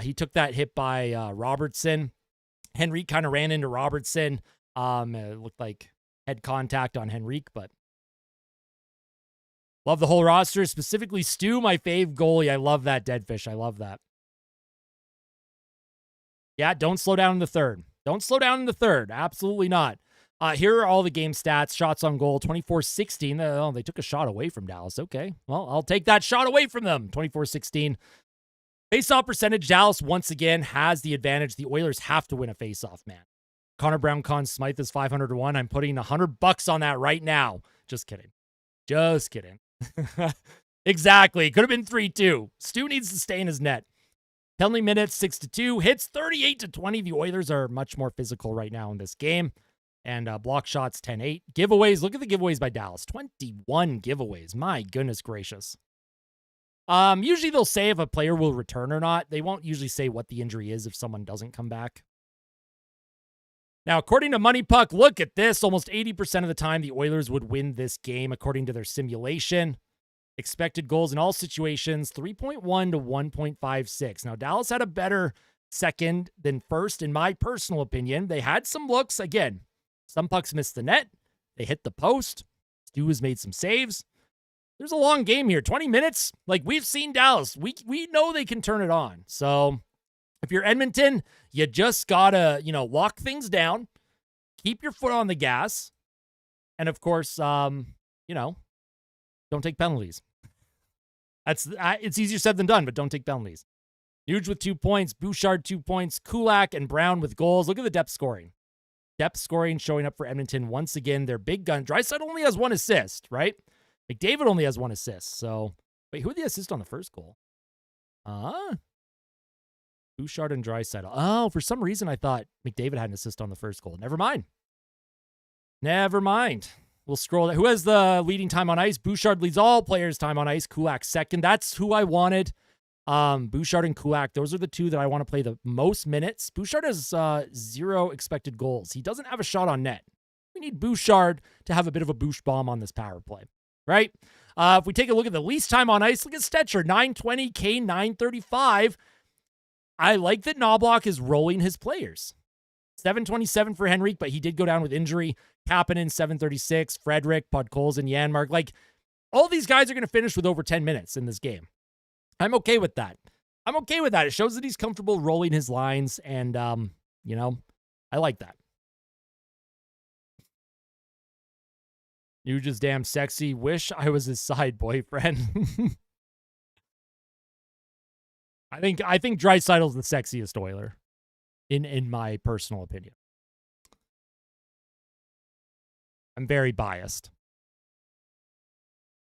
He took that hit by Robertson. Henrique kind of ran into Robertson. It looked like head contact on Henrique, but love the whole roster, specifically Stu, my fave goalie. I love that dead fish. I love that. Yeah, don't slow down in the third. Don't slow down in the third. Absolutely not. Here are all the game stats. Shots on goal, 24-16. Oh, they took a shot away from Dallas. Okay, well, I'll take that shot away from them. 24-16. Face-off percentage, Dallas once again has the advantage. The Oilers have to win a face-off, man. Connor Brown Conn Smythe is 500-1. I'm putting $100 on that right now. Just kidding. Just kidding. Exactly. Could have been 3-2. Stu needs to stay in his net. Penalty minutes, 6-2. Hits, 38-20. The Oilers are much more physical right now in this game. And block shots, 10-8. Giveaways, look at the giveaways by Dallas. 21 giveaways. My goodness gracious. Usually they'll say if a player will return or not. They won't usually say what the injury is if someone doesn't come back. Now, according to Money Puck, look at this. Almost 80% of the time, the Oilers would win this game according to their simulation. Expected goals in all situations, 3.1 to 1.56. Now, Dallas had a better second than first, in my personal opinion. They had some looks. Again, some pucks missed the net. They hit the post. Stu has made some saves. There's a long game here. 20 minutes. Like, we've seen Dallas. We know they can turn it on. So, if you're Edmonton, you just got to, lock things down, keep your foot on the gas, and, of course, don't take penalties. It's easier said than done, but don't take penalties. Nuge with 2 points, Bouchard 2 points, Kulak and Brown with goals. Look at the depth scoring. Depth scoring showing up for Edmonton once again. Their big gun. Draisaitl only has 1 assist, right? McDavid only has 1 assist. So, wait, who had the assist on the first goal? Bouchard and Draisaitl. Oh, for some reason I thought McDavid had an assist on the first goal. Never mind. We'll scroll. Who has the leading time on ice? Bouchard leads all players' time on ice. Kulak second. That's who I wanted. Bouchard and Kulak, those are the two that I want to play the most minutes. Bouchard has 0 expected goals. He doesn't have a shot on net. We need Bouchard to have a bit of a boosh bomb on this power play, right? If we take a look at the least time on ice, look at Stetcher, 920, Kane 935. I like that Knobloch is rolling his players. 727 for Henrique, but he did go down with injury. Kapanen, 736. Frederick, Podkolzin, Janmark. Like, all these guys are going to finish with over 10 minutes in this game. I'm okay with that. It shows that he's comfortable rolling his lines, and, I like that. You just damn sexy. Wish I was his side boyfriend. I think Draisaitl's the sexiest Oiler, in my personal opinion. I'm very biased.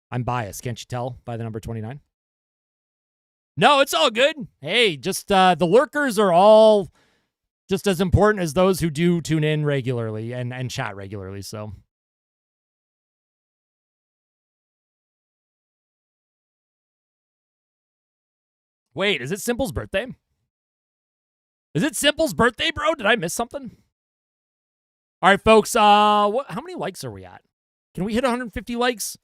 I'm biased, can't you tell by the number 29? No, it's all good. Hey, just the lurkers are all just as important as those who do tune in regularly and chat regularly, so. Wait, is it Simple's birthday? Is it Simple's birthday, bro? Did I miss something? All right, folks. How many likes are we at? Can we hit 150 likes?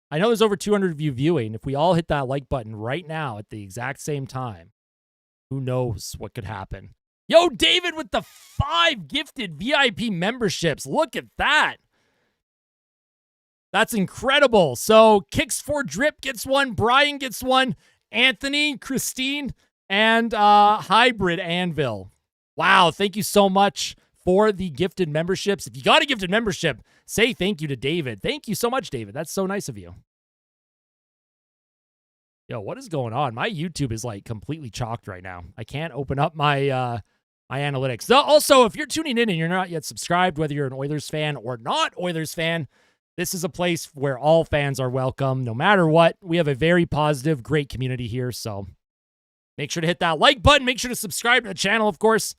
I know there's over 200 of you viewing. If we all hit that like button right now at the exact same time, who knows what could happen? Yo, David with the 5 gifted VIP memberships. Look at that. That's incredible. So, Kicks for Drip gets 1. Brian gets 1. Anthony, Christine, and Hybrid Anvil. Wow, thank you so much for the gifted memberships. If you got a gifted membership, say thank you to David. Thank you so much, David. That's so nice of you. Yo, what is going on? My YouTube is like completely chalked right now. I can't open up my my analytics. So also, if you're tuning in and you're not yet subscribed, whether you're an Oilers fan or not Oilers fan, this is a place where all fans are welcome, no matter what. We have a very positive, great community here. So make sure to hit that like button. Make sure to subscribe to the channel, of course.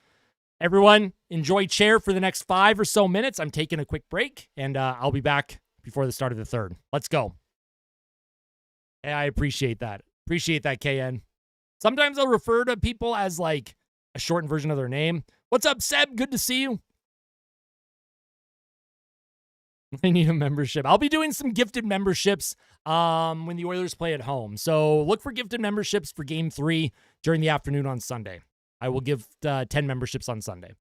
Everyone, enjoy chair for the next 5 or so minutes. I'm taking a quick break, and I'll be back before the start of the third. Let's go. Hey, I appreciate that. Appreciate that, KN. Sometimes I'll refer to people as like a shortened version of their name. What's up, Seb? Good to see you. I need a membership. I'll be doing some gifted memberships when the Oilers play at home. So look for gifted memberships for Game 3 during the afternoon on Sunday. I will give 10 memberships on Sunday.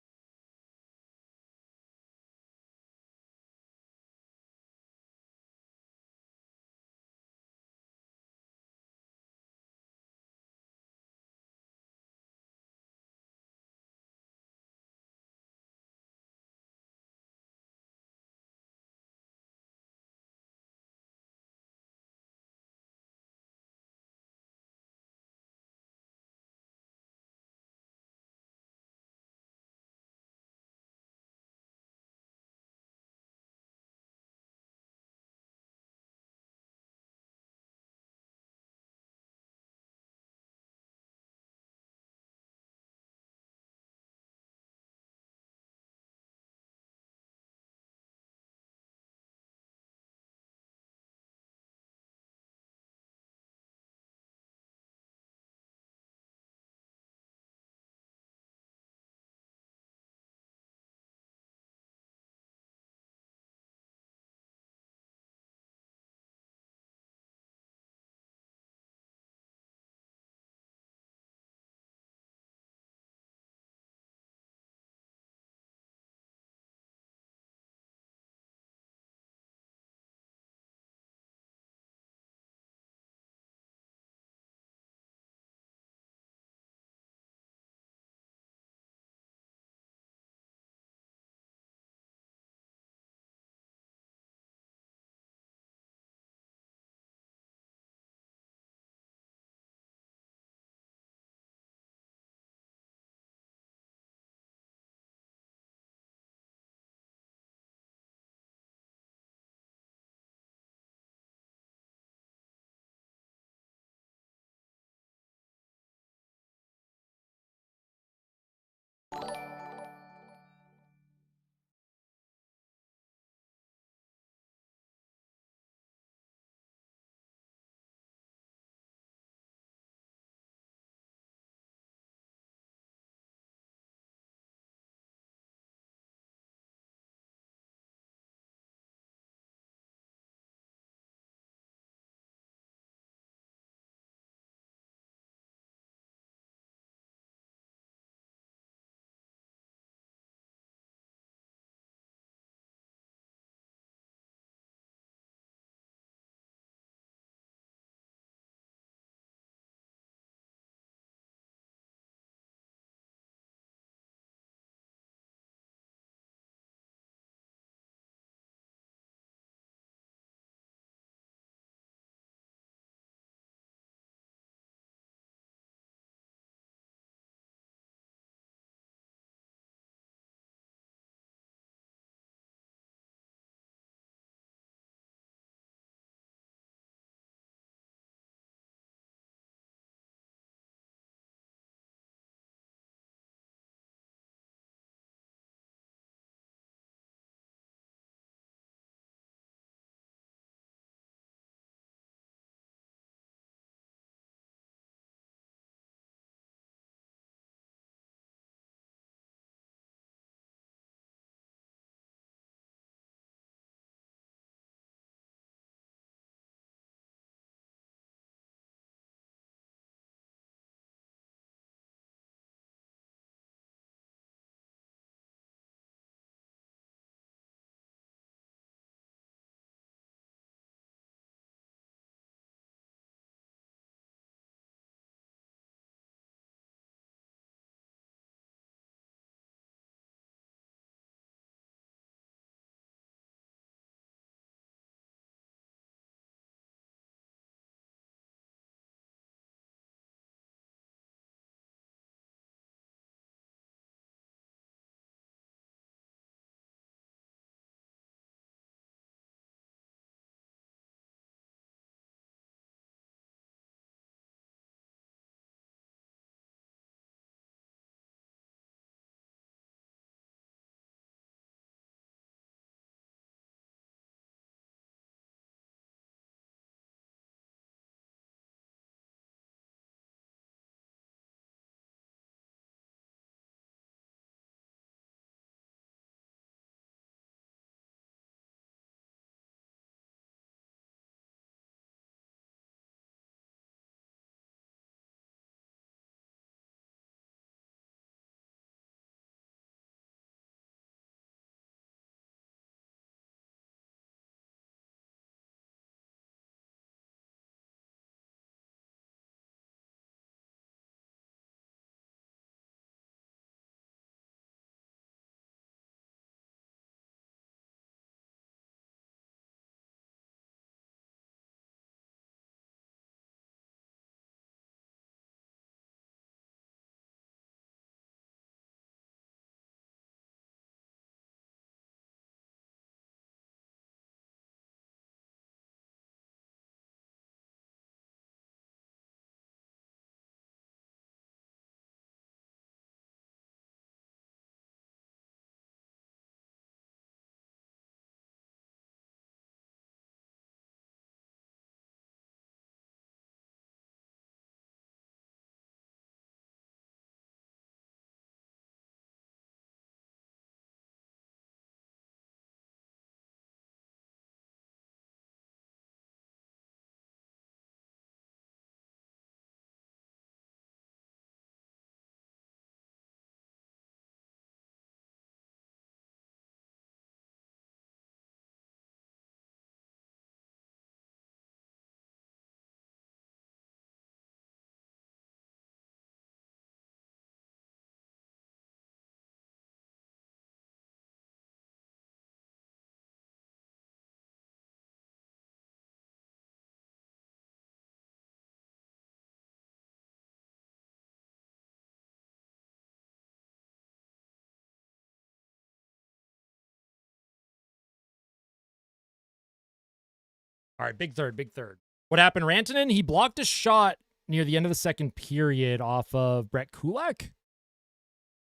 All right, big third, big third. What happened, Rantanen? He blocked a shot near the end of the second period off of Brett Kulak.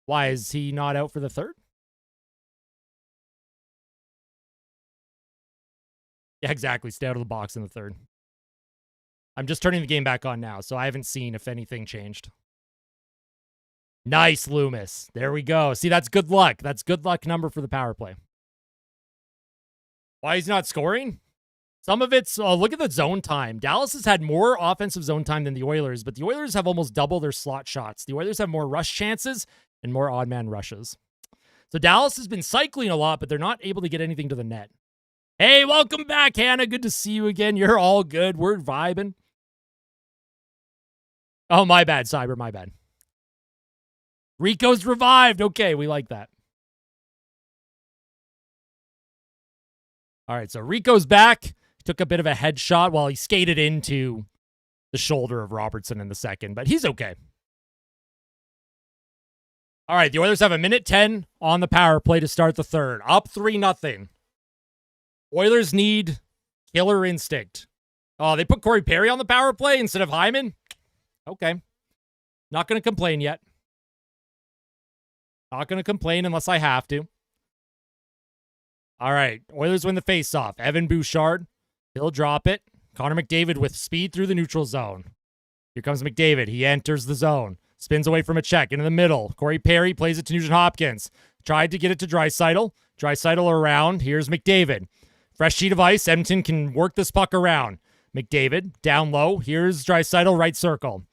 Why, is he not out for the third? Yeah, exactly. Stay out of the box in the third. I'm just turning the game back on now, so I haven't seen if anything changed. Nice, Loomis. There we go. See, that's good luck. That's good luck number for the power play. Why he's not scoring? Some of it's, look at the zone time. Dallas has had more offensive zone time than the Oilers, but the Oilers have almost double their slot shots. The Oilers have more rush chances and more odd man rushes. So Dallas has been cycling a lot, but they're not able to get anything to the net. Hey, welcome back, Hannah. Good to see you again. You're all good. We're vibing. Oh, my bad, Cyber. My bad. Rico's revived. Okay, we like that. All right, so Rico's back. He took a bit of a headshot while he skated into the shoulder of Robertson in the second, but he's okay. All right, the Oilers have a minute 10 on the power play to start the third. Up 3-0. Oilers need killer instinct. Oh, they put Corey Perry on the power play instead of Hyman? Okay. Not going to complain yet. Not going to complain unless I have to. All right. Oilers win the faceoff. Evan Bouchard. He'll drop it. Connor McDavid with speed through the neutral zone. Here comes McDavid. He enters the zone. Spins away from a check into the middle. Corey Perry plays it to Nugent Hopkins. Tried to get it to Draisaitl. Draisaitl around. Here's McDavid. Fresh sheet of ice. Edmonton can work this puck around. McDavid down low. Here's Draisaitl, right circle.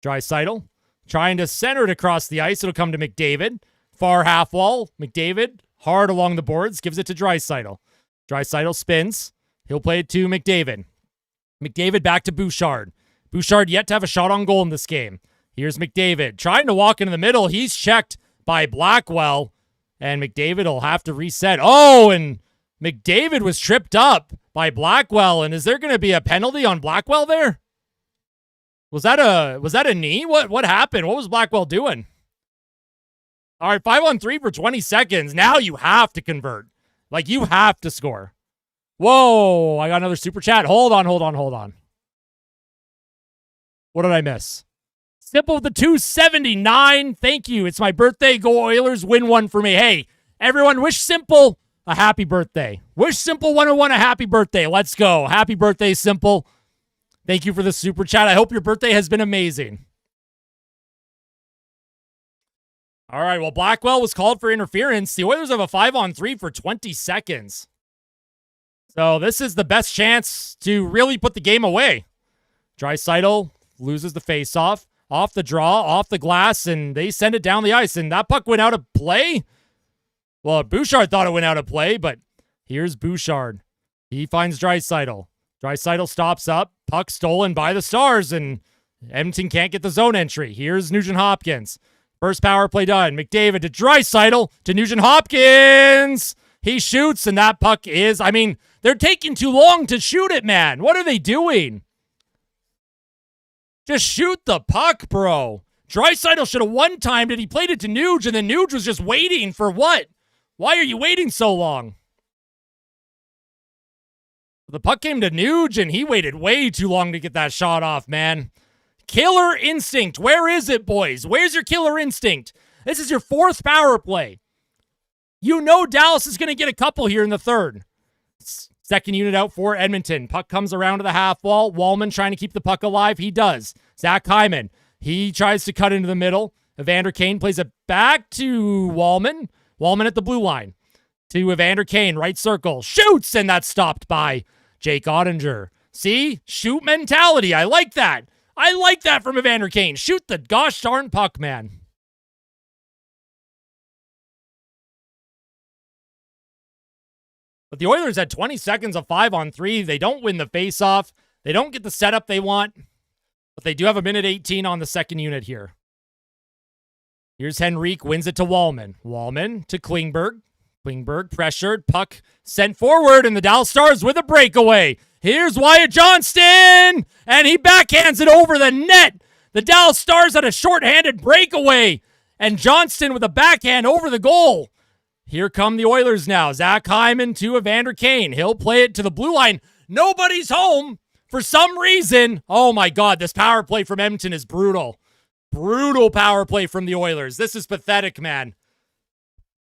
Draisaitl trying to center it across the ice. It'll come to McDavid. Far half wall. McDavid hard along the boards. Gives it to Draisaitl. Draisaitl spins. He'll play it to McDavid. McDavid back to Bouchard. Bouchard yet to have a shot on goal in this game. Here's McDavid trying to walk into the middle. He's checked by Blackwell. And McDavid will have to reset. Oh, and McDavid was tripped up by Blackwell. And is there going to be a penalty on Blackwell there? Was that a knee? What happened? What was Blackwell doing? All right, 5-on-3 for 20 seconds. Now you have to convert. Like, you have to score. Whoa, I got another super chat. Hold on. What did I miss? Simple with the 279. Thank you. It's my birthday. Go Oilers. Win one for me. Hey, everyone, wish Simple a happy birthday. Wish Simple 101 a happy birthday. Let's go. Happy birthday, Simple. Thank you for the super chat. I hope your birthday has been amazing. All right, well, Blackwell was called for interference. The Oilers have a 5-on-3 for 20 seconds. So this is the best chance to really put the game away. Draisaitl loses the faceoff, off the draw, off the glass, and they send it down the ice. And that puck went out of play. Well, Bouchard thought it went out of play, but here's Bouchard. He finds Draisaitl. Draisaitl stops up. Puck stolen by the Stars, and Edmonton can't get the zone entry. Here's Nugent Hopkins. First power play done. McDavid to Draisaitl to Nugent Hopkins. He shoots, and that puck is, they're taking too long to shoot it, man. What are they doing? Just shoot the puck, bro. Draisaitl should have one-timed it. He played it to Nuge, and then Nuge was just waiting for what? Why are you waiting so long? The puck came to Nuge, and he waited way too long to get that shot off, man. Killer instinct. Where is it, boys? Where's your killer instinct? This is your fourth power play. You know Dallas is going to get a couple here in the third. Second unit out for Edmonton. Puck comes around to the half wall. Wallman trying to keep the puck alive. He does. Zach Hyman. He tries to cut into the middle. Evander Kane plays it back to Wallman. Wallman at the blue line. To Evander Kane. Right circle. Shoots! And that's stopped by Jake Ottinger. See? Shoot mentality. I like that. I like that from Evander Kane. Shoot the gosh darn puck, man. But the Oilers had 20 seconds of 5-on-3. They don't win the faceoff. They don't get the setup they want. But they do have a minute 18 on the second unit here. Here's Henrique. Wins it to Wallman. Wallman to Klingberg. Klingberg pressured. Puck sent forward. And the Dallas Stars with a breakaway. Here's Wyatt Johnston. And he backhands it over the net. The Dallas Stars had a shorthanded breakaway. And Johnston with a backhand over the goal. Here come the Oilers now. Zach Hyman to Evander Kane. He'll play it to the blue line. Nobody's home for some reason. Oh my God, this power play from Edmonton is brutal. Brutal power play from the Oilers. This is pathetic, man.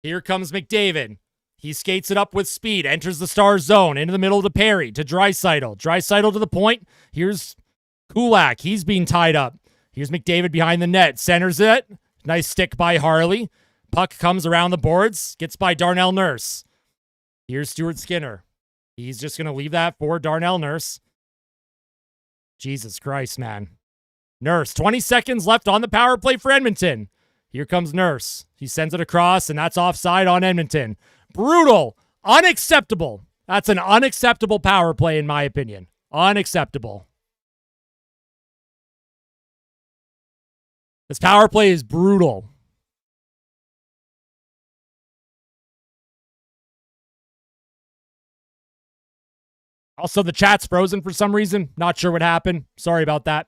Here comes McDavid. He skates it up with speed, enters the Stars zone, into the middle to Perry, to Draisaitl. Draisaitl to the point. Here's Kulak. He's being tied up. Here's McDavid behind the net. Centers it. Nice stick by Harley. Puck comes around the boards. Gets by Darnell Nurse. Here's Stuart Skinner. He's just going to leave that for Darnell Nurse. Jesus Christ, man. Nurse, 20 seconds left on the power play for Edmonton. Here comes Nurse. He sends it across, and that's offside on Edmonton. Brutal. Unacceptable. That's an unacceptable power play, in my opinion. Unacceptable. This power play is brutal. Also, the chat's frozen for some reason. Not sure what happened. Sorry about that.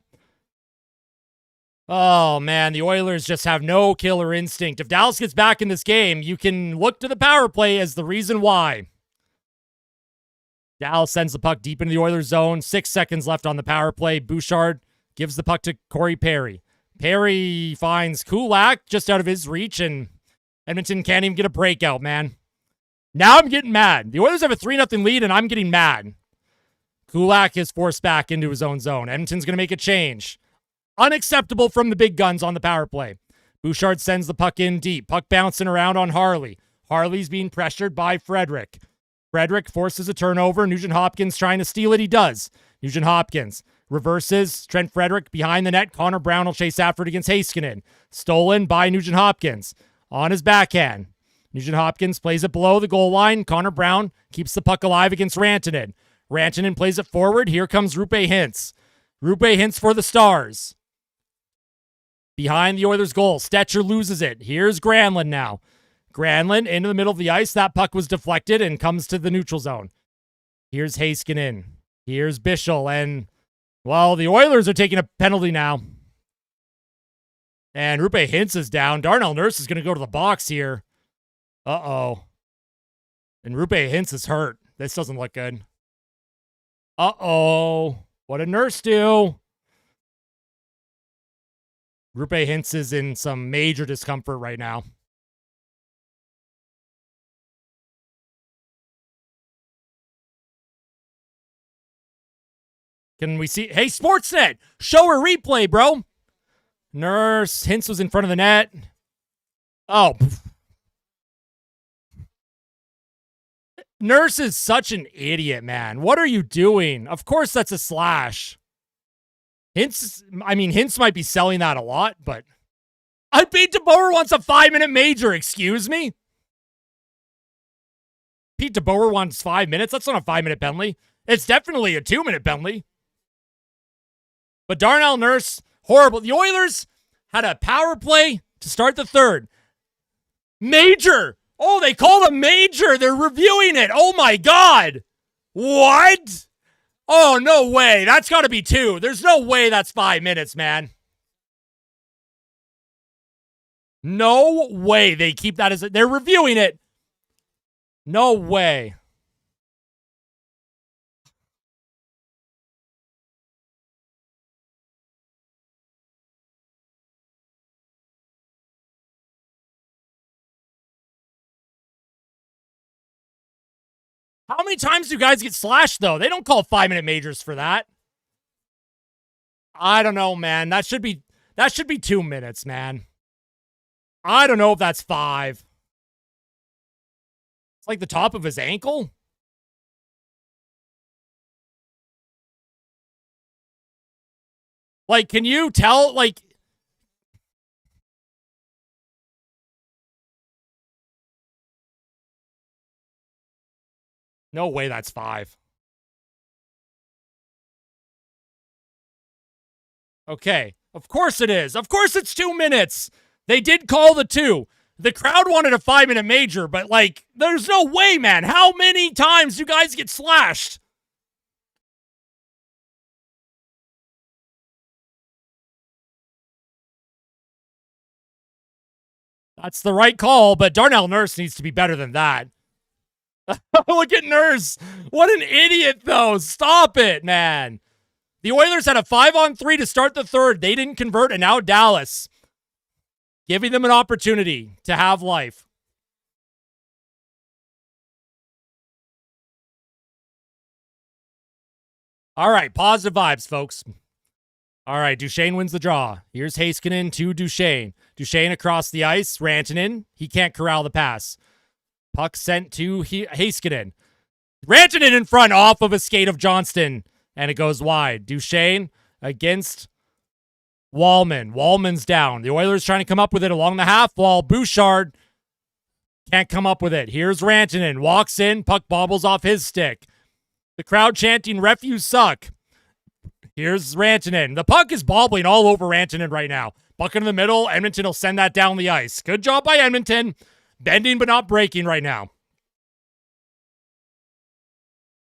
Oh, man, the Oilers just have no killer instinct. If Dallas gets back in this game, you can look to the power play as the reason why. Dallas sends the puck deep into the Oilers zone. 6 seconds left on the power play. Bouchard gives the puck to Corey Perry. Perry finds Kulak just out of his reach, and Edmonton can't even get a breakout, man. Now I'm getting mad. The Oilers have a 3-0 lead, and I'm getting mad. Kulak is forced back into his own zone. Edmonton's going to make a change. Unacceptable from the big guns on the power play. Bouchard sends the puck in deep. Puck bouncing around on Harley. Harley's being pressured by Frederick. Frederick forces a turnover. Nugent Hopkins trying to steal it. He does. Nugent Hopkins reverses. Trent Frederick behind the net. Connor Brown will chase after it against Heiskanen. Stolen by Nugent Hopkins. On his backhand. Nugent Hopkins plays it below the goal line. Connor Brown keeps the puck alive against Rantanen. Rantanen plays it forward. Here comes Roope Hintz. Roope Hintz for the Stars. Behind the Oilers' goal. Stetcher loses it. Here's Granlund now. Granlund into the middle of the ice. That puck was deflected and comes to the neutral zone. Here's Heiskanen. Here's Bischel. And, well, the Oilers are taking a penalty now. And Roope Hintz is down. Darnell Nurse is going to go to the box here. Uh-oh. And Roope Hintz is hurt. This doesn't look good. Uh-oh. What did Nurse do? Roope Hintz is in some major discomfort right now. Can we see? Hey, Sportsnet, show her replay, bro. Nurse, Hintz was in front of the net. Oh. Nurse is such an idiot, man. What are you doing? Of course that's a slash. Hintz might be selling that a lot, but Pete DeBoer wants a 5-minute major, excuse me? Pete DeBoer wants 5 minutes? That's not a 5-minute penalty. It's definitely a 2-minute penalty. But Darnell Nurse, horrible. The Oilers had a power play to start the third. Major! Oh, they called a major. They're reviewing it. Oh, my God. What? Oh, no way. That's got to be 2. There's no way that's 5 minutes, man. No way they keep that as a... They're reviewing it. No way. How many times do guys get slashed, though? They don't call 5-minute majors for that. I don't know, man. That should be 2 minutes, man. I don't know if that's 5. It's like the top of his ankle. Like, can you tell, like... No way that's 5. Okay. Of course it is. Of course it's 2 minutes. They did call the 2. The crowd wanted a 5-minute major, but, like, there's no way, man. How many times do guys get slashed? That's the right call, but Darnell Nurse needs to be better than that. Look at Nurse. What an idiot, though. Stop it, man. The Oilers had a 5-on-3 to start the third. They didn't convert, and now Dallas giving them an opportunity to have life. All right, positive vibes, folks. All right, Duchesne wins the draw. Here's Heiskanen to Duchesne. Duchesne across the ice. Rantanen, he can't corral the pass. Puck sent to Heiskanen. Rantanen in front off of a skate of Johnston, and it goes wide. Duchesne against Wallman. Wallman's down. The Oilers trying to come up with it along the half wall. Bouchard can't come up with it. Here's Rantanen. Walks in. Puck bobbles off his stick. The crowd chanting, "Ref, you suck." Here's Rantanen. The puck is bobbling all over Rantanen right now. Puck in the middle. Edmonton will send that down the ice. Good job by Edmonton. Bending but not breaking right now.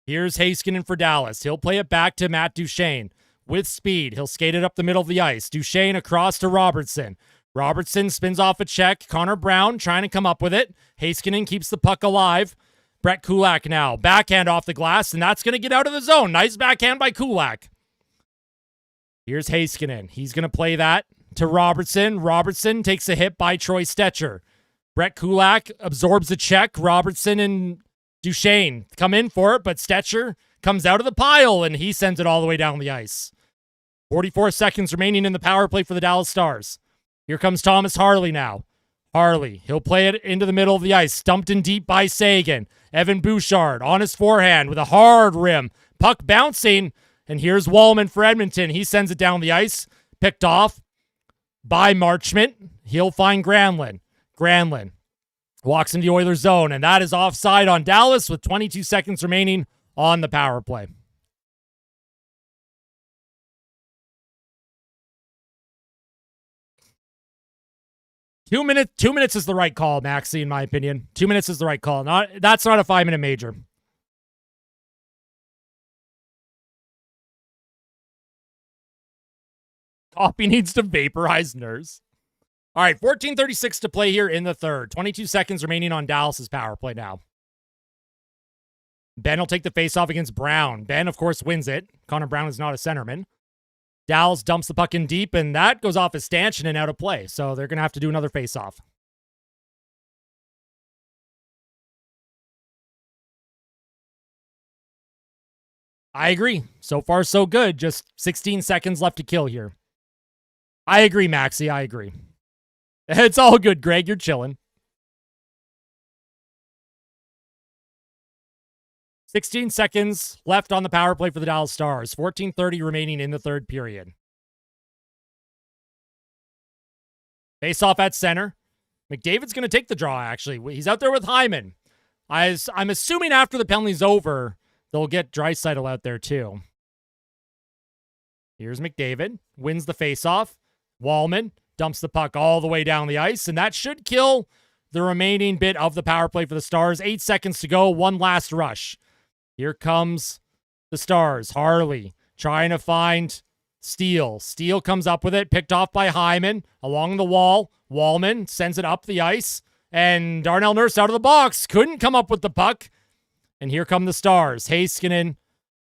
Here's Heiskanen for Dallas. He'll play it back to Matt Duchesne. With speed, he'll skate it up the middle of the ice. Duchesne across to Robertson. Robertson spins off a check. Connor Brown trying to come up with it. Heiskanen keeps the puck alive. Brett Kulak now. Backhand off the glass, and that's going to get out of the zone. Nice backhand by Kulak. Here's Heiskanen. He's going to play that to Robertson. Robertson takes a hit by Troy Stecher. Brett Kulak absorbs a check. Robertson and Duchesne come in for it, but Stecher comes out of the pile, and he sends it all the way down the ice. 44 seconds remaining in the power play for the Dallas Stars. Here comes Thomas Harley now. Harley, he'll play it into the middle of the ice. Stumped in deep by Sagan. Evan Bouchard on his forehand with a hard rim. Puck bouncing, and here's Wallman for Edmonton. He sends it down the ice. Picked off by Marchment. He'll find Granlund. Granlund walks into the Oilers zone, and that is offside on Dallas with 22 seconds remaining on the power play. Two minutes is the right call, Maxie, in my opinion. 2 minutes is the right call. That's not a 5-minute major. Coffee needs to vaporize Nurse. All right, 14:36 to play here in the third. 22 seconds remaining on Dallas's power play now. Ben will take the faceoff against Brown. Ben, of course, wins it. Connor Brown is not a centerman. Dallas dumps the puck in deep, and that goes off his stanchion and out of play. So they're going to have to do another faceoff. I agree. So far, so good. Just 16 seconds left to kill here. I agree, Maxie. I agree. It's all good, Greg. You're chilling. 16 seconds left on the power play for the Dallas Stars. 14:30 remaining in the third period. Face off at center. McDavid's going to take the draw, actually. He's out there with Hyman. I'm assuming after the penalty's over, they'll get Draisaitl out there too. Here's McDavid. Wins the face-off. Wallman dumps the puck all the way down the ice, and that should kill the remaining bit of the power play for the Stars. 8 seconds to go. One last rush. Here comes the Stars. Harley trying to find Steele. Steele comes up with it, picked off by Hyman along the wall. Wallman sends it up the ice, and Darnell Nurse out of the box. Couldn't come up with the puck. And here come the Stars. Heiskanen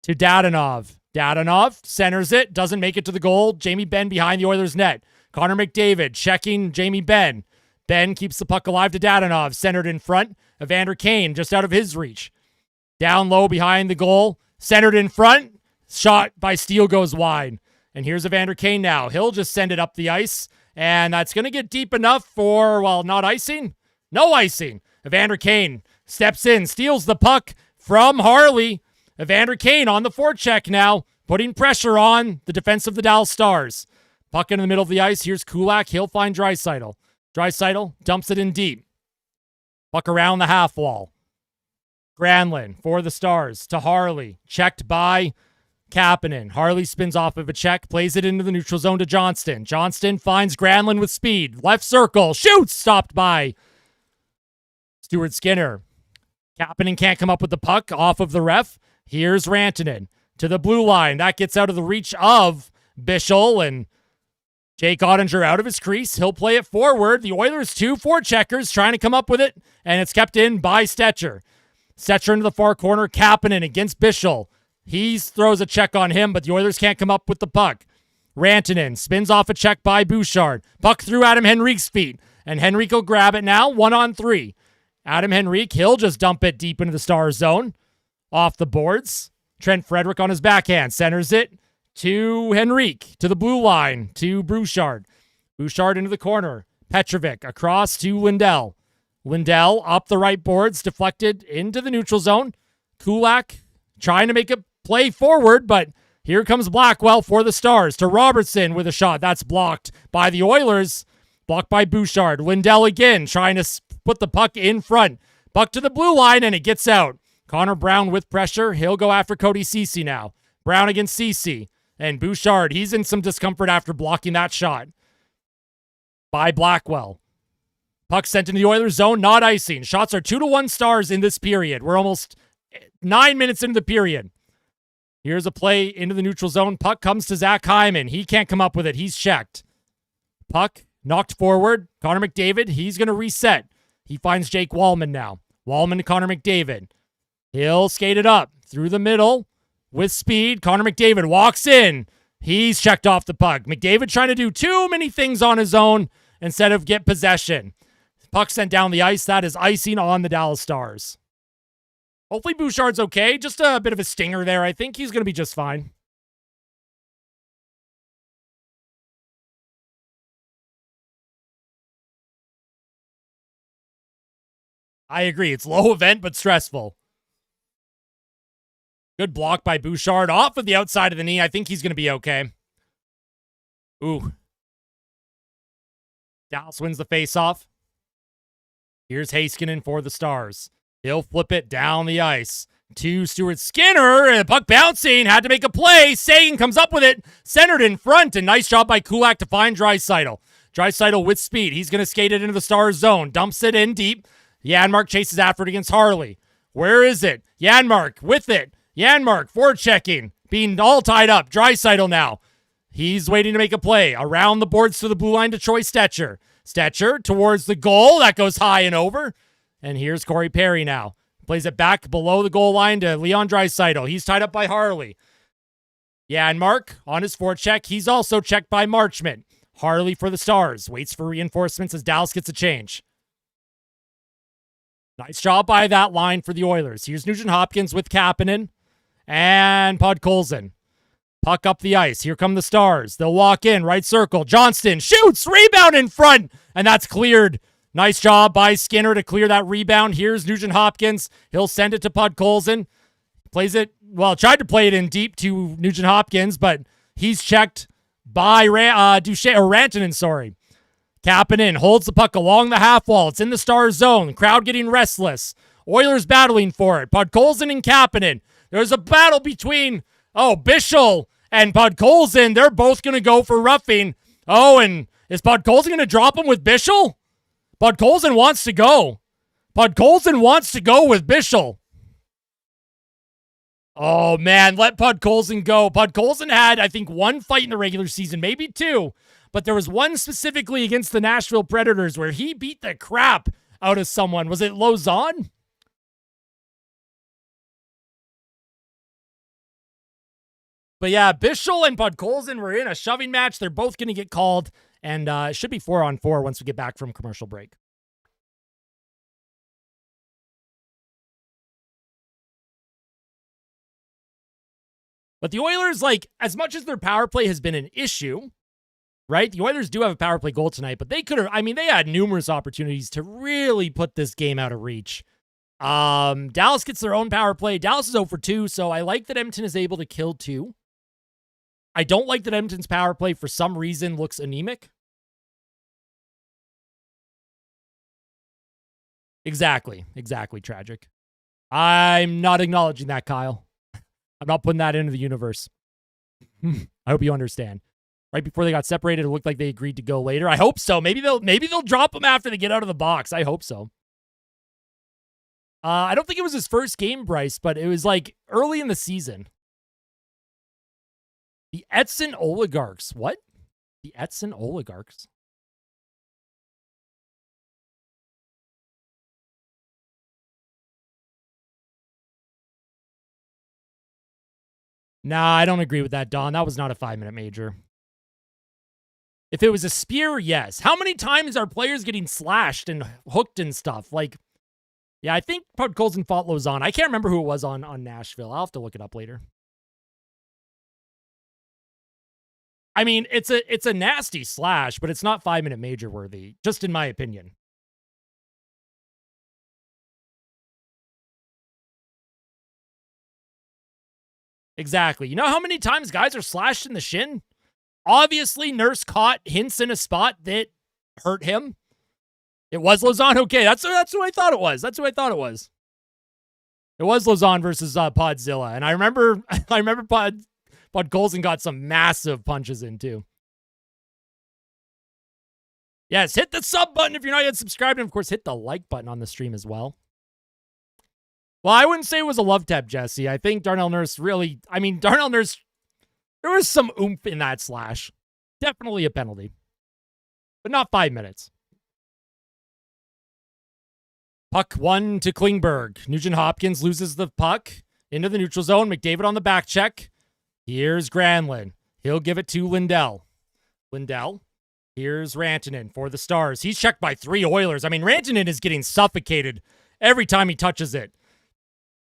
to Dadonov. Dadonov centers it, doesn't make it to the goal. Jamie Benn behind the Oilers' net. Connor McDavid checking Jamie Benn. Benn keeps the puck alive to Dadonov, centered in front. Evander Kane just out of his reach. Down low behind the goal, centered in front. Shot by Steele goes wide. And here's Evander Kane now. He'll just send it up the ice, and that's going to get deep enough for, well, not icing. No icing. Evander Kane steps in, steals the puck from Harley. Evander Kane on the forecheck now, putting pressure on the defense of the Dallas Stars. Puck in the middle of the ice. Here's Kulak. He'll find Draisaitl. Draisaitl dumps it in deep. Puck around the half wall. Granlund for the Stars to Harley. Checked by Kapanen. Harley spins off of a check, plays it into the neutral zone to Johnston. Johnston finds Granlund with speed. Left circle. Shoots! Stopped by Stuart Skinner. Kapanen can't come up with the puck off of the ref. Here's Rantanen to the blue line. That gets out of the reach of Bischel, and Jake Ottinger out of his crease. He'll play it forward. The Oilers 2 forecheckers trying to come up with it, and it's kept in by Stecher. Setcher into the far corner. Kapanen against Bischel. He throws a check on him, but the Oilers can't come up with the puck. Rantanen spins off a check by Bouchard. Puck through Adam Henrique's feet. And Henrique will grab it now, 1-on-3. Adam Henrique, he'll just dump it deep into the Stars zone. Off the boards. Trent Frederick on his backhand. Centers it to Henrique. To the blue line. To Bouchard. Bouchard into the corner. Petrovic across to Lindell. Lindell up the right boards. Deflected into the neutral zone. Kulak trying to make a play forward, but here comes Blackwell for the Stars. To Robertson with a shot. That's blocked by the Oilers. Blocked by Bouchard. Lindell again trying to put the puck in front. Puck to the blue line, and it gets out. Connor Brown with pressure. He'll go after Cody Ceci now. Brown against Ceci. And Bouchard, he's in some discomfort after blocking that shot by Blackwell. Puck sent into the Oilers zone, not icing. Shots are 2-1 Stars in this period. We're almost 9 minutes into the period. Here's a play into the neutral zone. Puck comes to Zach Hyman. He can't come up with it. He's checked. Puck knocked forward. Connor McDavid, he's going to reset. He finds Jake Wallman now. Wallman to Connor McDavid. He'll skate it up through the middle with speed. Connor McDavid walks in. He's checked off the puck. McDavid trying to do too many things on his own instead of get possession. Puck sent down the ice. That is icing on the Dallas Stars. Hopefully Bouchard's okay. Just a bit of a stinger there. I think he's going to be just fine. I agree. It's low event, but stressful. Good block by Bouchard off of the outside of the knee. I think he's going to be okay. Ooh. Dallas wins the faceoff. Here's Heiskanen for the Stars. He'll flip it down the ice to Stuart Skinner. And the puck bouncing. Had to make a play. Sagan comes up with it. Centered in front. And nice job by Kulak to find Draisaitl. Draisaitl with speed. He's going to skate it into the Stars zone. Dumps it in deep. Janmark chases after it against Harley. Where is it? Janmark with it. Janmark forechecking. Being all tied up. Draisaitl now. He's waiting to make a play. Around the boards to the blue line to Troy Stetcher. Stetcher towards the goal. That goes high and over. And here's Corey Perry now. Plays it back below the goal line to Leon Draisaitl. He's tied up by Harley. Janmark on his forecheck. He's also checked by Marchment. Harley for the Stars. Waits for reinforcements as Dallas gets a change. Nice job by that line for the Oilers. Here's Nugent Hopkins with Kapanen and Podkolzin. Puck up the ice. Here come the Stars. They'll walk in. Right circle. Johnston shoots. Rebound in front. And that's cleared. Nice job by Skinner to clear that rebound. Here's Nugent Hopkins. He'll send it to Podkolzin. Plays it. Well, tried to play it in deep to Nugent Hopkins, but he's checked by Rantanen, sorry. Kapanen holds the puck along the half wall. It's in the Stars zone. Crowd getting restless. Oilers battling for it. Podkolzin and Kapanen. There's a battle between, Bischel and Podkolzin. They're both going to go for roughing. Oh, and is Podkolzin going to drop him with Bischel? Podkolzin wants to go. Podkolzin wants to go with Bischel. Oh, man, let Podkolzin go. Podkolzin had, I think, one fight in the regular season, maybe two. But there was one specifically against the Nashville Predators where he beat the crap out of someone. Was it Lausanne? But yeah, Bischel and Podkolzin were in a shoving match. They're both going to get called. And it should be 4-on-4 once we get back from commercial break. But the Oilers, as much as their power play has been an issue, right? The Oilers do have a power play goal tonight, but they could have, they had numerous opportunities to really put this game out of reach. Dallas gets their own power play. Dallas is 0 for 2, so I like that Edmonton is able to kill 2. I don't like that Edmonton's power play, for some reason, looks anemic. Exactly, tragic. I'm not acknowledging that, Kyle. I'm not putting that into the universe. I hope you understand. Right before they got separated, it looked like they agreed to go later. I hope so. Maybe they'll drop him after they get out of the box. I hope so. I don't think it was his first game, Bryce, but it was early in the season. The Edson Oligarchs. What? The Edson Oligarchs? Nah, I don't agree with that, Don. That was not a 5-minute major. If it was a spear, yes. How many times are players getting slashed and hooked and stuff? Like, yeah, I think Podkolzin fought Lausanne. I can't remember who it was on Nashville. I'll have to look it up later. I mean, it's a nasty slash, but it's not 5-minute major worthy, just in my opinion. Exactly. You know how many times guys are slashed in the shin? Obviously, Nurse caught hints in a spot that hurt him. It was Lausanne. Okay, that's who I thought it was. That's who I thought it was. It was Lausanne versus Podzilla, and I remember Podkolzin got some massive punches in too. Yes, hit the sub button if you're not yet subscribed, and of course, hit the like button on the stream as well. Well, I wouldn't say it was a love tap, Jesse. I think Darnell Nurse Darnell Nurse, there was some oomph in that slash. Definitely a penalty, but not 5 minutes. Puck 1 to Klingberg. Nugent Hopkins loses the puck into the neutral zone. McDavid on the back check. Here's Granlund. He'll give it to Lindell. Here's Rantanen for the Stars. He's checked by 3 Oilers. I mean, Rantanen is getting suffocated every time he touches it.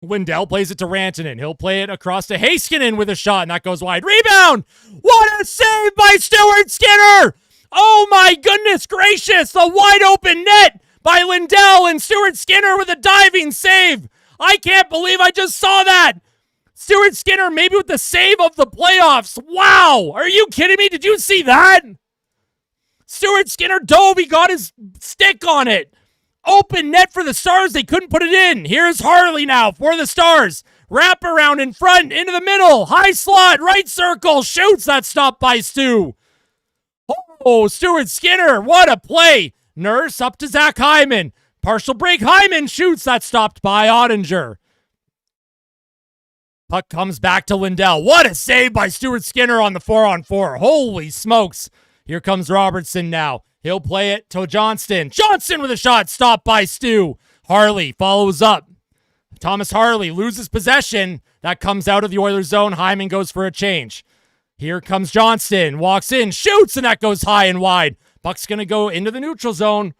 Lindell plays it to Rantanen. He'll play it across to Heiskanen with a shot, and that goes wide. Rebound! What a save by Stuart Skinner! Oh my goodness gracious! The wide open net by Lindell, and Stuart Skinner with a diving save. I can't believe I just saw that. Stuart Skinner maybe with the save of the playoffs. Wow! Are you kidding me? Did you see that? Stuart Skinner dove. He got his stick on it. Open net for the Stars. They couldn't put it in. Here's Harley now for the Stars. Wrap around in front, into the middle. High slot, right circle. Shoots. That stop by Stu. Oh, Stuart Skinner. What a play. Nurse up to Zach Hyman. Partial break. Hyman shoots. That stopped by Ottinger. Puck comes back to Lindell. What a save by Stuart Skinner on the 4-on-4. Holy smokes. Here comes Robertson now. He'll play it to Johnston. Johnston with a shot. Stopped by Stu. Harley follows up. Thomas Harley loses possession. That comes out of the Oilers zone. Hyman goes for a change. Here comes Johnston. Walks in. Shoots, and that goes high and wide. Puck's going to go into the neutral zone.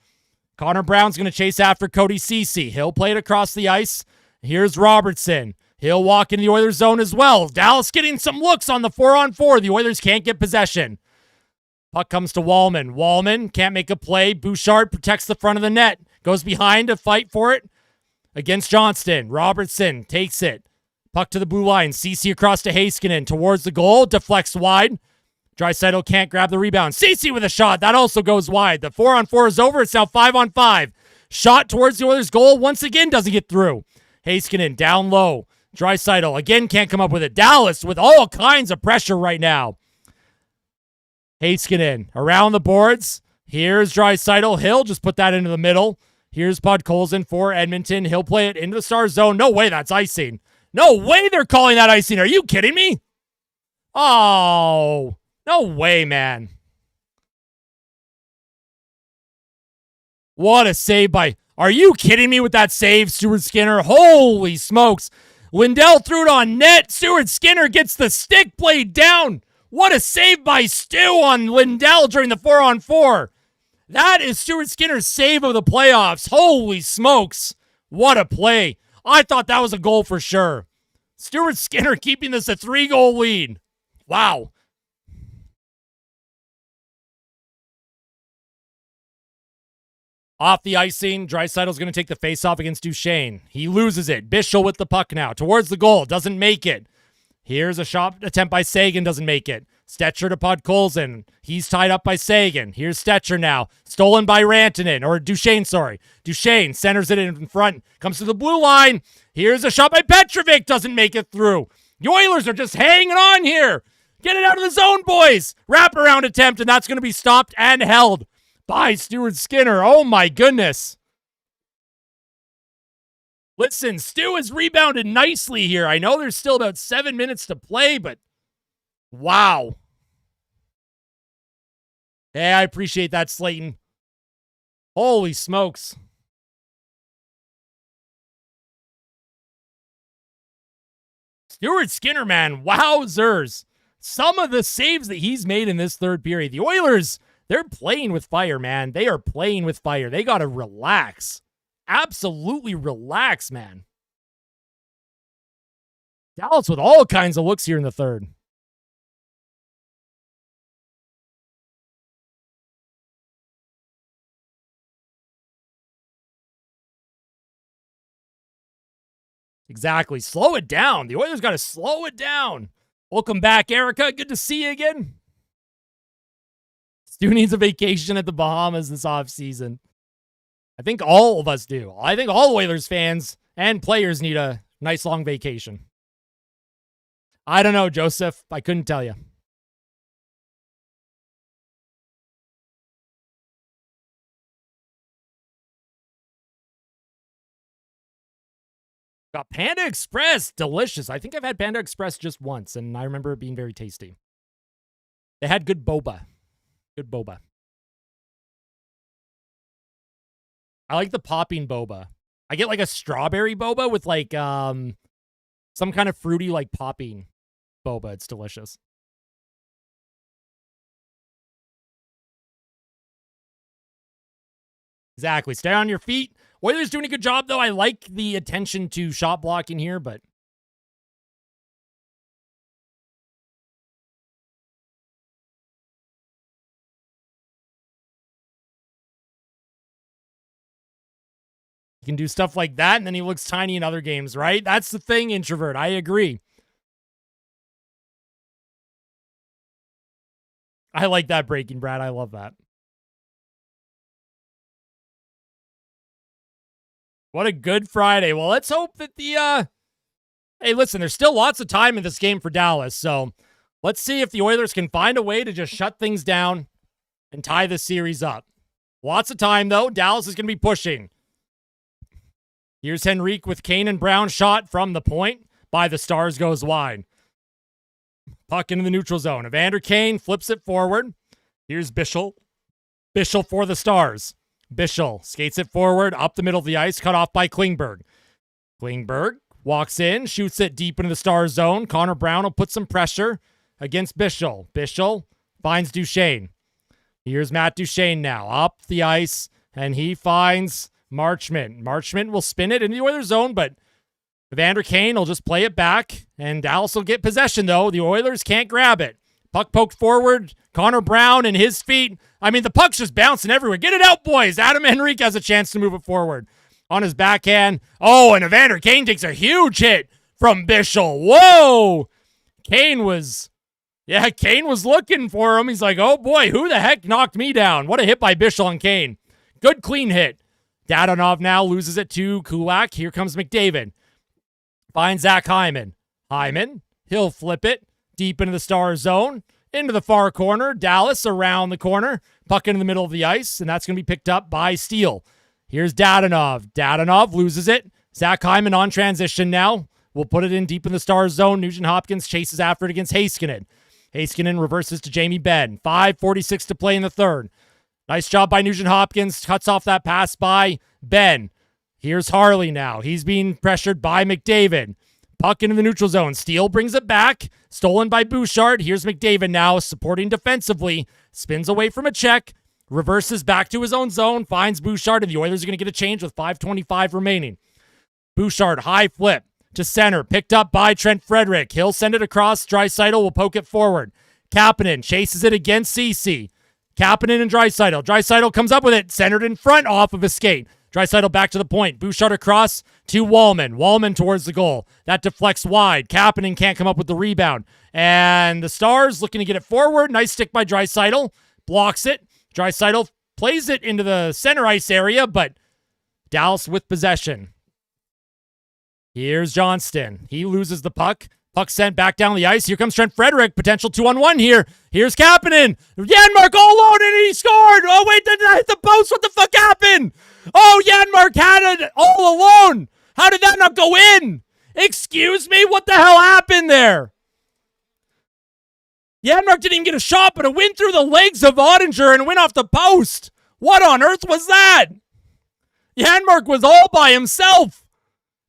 Connor Brown's going to chase after Cody Ceci. He'll play it across the ice. Here's Robertson. He'll walk in the Oilers zone as well. Dallas getting some looks on the 4-on-4. The Oilers can't get possession. Puck comes to Wallman. Wallman can't make a play. Bouchard protects the front of the net. Goes behind to fight for it against Johnston. Robertson takes it. Puck to the blue line. Ceci across to Heiskanen. Towards the goal. Deflects wide. Draisaitl can't grab the rebound. Ceci with a shot. That also goes wide. The 4-on-4 is over. It's now 5-on-5. Shot towards the Oilers' goal. Once again, doesn't get through. Heiskanen down low. Draisaitl again can't come up with it. Dallas with all kinds of pressure right now. Heiskanen around the boards. Here's Draisaitl. He'll just put that into the middle. Here's Podkolzin for Edmonton. He'll play it into the Stars zone. No way that's icing. No way they're calling that icing. Are you kidding me? Oh, no way, man. What a save by... Are you kidding me with that save, Stuart Skinner? Holy smokes. Lindell threw it on net. Stuart Skinner gets the stick blade down. What a save by Stu on Lindell during the 4-on-4. That is Stuart Skinner's save of the playoffs. Holy smokes. What a play. I thought that was a goal for sure. Stuart Skinner keeping this a 3-goal lead. Wow. Off the icing, Draisaitl's going to take the faceoff against Duchesne. He loses it. Bischel with the puck now. Towards the goal. Doesn't make it. Here's a shot attempt by Sagan. Doesn't make it. Stetcher to Podkolzin. He's tied up by Sagan. Here's Stetcher now. Stolen by Rantanen. Or Duchesne, sorry. Duchesne centers it in front. Comes to the blue line. Here's a shot by Petrovic. Doesn't make it through. The Oilers are just hanging on here. Get it out of the zone, boys. Wraparound attempt, and that's going to be stopped and held by Stuart Skinner. Oh, my goodness. Listen, Stu has rebounded nicely here. I know there's still about 7 minutes to play, but wow. Hey, I appreciate that, Slayton. Holy smokes. Stuart Skinner, man, wowzers. Some of the saves that he's made in this third period. The Oilers, they're playing with fire, man. They are playing with fire. They got to relax. Absolutely relax, man. Dallas with all kinds of looks here in the third. Exactly. Slow it down. The Oilers got to slow it down. Welcome back, Erica. Good to see you again. Stu needs a vacation at the Bahamas this offseason. I think all of us do. I think all Oilers fans and players need a nice long vacation. I don't know, Joseph. I couldn't tell you. Got Panda Express. Delicious. I think I've had Panda Express just once, and I remember it being very tasty. They had good boba. Good boba. I like the popping boba. I get like a strawberry boba with like some kind of fruity like popping boba. It's delicious. Exactly. Stay on your feet. Oilers doing a good job, though. I like the attention to shot blocking here, but he can do stuff like that, and then he looks tiny in other games, right? That's the thing, introvert. I agree. I like that breaking, Brad. I love that. What a good Friday. Well, let's hope that the hey, listen, there's still lots of time in this game for Dallas, so let's see if the Oilers can find a way to just shut things down and tie the series up. Lots of time, though. Dallas is going to be pushing. Here's Henrique with Kane and Brown shot from the point. By the Stars goes wide. Puck into the neutral zone. Evander Kane flips it forward. Here's Bischel. Bischel for the Stars. Bischel skates it forward, up the middle of the ice, cut off by Klingberg. Klingberg walks in, shoots it deep into the Stars zone. Connor Brown will put some pressure against Bischel. Bischel finds Duchesne. Here's Matt Duchesne now, up the ice, and he finds Marchment. Marchment will spin it into the Oilers zone, but Evander Kane will just play it back, and Dallas will get possession, though. The Oilers can't grab it. Puck poked forward. Connor Brown and his feet. I mean, the puck's just bouncing everywhere. Get it out, boys. Adam Henrique has a chance to move it forward. On his backhand. Oh, and Evander Kane takes a huge hit from Bischel. Whoa! Kane was looking for him. He's like, oh boy, who the heck knocked me down? What a hit by Bischel on Kane. Good clean hit. Dadonov now loses it to Kulak. Here comes McDavid. Finds Zach Hyman. Hyman, he'll flip it deep into the Stars zone. Into the far corner. Dallas around the corner. Puck into the middle of the ice, and that's going to be picked up by Steele. Here's Dadonov. Dadonov loses it. Zach Hyman on transition now. We'll put it in deep in the Stars zone. Nugent Hopkins chases after it against Heiskanen. Heiskanen reverses to Jamie Benn. 5:46 to play in the third. Nice job by Nugent Hopkins. Cuts off that pass by Benn. Here's Harley now. He's being pressured by McDavid. Puck into the neutral zone. Steele brings it back. Stolen by Bouchard. Here's McDavid now supporting defensively. Spins away from a check. Reverses back to his own zone. Finds Bouchard, and the Oilers are going to get a change with 5:25 remaining. Bouchard, high flip to center. Picked up by Trent Frederick. He'll send it across. Draisaitl will poke it forward. Kapanen chases it against Ceci. Kapanen and Draisaitl. Draisaitl comes up with it. Centered in front off of a skate. Draisaitl back to the point. Bouchard across to Wallman. Wallman towards the goal. That deflects wide. Kapanen can't come up with the rebound. And the Stars looking to get it forward. Nice stick by Draisaitl. Blocks it. Draisaitl plays it into the center ice area, but Dallas with possession. Here's Johnston. He loses the puck. Puck sent back down the ice. Here comes Trent Frederick. Potential 2-on-1 here. Here's Kapanen. Janmark all alone, and he scored. Oh, wait, did I hit the post? What the fuck happened? Oh, Janmark had it all alone. How did that not go in? Excuse me? What the hell happened there? Janmark didn't even get a shot, but it went through the legs of Ottinger and went off the post. What on earth was that? Janmark was all by himself.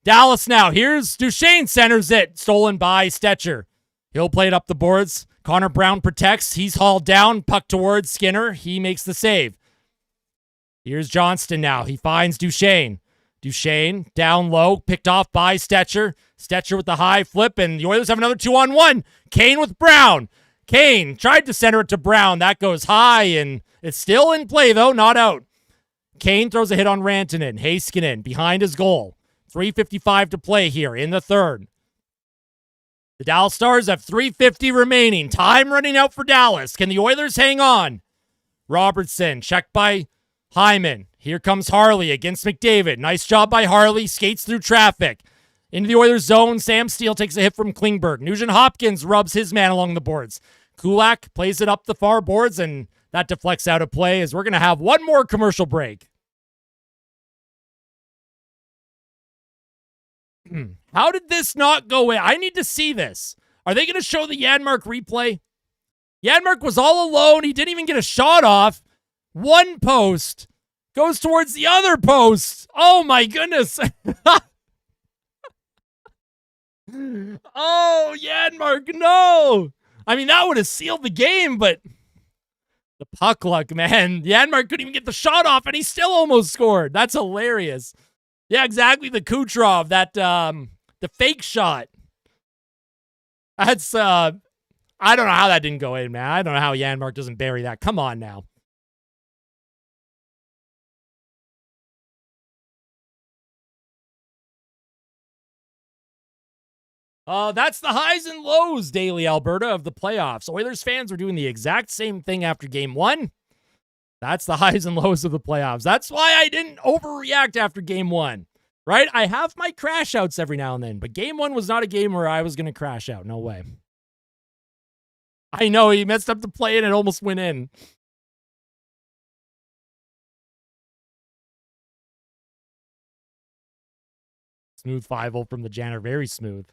Dallas now. Here's Duchesne, centers it. Stolen by Stetcher. He'll play it up the boards. Connor Brown protects. He's hauled down. Puck towards Skinner. He makes the save. Here's Johnston now. He finds Duchesne. Duchesne down low. Picked off by Stetcher. Stetcher with the high flip, and the Oilers have another 2-on-1. Kane with Brown. Kane tried to center it to Brown. That goes high, and it's still in play, though, not out. Kane throws a hit on Rantanen. Heiskanen behind his goal. 3:55 to play here in the third. The Dallas Stars have 3:50 remaining. Time running out for Dallas. Can the Oilers hang on? Robertson, checked by Hyman. Here comes Harley against McDavid. Nice job by Harley. Skates through traffic. Into the Oilers zone. Sam Steele takes a hit from Klingberg. Nugent Hopkins rubs his man along the boards. Kulak plays it up the far boards, and that deflects out of play as we're going to have one more commercial break. How did this not go in? I need to see this. Are they going to show the Janmark replay? Janmark was all alone. He didn't even get a shot off. One post goes towards the other post. Oh, my goodness. Oh, Janmark, no. I mean, that would have sealed the game, but the puck luck, man. Janmark couldn't even get the shot off, and he still almost scored. That's hilarious. Yeah, exactly. The Kucherov, that the fake shot. That's I don't know how that didn't go in, man. I don't know how Janmark doesn't bury that. Come on now. That's the highs and lows daily, Alberta, of the playoffs. Oilers fans were doing the exact same thing after game one. That's the highs and lows of the playoffs. That's why I didn't overreact after game one, right? I have my crash outs every now and then, but game one was not a game where I was going to crash out. No way. I know he messed up the play and it almost went in. Smooth 5-0 from the Janner. Very smooth.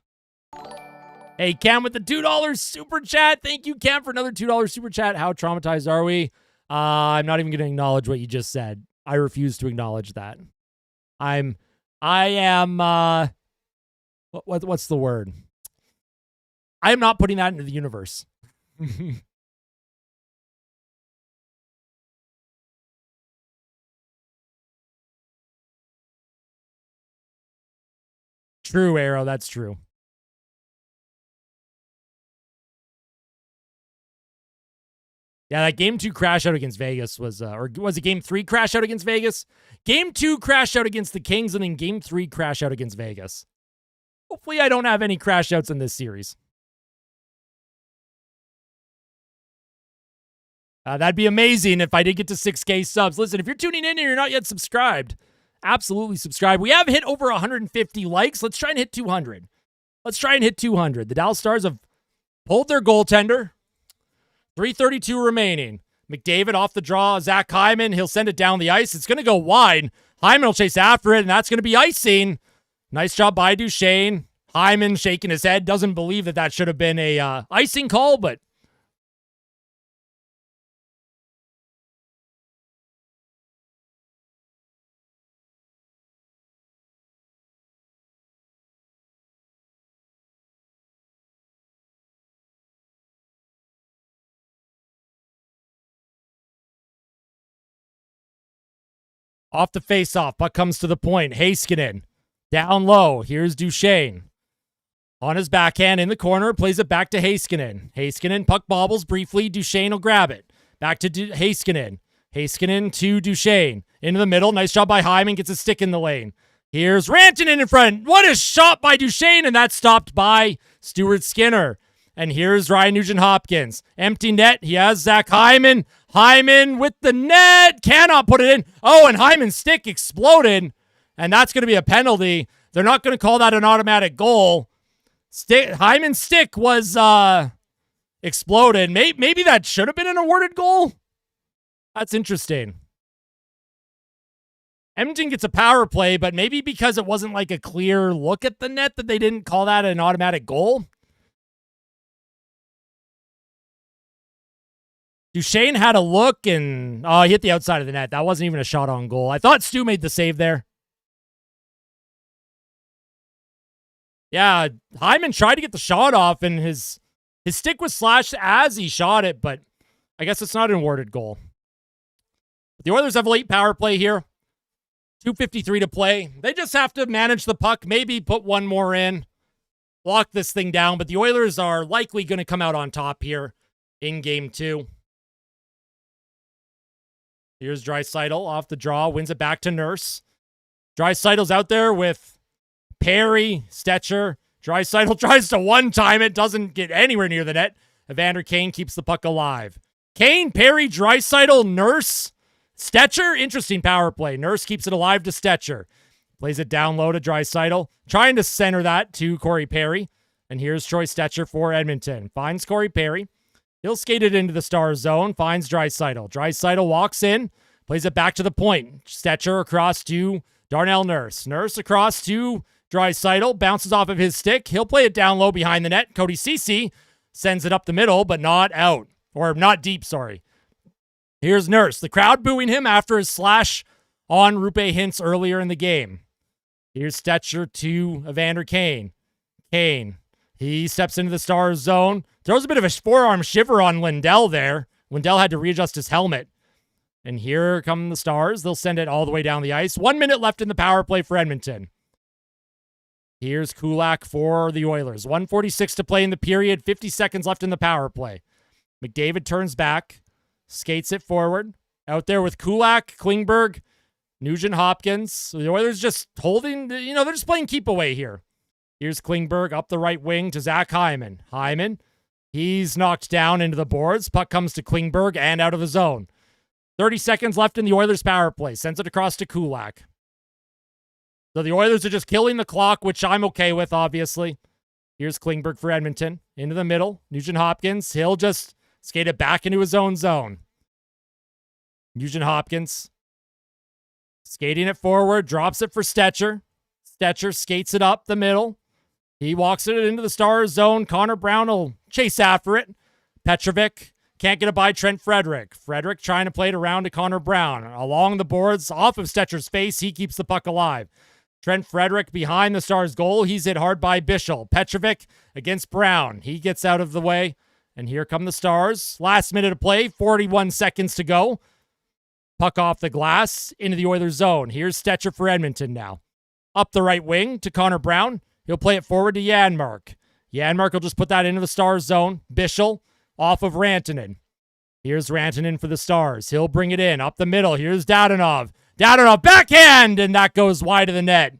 Hey, Cam with the $2 super chat. Thank you, Cam, for another $2 super chat. How traumatized are we? I'm not even going to acknowledge what you just said. I refuse to acknowledge that. I am, what's the word? I am not putting that into the universe. True, Arrow. That's true. Yeah, that game 2 crash out against Vegas was, or was it game 3 crash out against Vegas? Game 2 crash out against the Kings, and then game 3 crash out against Vegas. Hopefully I don't have any crash outs in this series. That'd be amazing if I did get to 6K subs. Listen, if you're tuning in and you're not yet subscribed, absolutely subscribe. We have hit over 150 likes. Let's try and hit 200. Let's try and hit 200. The Dallas Stars have pulled their goaltender. 3:32 remaining. McDavid off the draw. Zach Hyman. He'll send it down the ice. It's going to go wide. Hyman will chase after it, and that's going to be icing. Nice job by Duchesne. Hyman shaking his head. Doesn't believe that should have been a icing call, but off the face-off. Puck comes to the point. Heiskanen down low. Here's Duchesne. On his backhand in the corner. Plays it back to Heiskanen. Heiskanen, puck bobbles briefly. Duchesne will grab it. Back to Heiskanen. Heiskanen to Duchesne. Into the middle. Nice job by Hyman. Gets a stick in the lane. Here's Rantanen in front. What a shot by Duchesne, and that's stopped by Stuart Skinner. And here's Ryan Nugent-Hopkins. Empty net. He has Zach Hyman. Hyman with the net. Cannot put it in. Oh, and Hyman's stick exploded. And that's going to be a penalty. They're not going to call that an automatic goal. Hyman's stick was exploded. Maybe that should have been an awarded goal. That's interesting. Edmonton gets a power play, but maybe because it wasn't like a clear look at the net that they didn't call that an automatic goal. Duchesne had a look, and he hit the outside of the net. That wasn't even a shot on goal. I thought Stu made the save there. Yeah, Hyman tried to get the shot off, and his stick was slashed as he shot it, but I guess it's not an awarded goal. The Oilers have a late power play here. 2:53 to play. They just have to manage the puck, maybe put one more in, lock this thing down, but the Oilers are likely going to come out on top here in Game 2. Here's Draisaitl off the draw, wins it back to Nurse. Draisaitl's out there with Perry, Stetcher. Draisaitl tries to one-time it, doesn't get anywhere near the net. Evander Kane keeps the puck alive. Kane, Perry, Draisaitl, Nurse, Stetcher. Interesting power play. Nurse keeps it alive to Stetcher. Plays it down low to Draisaitl, trying to center that to Corey Perry. And here's Troy Stetcher for Edmonton. Finds Corey Perry. He'll skate it into the Stars zone, finds Draisaitl. Draisaitl walks in, plays it back to the point. Stetcher across to Darnell Nurse. Nurse across to Draisaitl, bounces off of his stick. He'll play it down low behind the net. Cody Ceci sends it up the middle, but not out. Or not deep, sorry. Here's Nurse. The crowd booing him after his slash on Rupe Hintz earlier in the game. Here's Stetcher to Evander Kane. Kane. He steps into the Stars zone. Throws a bit of a forearm shiver on Lindell there. Lindell had to readjust his helmet. And here come the Stars. They'll send it all the way down the ice. 1 minute left in the power play for Edmonton. Here's Kulak for the Oilers. 1:46 to play in the period. 50 seconds left in the power play. McDavid turns back. Skates it forward. Out there with Kulak, Klingberg, Nugent Hopkins. So the Oilers just holding, they're just playing keep away here. Here's Klingberg up the right wing to Zach Hyman. Hyman, he's knocked down into the boards. Puck comes to Klingberg and out of the zone. 30 seconds left in the Oilers power play. Sends it across to Kulak. So the Oilers are just killing the clock, which I'm okay with, obviously. Here's Klingberg for Edmonton. Into the middle. Nugent Hopkins. He'll just skate it back into his own zone. Nugent Hopkins skating it forward. Drops it for Stetcher. Stetcher skates it up the middle. He walks it into the Stars zone. Connor Brown will chase after it. Petrovic can't get it by Trent Frederick. Frederick trying to play it around to Connor Brown. Along the boards, off of Stetcher's face, he keeps the puck alive. Trent Frederick behind the Stars goal. He's hit hard by Bischel. Petrovic against Brown. He gets out of the way. And here come the Stars. Last minute of play, 41 seconds to go. Puck off the glass into the Oilers zone. Here's Stetcher for Edmonton now. Up the right wing to Connor Brown. He'll play it forward to Janmark. Janmark will just put that into the Stars zone. Bischel off of Rantanen. Here's Rantanen for the Stars. He'll bring it in up the middle. Here's Dadonov. Dadonov backhand, and that goes wide of the net.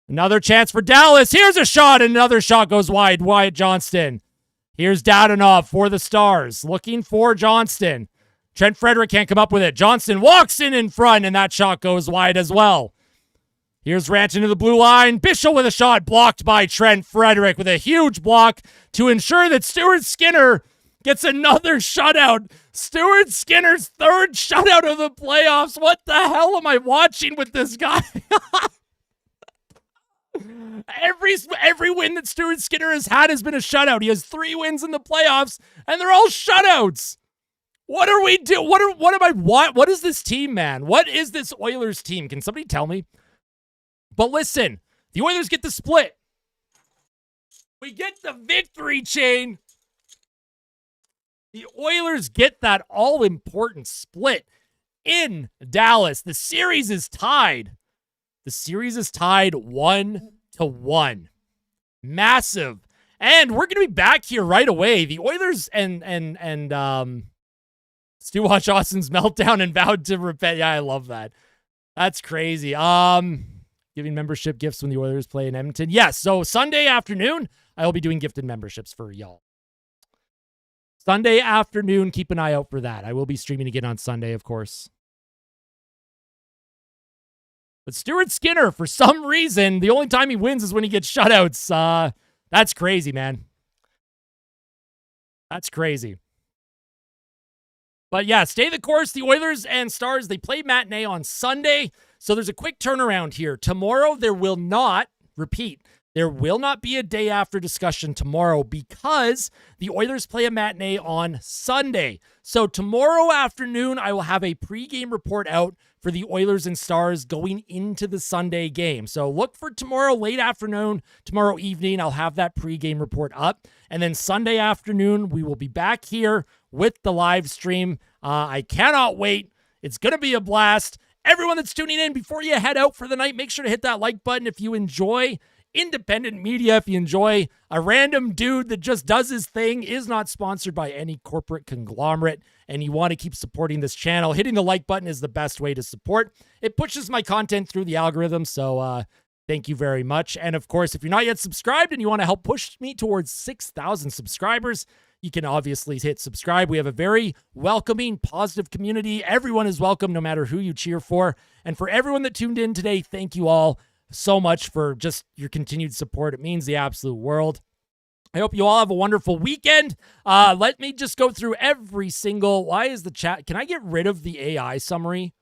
Another chance for Dallas. Here's a shot, and another shot goes wide. Wyatt Johnston. Here's Dadonov for the Stars. Looking for Johnston. Trent Frederick can't come up with it. Johnston walks in front, and that shot goes wide as well. Here's Rantanen to the blue line. Bischel with a shot blocked by Trent Frederick with a huge block to ensure that Stuart Skinner gets another shutout. Stuart Skinner's third shutout of the playoffs. What the hell am I watching with this guy? Every win that Stuart Skinner has had has been a shutout. He has 3 wins in the playoffs, and they're all shutouts. What are we doing? What is this team, man? What is this Oilers team? Can somebody tell me? But listen, the Oilers get the split. We get the victory chain. The Oilers get that all-important split in Dallas. The series is tied. The series is tied 1-1. Massive. And we're going to be back here right away. The Oilers and Stu watched Austin's meltdown and vowed to repent. Yeah, I love that. That's crazy. Giving membership gifts when the Oilers play in Edmonton. Yes, so Sunday afternoon, I will be doing gifted memberships for y'all. Sunday afternoon, keep an eye out for that. I will be streaming again on Sunday, of course. But Stuart Skinner, for some reason, the only time he wins is when he gets shutouts. That's crazy, man. That's crazy. But yeah, stay the course. The Oilers and Stars, they play matinee on Sunday. So there's a quick turnaround here. Tomorrow, there will not be a day after discussion tomorrow because the Oilers play a matinee on Sunday. So tomorrow afternoon, I will have a pregame report out for the Oilers and Stars going into the Sunday game. So look for tomorrow late afternoon, tomorrow evening, I'll have that pregame report up. And then Sunday afternoon, we will be back here with the live stream. I cannot wait. It's going to be a blast. Everyone that's tuning in, before you head out for the night, make sure to hit that like button if you enjoy independent media, if you enjoy a random dude that just does his thing, is not sponsored by any corporate conglomerate, and you want to keep supporting this channel. Hitting the like button is the best way to support. It pushes my content through the algorithm, so thank you very much. And of course, if you're not yet subscribed and you want to help push me towards 6,000 subscribers, you can obviously hit subscribe. We have a very welcoming, positive community. Everyone is welcome no matter who you cheer for. And for everyone that tuned in today, thank you all so much for just your continued support. It means the absolute world. I hope you all have a wonderful weekend. Let me just go through every single, why is the chat, can I get rid of the AI summary?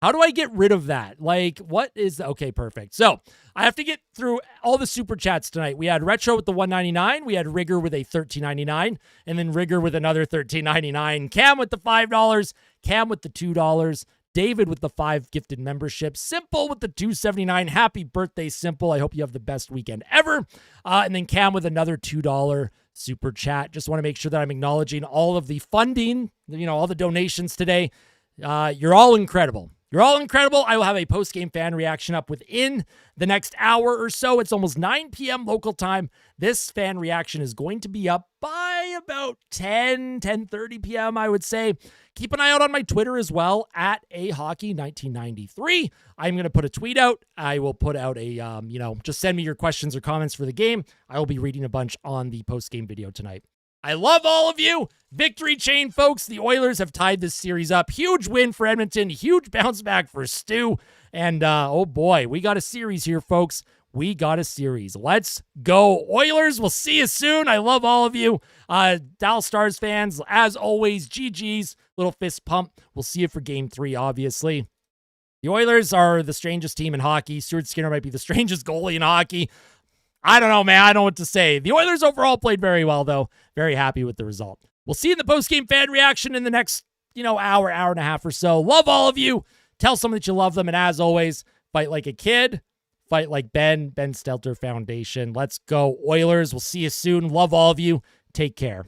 How do I get rid of that? Like, what is, okay, perfect. So I have to get through all the super chats tonight. We had Retro with the $1.99. We had Rigger with a $13.99. And then Rigger with another $13.99. Cam with the $5. Cam with the $2. David with the 5 gifted memberships. Simple with the $2.79. Happy birthday, Simple. I hope you have the best weekend ever. And then Cam with another $2 super chat. Just want to make sure that I'm acknowledging all of the funding, all the donations today. You're all incredible. You're all incredible. I will have a post-game fan reaction up within the next hour or so. It's almost 9 p.m. local time. This fan reaction is going to be up by about 10:30 p.m., I would say. Keep an eye out on my Twitter as well, at ahockey1993. I'm going to put a tweet out. I will put out a, just send me your questions or comments for the game. I will be reading a bunch on the post-game video tonight. I love all of you. Victory chain, folks. The Oilers have tied this series up. Huge win for Edmonton. Huge bounce back for Stu. And, oh boy, we got a series here, folks. We got a series. Let's go, Oilers. We'll see you soon. I love all of you. Dallas Stars fans, as always, GG's. Little fist pump. We'll see you for game 3, obviously. The Oilers are the strangest team in hockey. Stuart Skinner might be the strangest goalie in hockey. I don't know, man. I don't know what to say. The Oilers overall played very well, though. Very happy with the result. We'll see you in the post-game fan reaction in the next, hour and a half or so. Love all of you. Tell someone that you love them. And as always, fight like a kid. Fight like Ben Stelter Foundation. Let's go, Oilers. We'll see you soon. Love all of you. Take care.